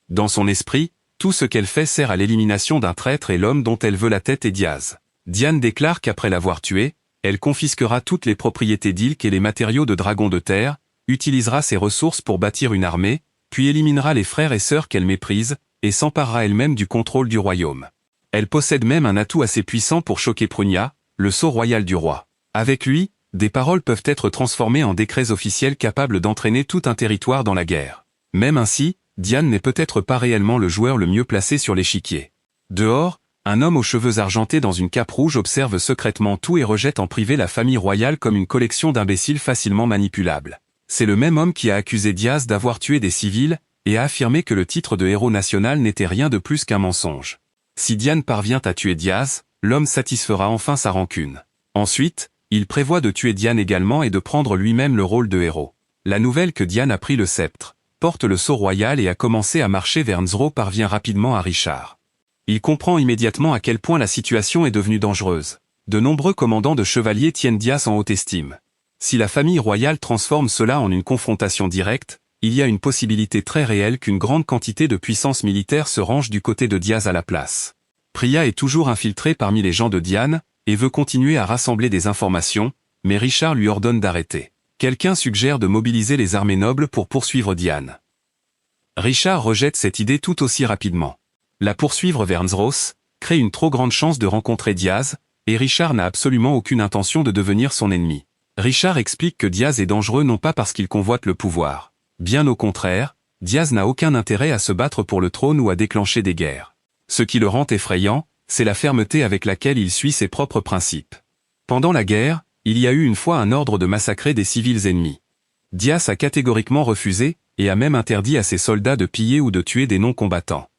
Dans son esprit, tout ce qu'elle fait sert à l'élimination d'un traître et l'homme dont elle veut la tête est Diaz. Diane déclare qu'après l'avoir tué, elle confisquera toutes les propriétés d'Ilk et les matériaux de Dragon de Terre, utilisera ses ressources pour bâtir une armée, puis éliminera les frères et sœurs qu'elle méprise, et s'emparera elle-même du contrôle du royaume. Elle possède même un atout assez puissant pour choquer Prunia, le sceau royal du roi. Avec lui, des paroles peuvent être transformées en décrets officiels capables d'entraîner tout un territoire dans la guerre. Même ainsi, Diane n'est peut-être pas réellement le joueur le mieux placé sur l'échiquier. Dehors, un homme aux cheveux argentés dans une cape rouge observe secrètement tout et rejette en privé la famille royale comme une collection d'imbéciles facilement manipulables. C'est le même homme qui a accusé Diaz d'avoir tué des civils, et a affirmé que le titre de héros national n'était rien de plus qu'un mensonge. Si Diane parvient à tuer Diaz, l'homme satisfera enfin sa rancune. Ensuite, il prévoit de tuer Diane également et de prendre lui-même le rôle de héros. La nouvelle que Diane a pris le sceptre, porte le sceau royal et a commencé à marcher vers Nzro parvient rapidement à Richard. Il comprend immédiatement à quel point la situation est devenue dangereuse. De nombreux commandants de chevaliers tiennent Diaz en haute estime. Si la famille royale transforme cela en une confrontation directe, il y a une possibilité très réelle qu'une grande quantité de puissance militaire se range du côté de Diaz à la place. Priya est toujours infiltré parmi les gens de Diane, et veut continuer à rassembler des informations, mais Richard lui ordonne d'arrêter. Quelqu'un suggère de mobiliser les armées nobles pour poursuivre Diane. Richard rejette cette idée tout aussi rapidement. La poursuivre vers Nzros crée une trop grande chance de rencontrer Diaz, et Richard n'a absolument aucune intention de devenir son ennemi. Richard explique que Diaz est dangereux non pas parce qu'il convoite le pouvoir. Bien au contraire, Diaz n'a aucun intérêt à se battre pour le trône ou à déclencher des guerres. Ce qui le rend effrayant, c'est la fermeté avec laquelle il suit ses propres principes. Pendant la guerre, il y a eu une fois un ordre de massacrer des civils ennemis. Diaz a catégoriquement refusé, et a même interdit à ses soldats de piller ou de tuer des non-combattants.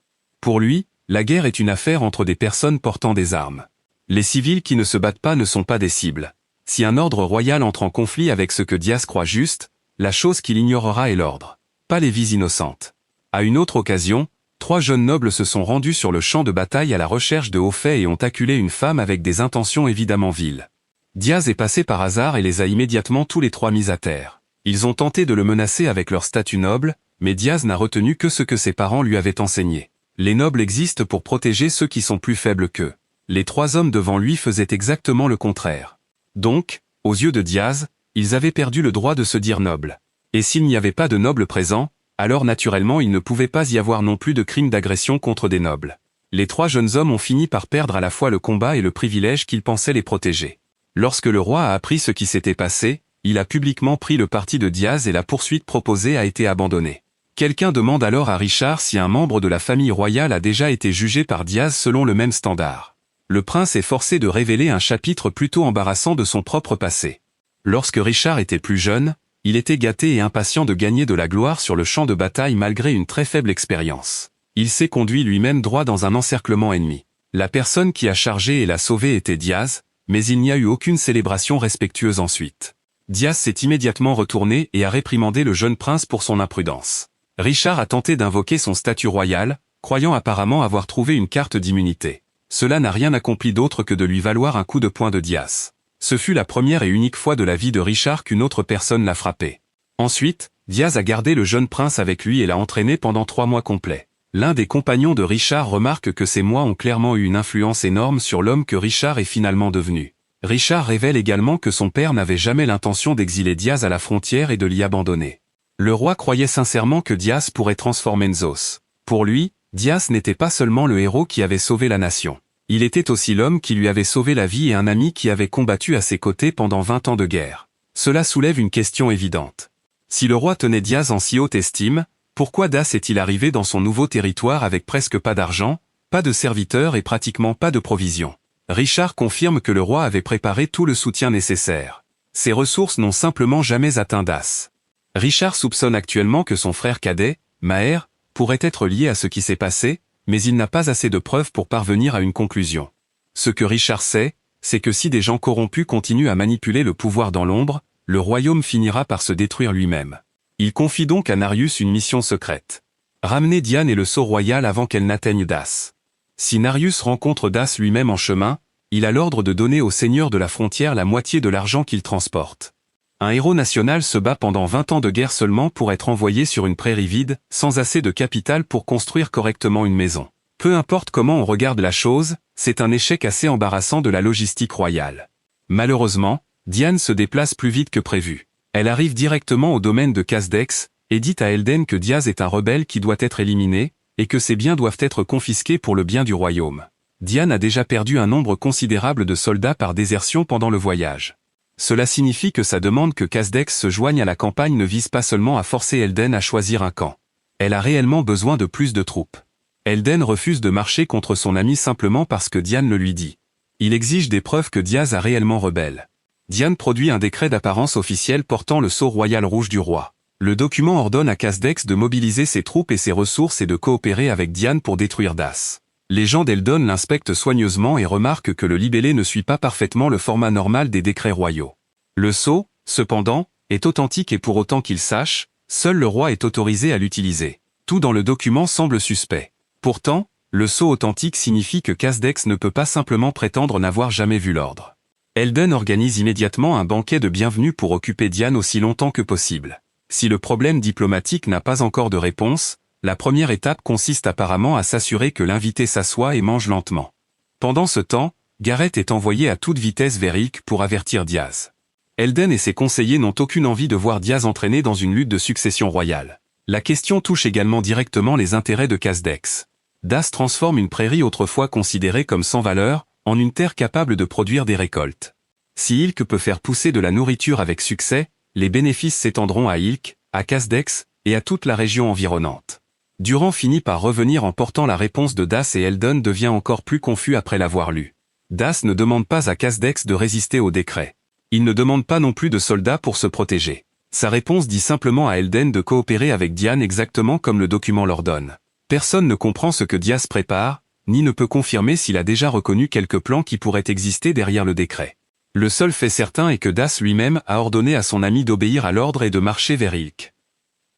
Pour lui, la guerre est une affaire entre des personnes portant des armes. Les civils qui ne se battent pas ne sont pas des cibles. Si un ordre royal entre en conflit avec ce que Diaz croit juste, la chose qu'il ignorera est l'ordre, pas les vies innocentes. À une autre occasion, 3 jeunes nobles se sont rendus sur le champ de bataille à la recherche de hauts faits et ont acculé une femme avec des intentions évidemment viles. Diaz est passé par hasard et les a immédiatement tous les 3 mis à terre. Ils ont tenté de le menacer avec leur statut noble, mais Diaz n'a retenu que ce que ses parents lui avaient enseigné. Les nobles existent pour protéger ceux qui sont plus faibles qu'eux. Les 3 hommes devant lui faisaient exactement le contraire. Donc, aux yeux de Diaz, ils avaient perdu le droit de se dire nobles. Et s'il n'y avait pas de nobles présents, alors naturellement il ne pouvait pas y avoir non plus de crime d'agression contre des nobles. Les 3 jeunes hommes ont fini par perdre à la fois le combat et le privilège qu'ils pensaient les protéger. Lorsque le roi a appris ce qui s'était passé, il a publiquement pris le parti de Diaz et la poursuite proposée a été abandonnée. Quelqu'un demande alors à Richard si un membre de la famille royale a déjà été jugé par Diaz selon le même standard. Le prince est forcé de révéler un chapitre plutôt embarrassant de son propre passé. Lorsque Richard était plus jeune, il était gâté et impatient de gagner de la gloire sur le champ de bataille malgré une très faible expérience. Il s'est conduit lui-même droit dans un encerclement ennemi. La personne qui a chargé et l'a sauvé était Diaz, mais il n'y a eu aucune célébration respectueuse ensuite. Diaz s'est immédiatement retourné et a réprimandé le jeune prince pour son imprudence. Richard a tenté d'invoquer son statut royal, croyant apparemment avoir trouvé une carte d'immunité. Cela n'a rien accompli d'autre que de lui valoir un coup de poing de Diaz. Ce fut la première et unique fois de la vie de Richard qu'une autre personne l'a frappé. Ensuite, Diaz a gardé le jeune prince avec lui et l'a entraîné pendant 3 mois complets. L'un des compagnons de Richard remarque que ces mois ont clairement eu une influence énorme sur l'homme que Richard est finalement devenu. Richard révèle également que son père n'avait jamais l'intention d'exiler Diaz à la frontière et de l'y abandonner. Le roi croyait sincèrement que Diaz pourrait transformer Nzos. Pour lui, Diaz n'était pas seulement le héros qui avait sauvé la nation. Il était aussi l'homme qui lui avait sauvé la vie et un ami qui avait combattu à ses côtés pendant 20 ans de guerre. Cela soulève une question évidente. Si le roi tenait Diaz en si haute estime, pourquoi Das est-il arrivé dans son nouveau territoire avec presque pas d'argent, pas de serviteurs et pratiquement pas de provisions? Richard confirme que le roi avait préparé tout le soutien nécessaire. Ses ressources n'ont simplement jamais atteint Das. Richard soupçonne actuellement que son frère cadet, Maher, pourrait être lié à ce qui s'est passé, mais il n'a pas assez de preuves pour parvenir à une conclusion. Ce que Richard sait, c'est que si des gens corrompus continuent à manipuler le pouvoir dans l'ombre, le royaume finira par se détruire lui-même. Il confie donc à Narius une mission secrète. Ramener Diane et le sceau royal avant qu'elle n'atteigne Das. Si Narius rencontre Das lui-même en chemin, il a l'ordre de donner au seigneur de la frontière la moitié de l'argent qu'il transporte. Un héros national se bat pendant 20 ans de guerre seulement pour être envoyé sur une prairie vide, sans assez de capital pour construire correctement une maison. Peu importe comment on regarde la chose, c'est un échec assez embarrassant de la logistique royale. Malheureusement, Diane se déplace plus vite que prévu. Elle arrive directement au domaine de Casdex, et dit à Elden que Diaz est un rebelle qui doit être éliminé, et que ses biens doivent être confisqués pour le bien du royaume. Diane a déjà perdu un nombre considérable de soldats par désertion pendant le voyage. Cela signifie que sa demande que Casdex se joigne à la campagne ne vise pas seulement à forcer Elden à choisir un camp. Elle a réellement besoin de plus de troupes. Elden refuse de marcher contre son ami simplement parce que Diane le lui dit. Il exige des preuves que Diaz a réellement rebelle. Diane produit un décret d'apparence officielle portant le sceau royal rouge du roi. Le document ordonne à Casdex de mobiliser ses troupes et ses ressources et de coopérer avec Diane pour détruire Das. Les gens d'Eldon l'inspectent soigneusement et remarquent que le libellé ne suit pas parfaitement le format normal des décrets royaux. Le sceau, cependant, est authentique et pour autant qu'il sache, seul le roi est autorisé à l'utiliser. Tout dans le document semble suspect. Pourtant, le sceau authentique signifie que Casdex ne peut pas simplement prétendre n'avoir jamais vu l'ordre. Elden organise immédiatement un banquet de bienvenue pour occuper Diane aussi longtemps que possible. Si le problème diplomatique n'a pas encore de réponse, la première étape consiste apparemment à s'assurer que l'invité s'assoit et mange lentement. Pendant ce temps, Gareth est envoyé à toute vitesse vers Ilk pour avertir Diaz. Elden et ses conseillers n'ont aucune envie de voir Diaz entraîné dans une lutte de succession royale. La question touche également directement les intérêts de Casdex. Das transforme une prairie autrefois considérée comme sans valeur, en une terre capable de produire des récoltes. Si Ilk peut faire pousser de la nourriture avec succès, les bénéfices s'étendront à Ilk, à Casdex, et à toute la région environnante. Durand finit par revenir en portant la réponse de Das et Elden devient encore plus confus après l'avoir lu. Das ne demande pas à Casdex de résister au décret. Il ne demande pas non plus de soldats pour se protéger. Sa réponse dit simplement à Elden de coopérer avec Diane exactement comme le document l'ordonne. Personne ne comprend ce que Diaz prépare, ni ne peut confirmer s'il a déjà reconnu quelques plans qui pourraient exister derrière le décret. Le seul fait certain est que Das lui-même a ordonné à son ami d'obéir à l'ordre et de marcher vers Ilk.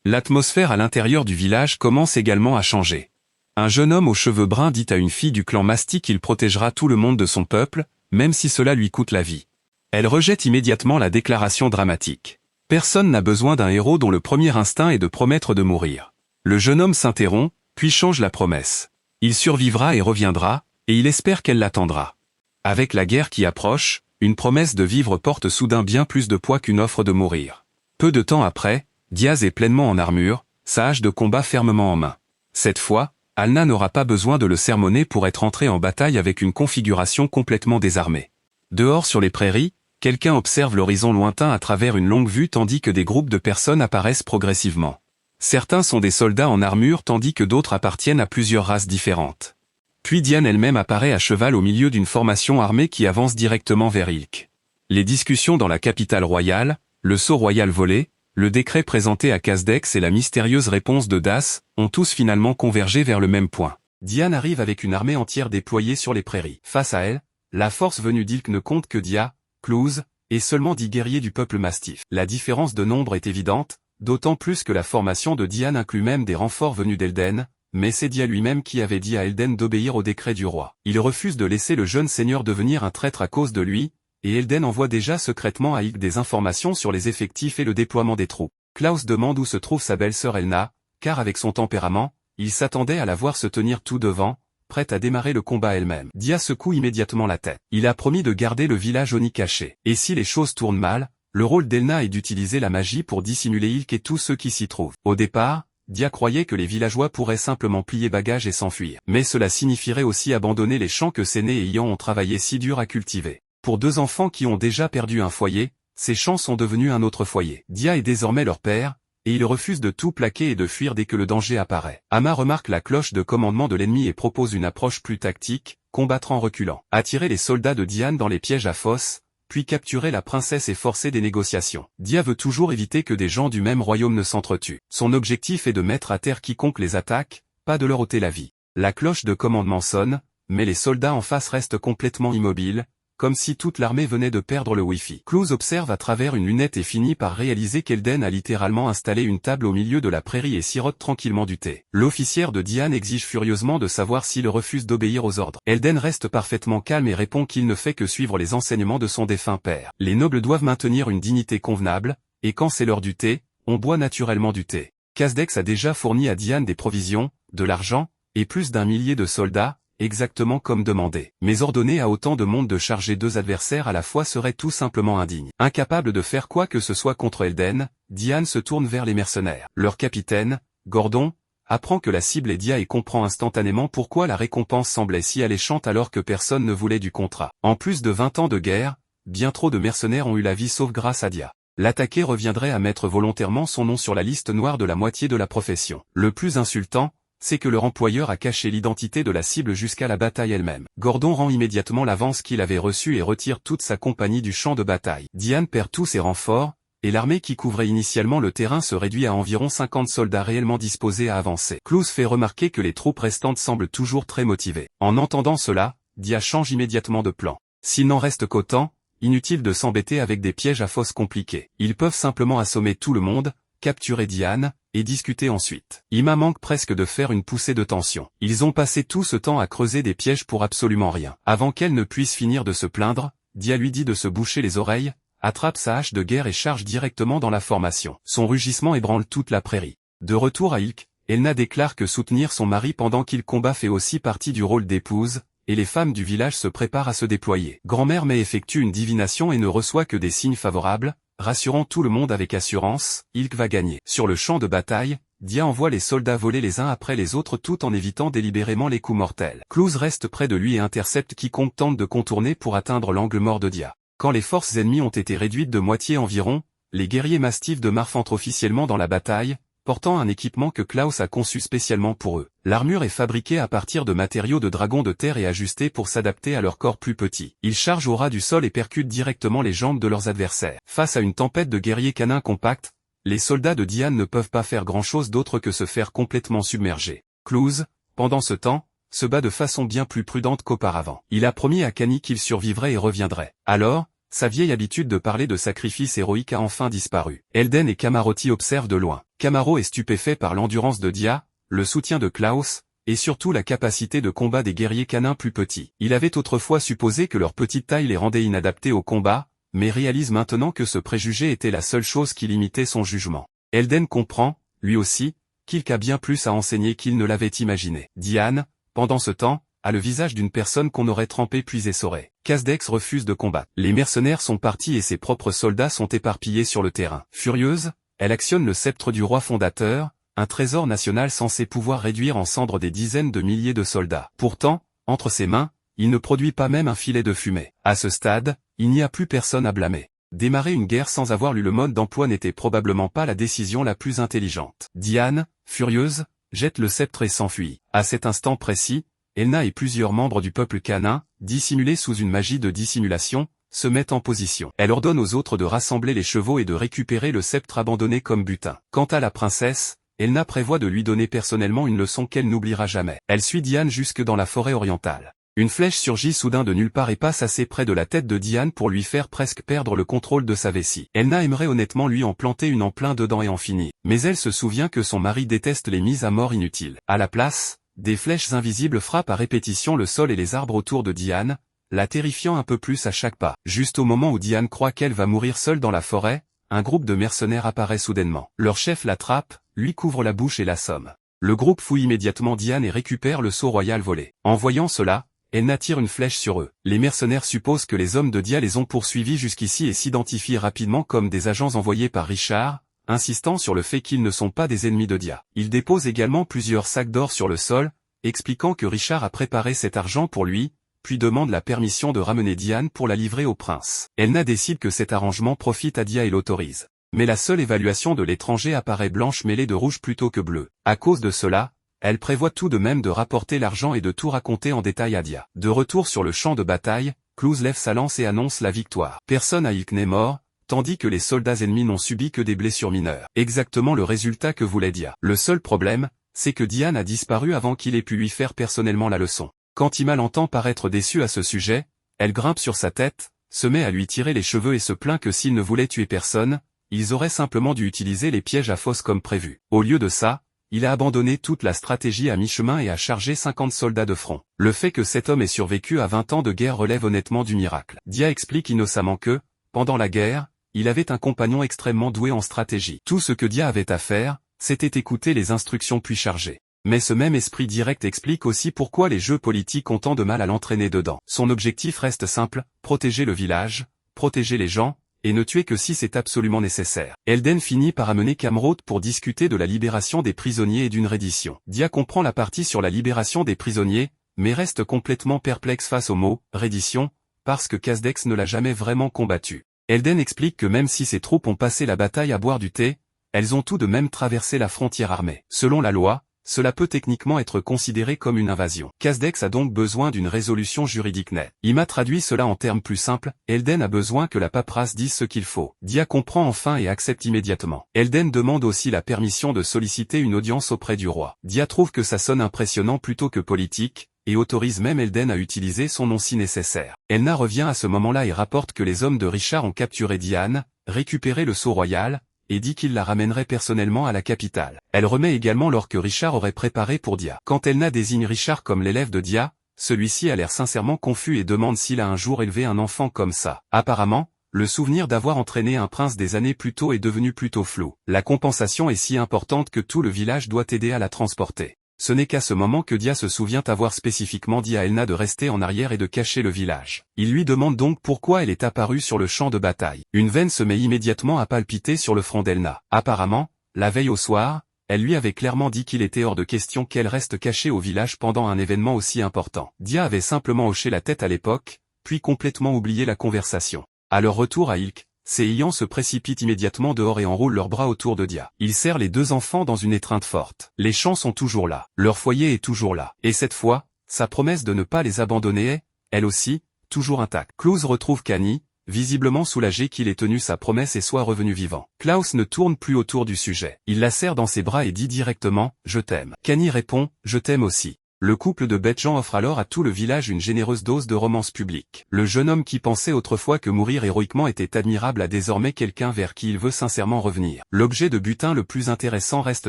L'atmosphère à l'intérieur du village commence également à changer. Un jeune homme aux cheveux bruns dit à une fille du clan Masti qu'il protégera tout le monde de son peuple, même si cela lui coûte la vie. Elle rejette immédiatement la déclaration dramatique. Personne n'a besoin d'un héros dont le premier instinct est de promettre de mourir. Le jeune homme s'interrompt, puis change la promesse. Il survivra et reviendra, et il espère qu'elle l'attendra. Avec la guerre qui approche, une promesse de vivre porte soudain bien plus de poids qu'une offre de mourir. Peu de temps après, Diaz est pleinement en armure, sa hache de combat fermement en main. Cette fois, Alna n'aura pas besoin de le sermonner pour être entré en bataille avec une configuration complètement désarmée. Dehors sur les prairies, Quelqu'un observe l'horizon lointain à travers une longue vue tandis que des groupes de personnes apparaissent progressivement. Certains sont des soldats en armure tandis que d'autres appartiennent à plusieurs races différentes. Puis Diane elle-même apparaît à cheval au milieu d'une formation armée qui avance directement vers Ilk. Les discussions dans la capitale royale, le sceau royal volé, le décret présenté à Casdex et la mystérieuse réponse de Das, ont tous finalement convergé vers le même point. Diane arrive avec une armée entière déployée sur les prairies. Face à elle, la force venue d'Ilk ne compte que Dia, Clouse, et seulement 10 guerriers du peuple mastif. La différence de nombre est évidente, d'autant plus que la formation de Diane inclut même des renforts venus d'Elden, mais c'est Dia lui-même qui avait dit à Elden d'obéir au décret du roi. Il refuse de laisser le jeune seigneur devenir un traître à cause de lui, et Elden envoie déjà secrètement à Ilk des informations sur les effectifs et le déploiement des troupes. Klaus demande où se trouve sa belle-sœur Elna, car avec son tempérament, il s'attendait à la voir se tenir tout devant, prête à démarrer le combat elle-même. Dia secoue immédiatement la tête. Il a promis de garder le village Oni caché. Et si les choses tournent mal, le rôle d'Elna est d'utiliser la magie pour dissimuler Ilk et tous ceux qui s'y trouvent. Au départ, Dia croyait que les villageois pourraient simplement plier bagages et s'enfuir. Mais cela signifierait aussi abandonner les champs que Séné et Ian ont travaillé si dur à cultiver. Pour deux enfants qui ont déjà perdu un foyer, ces champs sont devenus un autre foyer. Dia est désormais leur père, et il refuse de tout plaquer et de fuir dès que le danger apparaît. Ama remarque la cloche de commandement de l'ennemi et propose une approche plus tactique, combattre en reculant. Attirer les soldats de Diane dans les pièges à fosse, puis capturer la princesse et forcer des négociations. Dia veut toujours éviter que des gens du même royaume ne s'entretuent. Son objectif est de mettre à terre quiconque les attaque, pas de leur ôter la vie. La cloche de commandement sonne, mais les soldats en face restent complètement immobiles, comme si toute l'armée venait de perdre le Wi-Fi. Clouse observe à travers une lunette et finit par réaliser qu'Elden a littéralement installé une table au milieu de la prairie et sirote tranquillement du thé. L'officière de Diane exige furieusement de savoir s'il refuse d'obéir aux ordres. Elden reste parfaitement calme et répond qu'il ne fait que suivre les enseignements de son défunt père. Les nobles doivent maintenir une dignité convenable, et quand c'est l'heure du thé, on boit naturellement du thé. Casdex a déjà fourni à Diane des provisions, de l'argent, et plus d'1 millier de soldats, exactement comme demandé. Mais ordonner à autant de monde de charger deux adversaires à la fois serait tout simplement indigne. Incapable de faire quoi que ce soit contre Elden, Diane se tourne vers les mercenaires. Leur capitaine, Gordon, apprend que la cible est Dia et comprend instantanément pourquoi la récompense semblait si alléchante alors que personne ne voulait du contrat. En plus de 20 ans de guerre, bien trop de mercenaires ont eu la vie sauve grâce à Dia. L'attaqué reviendrait à mettre volontairement son nom sur la liste noire de la moitié de la profession. Le plus insultant, c'est que leur employeur a caché l'identité de la cible jusqu'à la bataille elle-même. Gordon rend immédiatement l'avance qu'il avait reçue et retire toute sa compagnie du champ de bataille. Diane perd tous ses renforts, et l'armée qui couvrait initialement le terrain se réduit à environ 50 soldats réellement disposés à avancer. Clouse fait remarquer que les troupes restantes semblent toujours très motivées. En entendant cela, Dia change immédiatement de plan. S'il n'en reste qu'autant, inutile de s'embêter avec des pièges à fosse compliqués. Ils peuvent simplement assommer tout le monde, capturer Diane, et discuter ensuite. Ima manque presque de faire une poussée de tension. Ils ont passé tout ce temps à creuser des pièges pour absolument rien. Avant qu'elle ne puisse finir de se plaindre, Dia lui dit de se boucher les oreilles, attrape sa hache de guerre et charge directement dans la formation. Son rugissement ébranle toute la prairie. De retour à Ilk, Elna déclare que soutenir son mari pendant qu'il combat fait aussi partie du rôle d'épouse, et les femmes du village se préparent à se déployer. Grand-mère May effectue une divination et ne reçoit que des signes favorables, rassurant tout le monde avec assurance, Ilk va gagner. Sur le champ de bataille, Dia envoie les soldats voler les uns après les autres tout en évitant délibérément les coups mortels. Clouse reste près de lui et intercepte quiconque tente de contourner pour atteindre l'angle mort de Dia. Quand les forces ennemies ont été réduites de moitié environ, les guerriers mastifs de Marf entrent officiellement dans la bataille, portant un équipement que Klaus a conçu spécialement pour eux. L'armure est fabriquée à partir de matériaux de dragon de terre et ajustée pour s'adapter à leur corps plus petit. Ils chargent au ras du sol et percutent directement les jambes de leurs adversaires. Face à une tempête de guerriers canins compacts, les soldats de Diane ne peuvent pas faire grand-chose d'autre que se faire complètement submerger. Clouse, pendant ce temps, se bat de façon bien plus prudente qu'auparavant. Il a promis à Kani qu'il survivrait et reviendrait. Alors, sa vieille habitude de parler de sacrifice héroïque a enfin disparu. Elden et Kamaroti observent de loin. Kamaro est stupéfait par l'endurance de Dia, le soutien de Klaus, et surtout la capacité de combat des guerriers canins plus petits. Il avait autrefois supposé que leur petite taille les rendait inadaptés au combat, mais réalise maintenant que ce préjugé était la seule chose qui limitait son jugement. Elden comprend, lui aussi, qu'Ilk a bien plus à enseigner qu'il ne l'avait imaginé. Diane, pendant ce temps, a le visage d'une personne qu'on aurait trempée puis essorée. Casdex refuse de combattre. Les mercenaires sont partis et ses propres soldats sont éparpillés sur le terrain. Furieuse, elle actionne le sceptre du roi fondateur, un trésor national censé pouvoir réduire en cendres des dizaines de milliers de soldats. Pourtant, entre ses mains, il ne produit pas même un filet de fumée. À ce stade, il n'y a plus personne à blâmer. Démarrer une guerre sans avoir lu le mode d'emploi n'était probablement pas la décision la plus intelligente. Diane, furieuse, jette le sceptre et s'enfuit. À cet instant précis, Elna et plusieurs membres du peuple canin, dissimulés sous une magie de dissimulation, se mettent en position. Elle ordonne aux autres de rassembler les chevaux et de récupérer le sceptre abandonné comme butin. Quant à la princesse, Elna prévoit de lui donner personnellement une leçon qu'elle n'oubliera jamais. Elle suit Diane jusque dans la forêt orientale. Une flèche surgit soudain de nulle part et passe assez près de la tête de Diane pour lui faire presque perdre le contrôle de sa vessie. Elna aimerait honnêtement lui en planter une en plein dedans et en finir. Mais elle se souvient que son mari déteste les mises à mort inutiles. À la place, des flèches invisibles frappent à répétition le sol et les arbres autour de Diane, la terrifiant un peu plus à chaque pas. Juste au moment où Diane croit qu'elle va mourir seule dans la forêt, un groupe de mercenaires apparaît soudainement. Leur chef l'attrape, lui couvre la bouche et l'assomme. Le groupe fouille immédiatement Diane et récupère le sceau royal volé. En voyant cela, Elna tire une flèche sur eux. Les mercenaires supposent que les hommes de Dia les ont poursuivis jusqu'ici et s'identifient rapidement comme des agents envoyés par Richard, insistant sur le fait qu'ils ne sont pas des ennemis de Dia. Ils déposent également plusieurs sacs d'or sur le sol, expliquant que Richard a préparé cet argent pour lui, puis demande la permission de ramener Diane pour la livrer au prince. Elna décide que cet arrangement profite à Dia et l'autorise. Mais la seule évaluation de l'étranger apparaît blanche mêlée de rouge plutôt que bleu. À cause de cela, elle prévoit tout de même de rapporter l'argent et de tout raconter en détail à Dia. De retour sur le champ de bataille, Clouse lève sa lance et annonce la victoire. Personne à Ilk n'est mort, tandis que les soldats ennemis n'ont subi que des blessures mineures. Exactement le résultat que voulait Dia. Le seul problème, c'est que Diane a disparu avant qu'il ait pu lui faire personnellement la leçon. Quand Imal entend paraître déçu à ce sujet, elle grimpe sur sa tête, se met à lui tirer les cheveux et se plaint que s'ils ne voulaient tuer personne, ils auraient simplement dû utiliser les pièges à fosse comme prévu. Au lieu de ça, il a abandonné toute la stratégie à mi-chemin et a chargé 50 soldats de front. Le fait que cet homme ait survécu à 20 ans de guerre relève honnêtement du miracle. Dia explique innocemment que, pendant la guerre, il avait un compagnon extrêmement doué en stratégie. Tout ce que Dia avait à faire, c'était écouter les instructions puis charger. Mais ce même esprit direct explique aussi pourquoi les jeux politiques ont tant de mal à l'entraîner dedans. Son objectif reste simple, protéger le village, protéger les gens, et ne tuer que si c'est absolument nécessaire. Elden finit par amener Kamrod pour discuter de la libération des prisonniers et d'une reddition. Dia comprend la partie sur la libération des prisonniers, mais reste complètement perplexe face au mot « reddition », parce que Kasdex ne l'a jamais vraiment combattu. Elden explique que même si ses troupes ont passé la bataille à boire du thé, elles ont tout de même traversé la frontière armée. Selon la loi, cela peut techniquement être considéré comme une invasion. Kasdex a donc besoin d'une résolution juridique nette. Ima traduit cela en termes plus simples, Elden a besoin que la paperasse dise ce qu'il faut. Dia comprend enfin et accepte immédiatement. Elden demande aussi la permission de solliciter une audience auprès du roi. Dia trouve que ça sonne impressionnant plutôt que politique, et autorise même Elden à utiliser son nom si nécessaire. Elna revient à ce moment-là et rapporte que les hommes de Richard ont capturé Diane, récupéré le sceau royal, et dit qu'il la ramènerait personnellement à la capitale. Elle remet également l'or que Richard aurait préparé pour Dia. Quand Elna désigne Richard comme l'élève de Dia, celui-ci a l'air sincèrement confus et demande s'il a un jour élevé un enfant comme ça. Apparemment, le souvenir d'avoir entraîné un prince des années plus tôt est devenu plutôt flou. La compensation est si importante que tout le village doit aider à la transporter. Ce n'est qu'à ce moment que Dia se souvient avoir spécifiquement dit à Elna de rester en arrière et de cacher le village. Il lui demande donc pourquoi elle est apparue sur le champ de bataille. Une veine se met immédiatement à palpiter sur le front d'Elna. Apparemment, la veille au soir, elle lui avait clairement dit qu'il était hors de question qu'elle reste cachée au village pendant un événement aussi important. Dia avait simplement hoché la tête à l'époque, puis complètement oublié la conversation. À leur retour à Ilk, ses ayants se précipitent immédiatement dehors et enroulent leurs bras autour de Dia. Ils serrent les deux enfants dans une étreinte forte. Les champs sont toujours là. Leur foyer est toujours là. Et cette fois, sa promesse de ne pas les abandonner est, elle aussi, toujours intacte. Klaus retrouve Kani, visiblement soulagé qu'il ait tenu sa promesse et soit revenu vivant. Klaus ne tourne plus autour du sujet. Il la serre dans ses bras et dit directement « Je t'aime ». Kani répond « Je t'aime aussi ». Le couple de bêtes gens offre alors à tout le village une généreuse dose de romance publique. Le jeune homme qui pensait autrefois que mourir héroïquement était admirable a désormais quelqu'un vers qui il veut sincèrement revenir. L'objet de butin le plus intéressant reste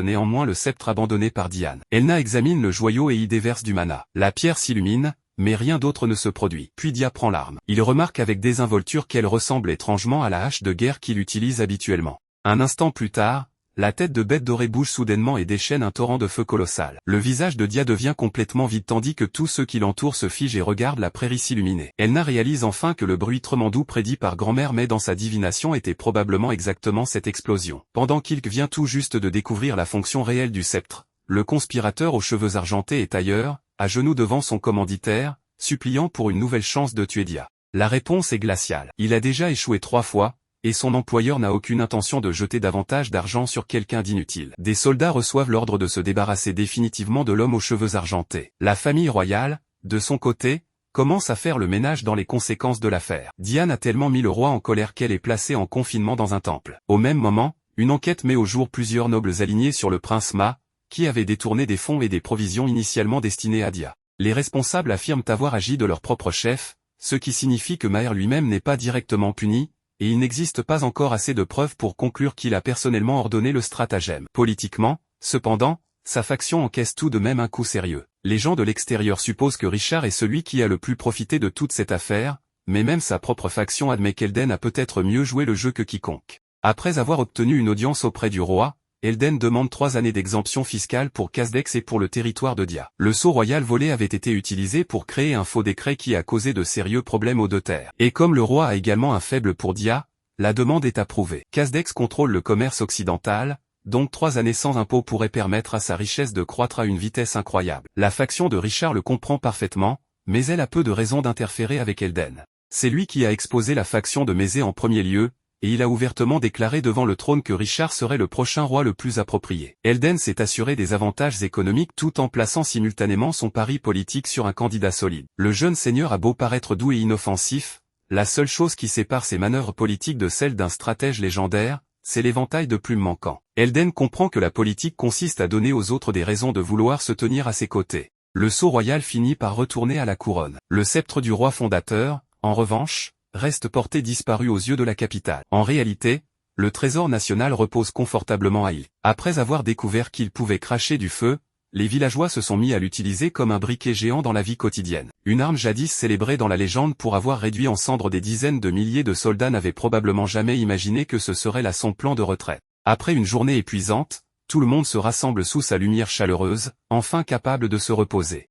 néanmoins le sceptre abandonné par Diane. Elna examine le joyau et y déverse du mana. La pierre s'illumine, mais rien d'autre ne se produit. Puis Dia prend l'arme. Il remarque avec désinvolture qu'elle ressemble étrangement à la hache de guerre qu'il utilise habituellement. Un instant plus tard, la tête de bête dorée bouge soudainement et déchaîne un torrent de feu colossal. Le visage de Dia devient complètement vide tandis que tous ceux qui l'entourent se figent et regardent la prairie s'illuminer. Elna réalise enfin que le bruitement doux prédit par grand-mère mais dans sa divination était probablement exactement cette explosion. Pendant qu'Ilk vient tout juste de découvrir la fonction réelle du sceptre, le conspirateur aux cheveux argentés est ailleurs, à genoux devant son commanditaire, suppliant pour une nouvelle chance de tuer Dia. La réponse est glaciale. Il a déjà échoué 3 fois, et son employeur n'a aucune intention de jeter davantage d'argent sur quelqu'un d'inutile. Des soldats reçoivent l'ordre de se débarrasser définitivement de l'homme aux cheveux argentés. La famille royale, de son côté, commence à faire le ménage dans les conséquences de l'affaire. Diane a tellement mis le roi en colère qu'elle est placée en confinement dans un temple. Au même moment, une enquête met au jour plusieurs nobles alignés sur le prince Ma, qui avait détourné des fonds et des provisions initialement destinés à Dia. Les responsables affirment avoir agi de leur propre chef, ce qui signifie que Maher lui-même n'est pas directement puni, et il n'existe pas encore assez de preuves pour conclure qu'il a personnellement ordonné le stratagème. Politiquement, cependant, sa faction encaisse tout de même un coup sérieux. Les gens de l'extérieur supposent que Richard est celui qui a le plus profité de toute cette affaire, mais même sa propre faction admet qu'Elden a peut-être mieux joué le jeu que quiconque. Après avoir obtenu une audience auprès du roi, Elden demande 3 années d'exemption fiscale pour Casdex et pour le territoire de Dia. Le sceau royal volé avait été utilisé pour créer un faux décret qui a causé de sérieux problèmes aux 2 terres. Et comme le roi a également un faible pour Dia, la demande est approuvée. Casdex contrôle le commerce occidental, donc 3 années sans impôt pourraient permettre à sa richesse de croître à une vitesse incroyable. La faction de Richard le comprend parfaitement, mais elle a peu de raisons d'interférer avec Elden. C'est lui qui a exposé la faction de Mézé en premier lieu, et il a ouvertement déclaré devant le trône que Richard serait le prochain roi le plus approprié. Elden s'est assuré des avantages économiques tout en plaçant simultanément son pari politique sur un candidat solide. Le jeune seigneur a beau paraître doux et inoffensif, la seule chose qui sépare ses manœuvres politiques de celles d'un stratège légendaire, c'est l'éventail de plumes manquant. Elden comprend que la politique consiste à donner aux autres des raisons de vouloir se tenir à ses côtés. Le sceau royal finit par retourner à la couronne. Le sceptre du roi fondateur, en revanche, reste porté disparu aux yeux de la capitale. En réalité, le trésor national repose confortablement à Hill. Après avoir découvert qu'il pouvait cracher du feu, les villageois se sont mis à l'utiliser comme un briquet géant dans la vie quotidienne. Une arme jadis célébrée dans la légende pour avoir réduit en cendres des dizaines de milliers de soldats n'avait probablement jamais imaginé que ce serait là son plan de retraite. Après une journée épuisante, tout le monde se rassemble sous sa lumière chaleureuse, enfin capable de se reposer.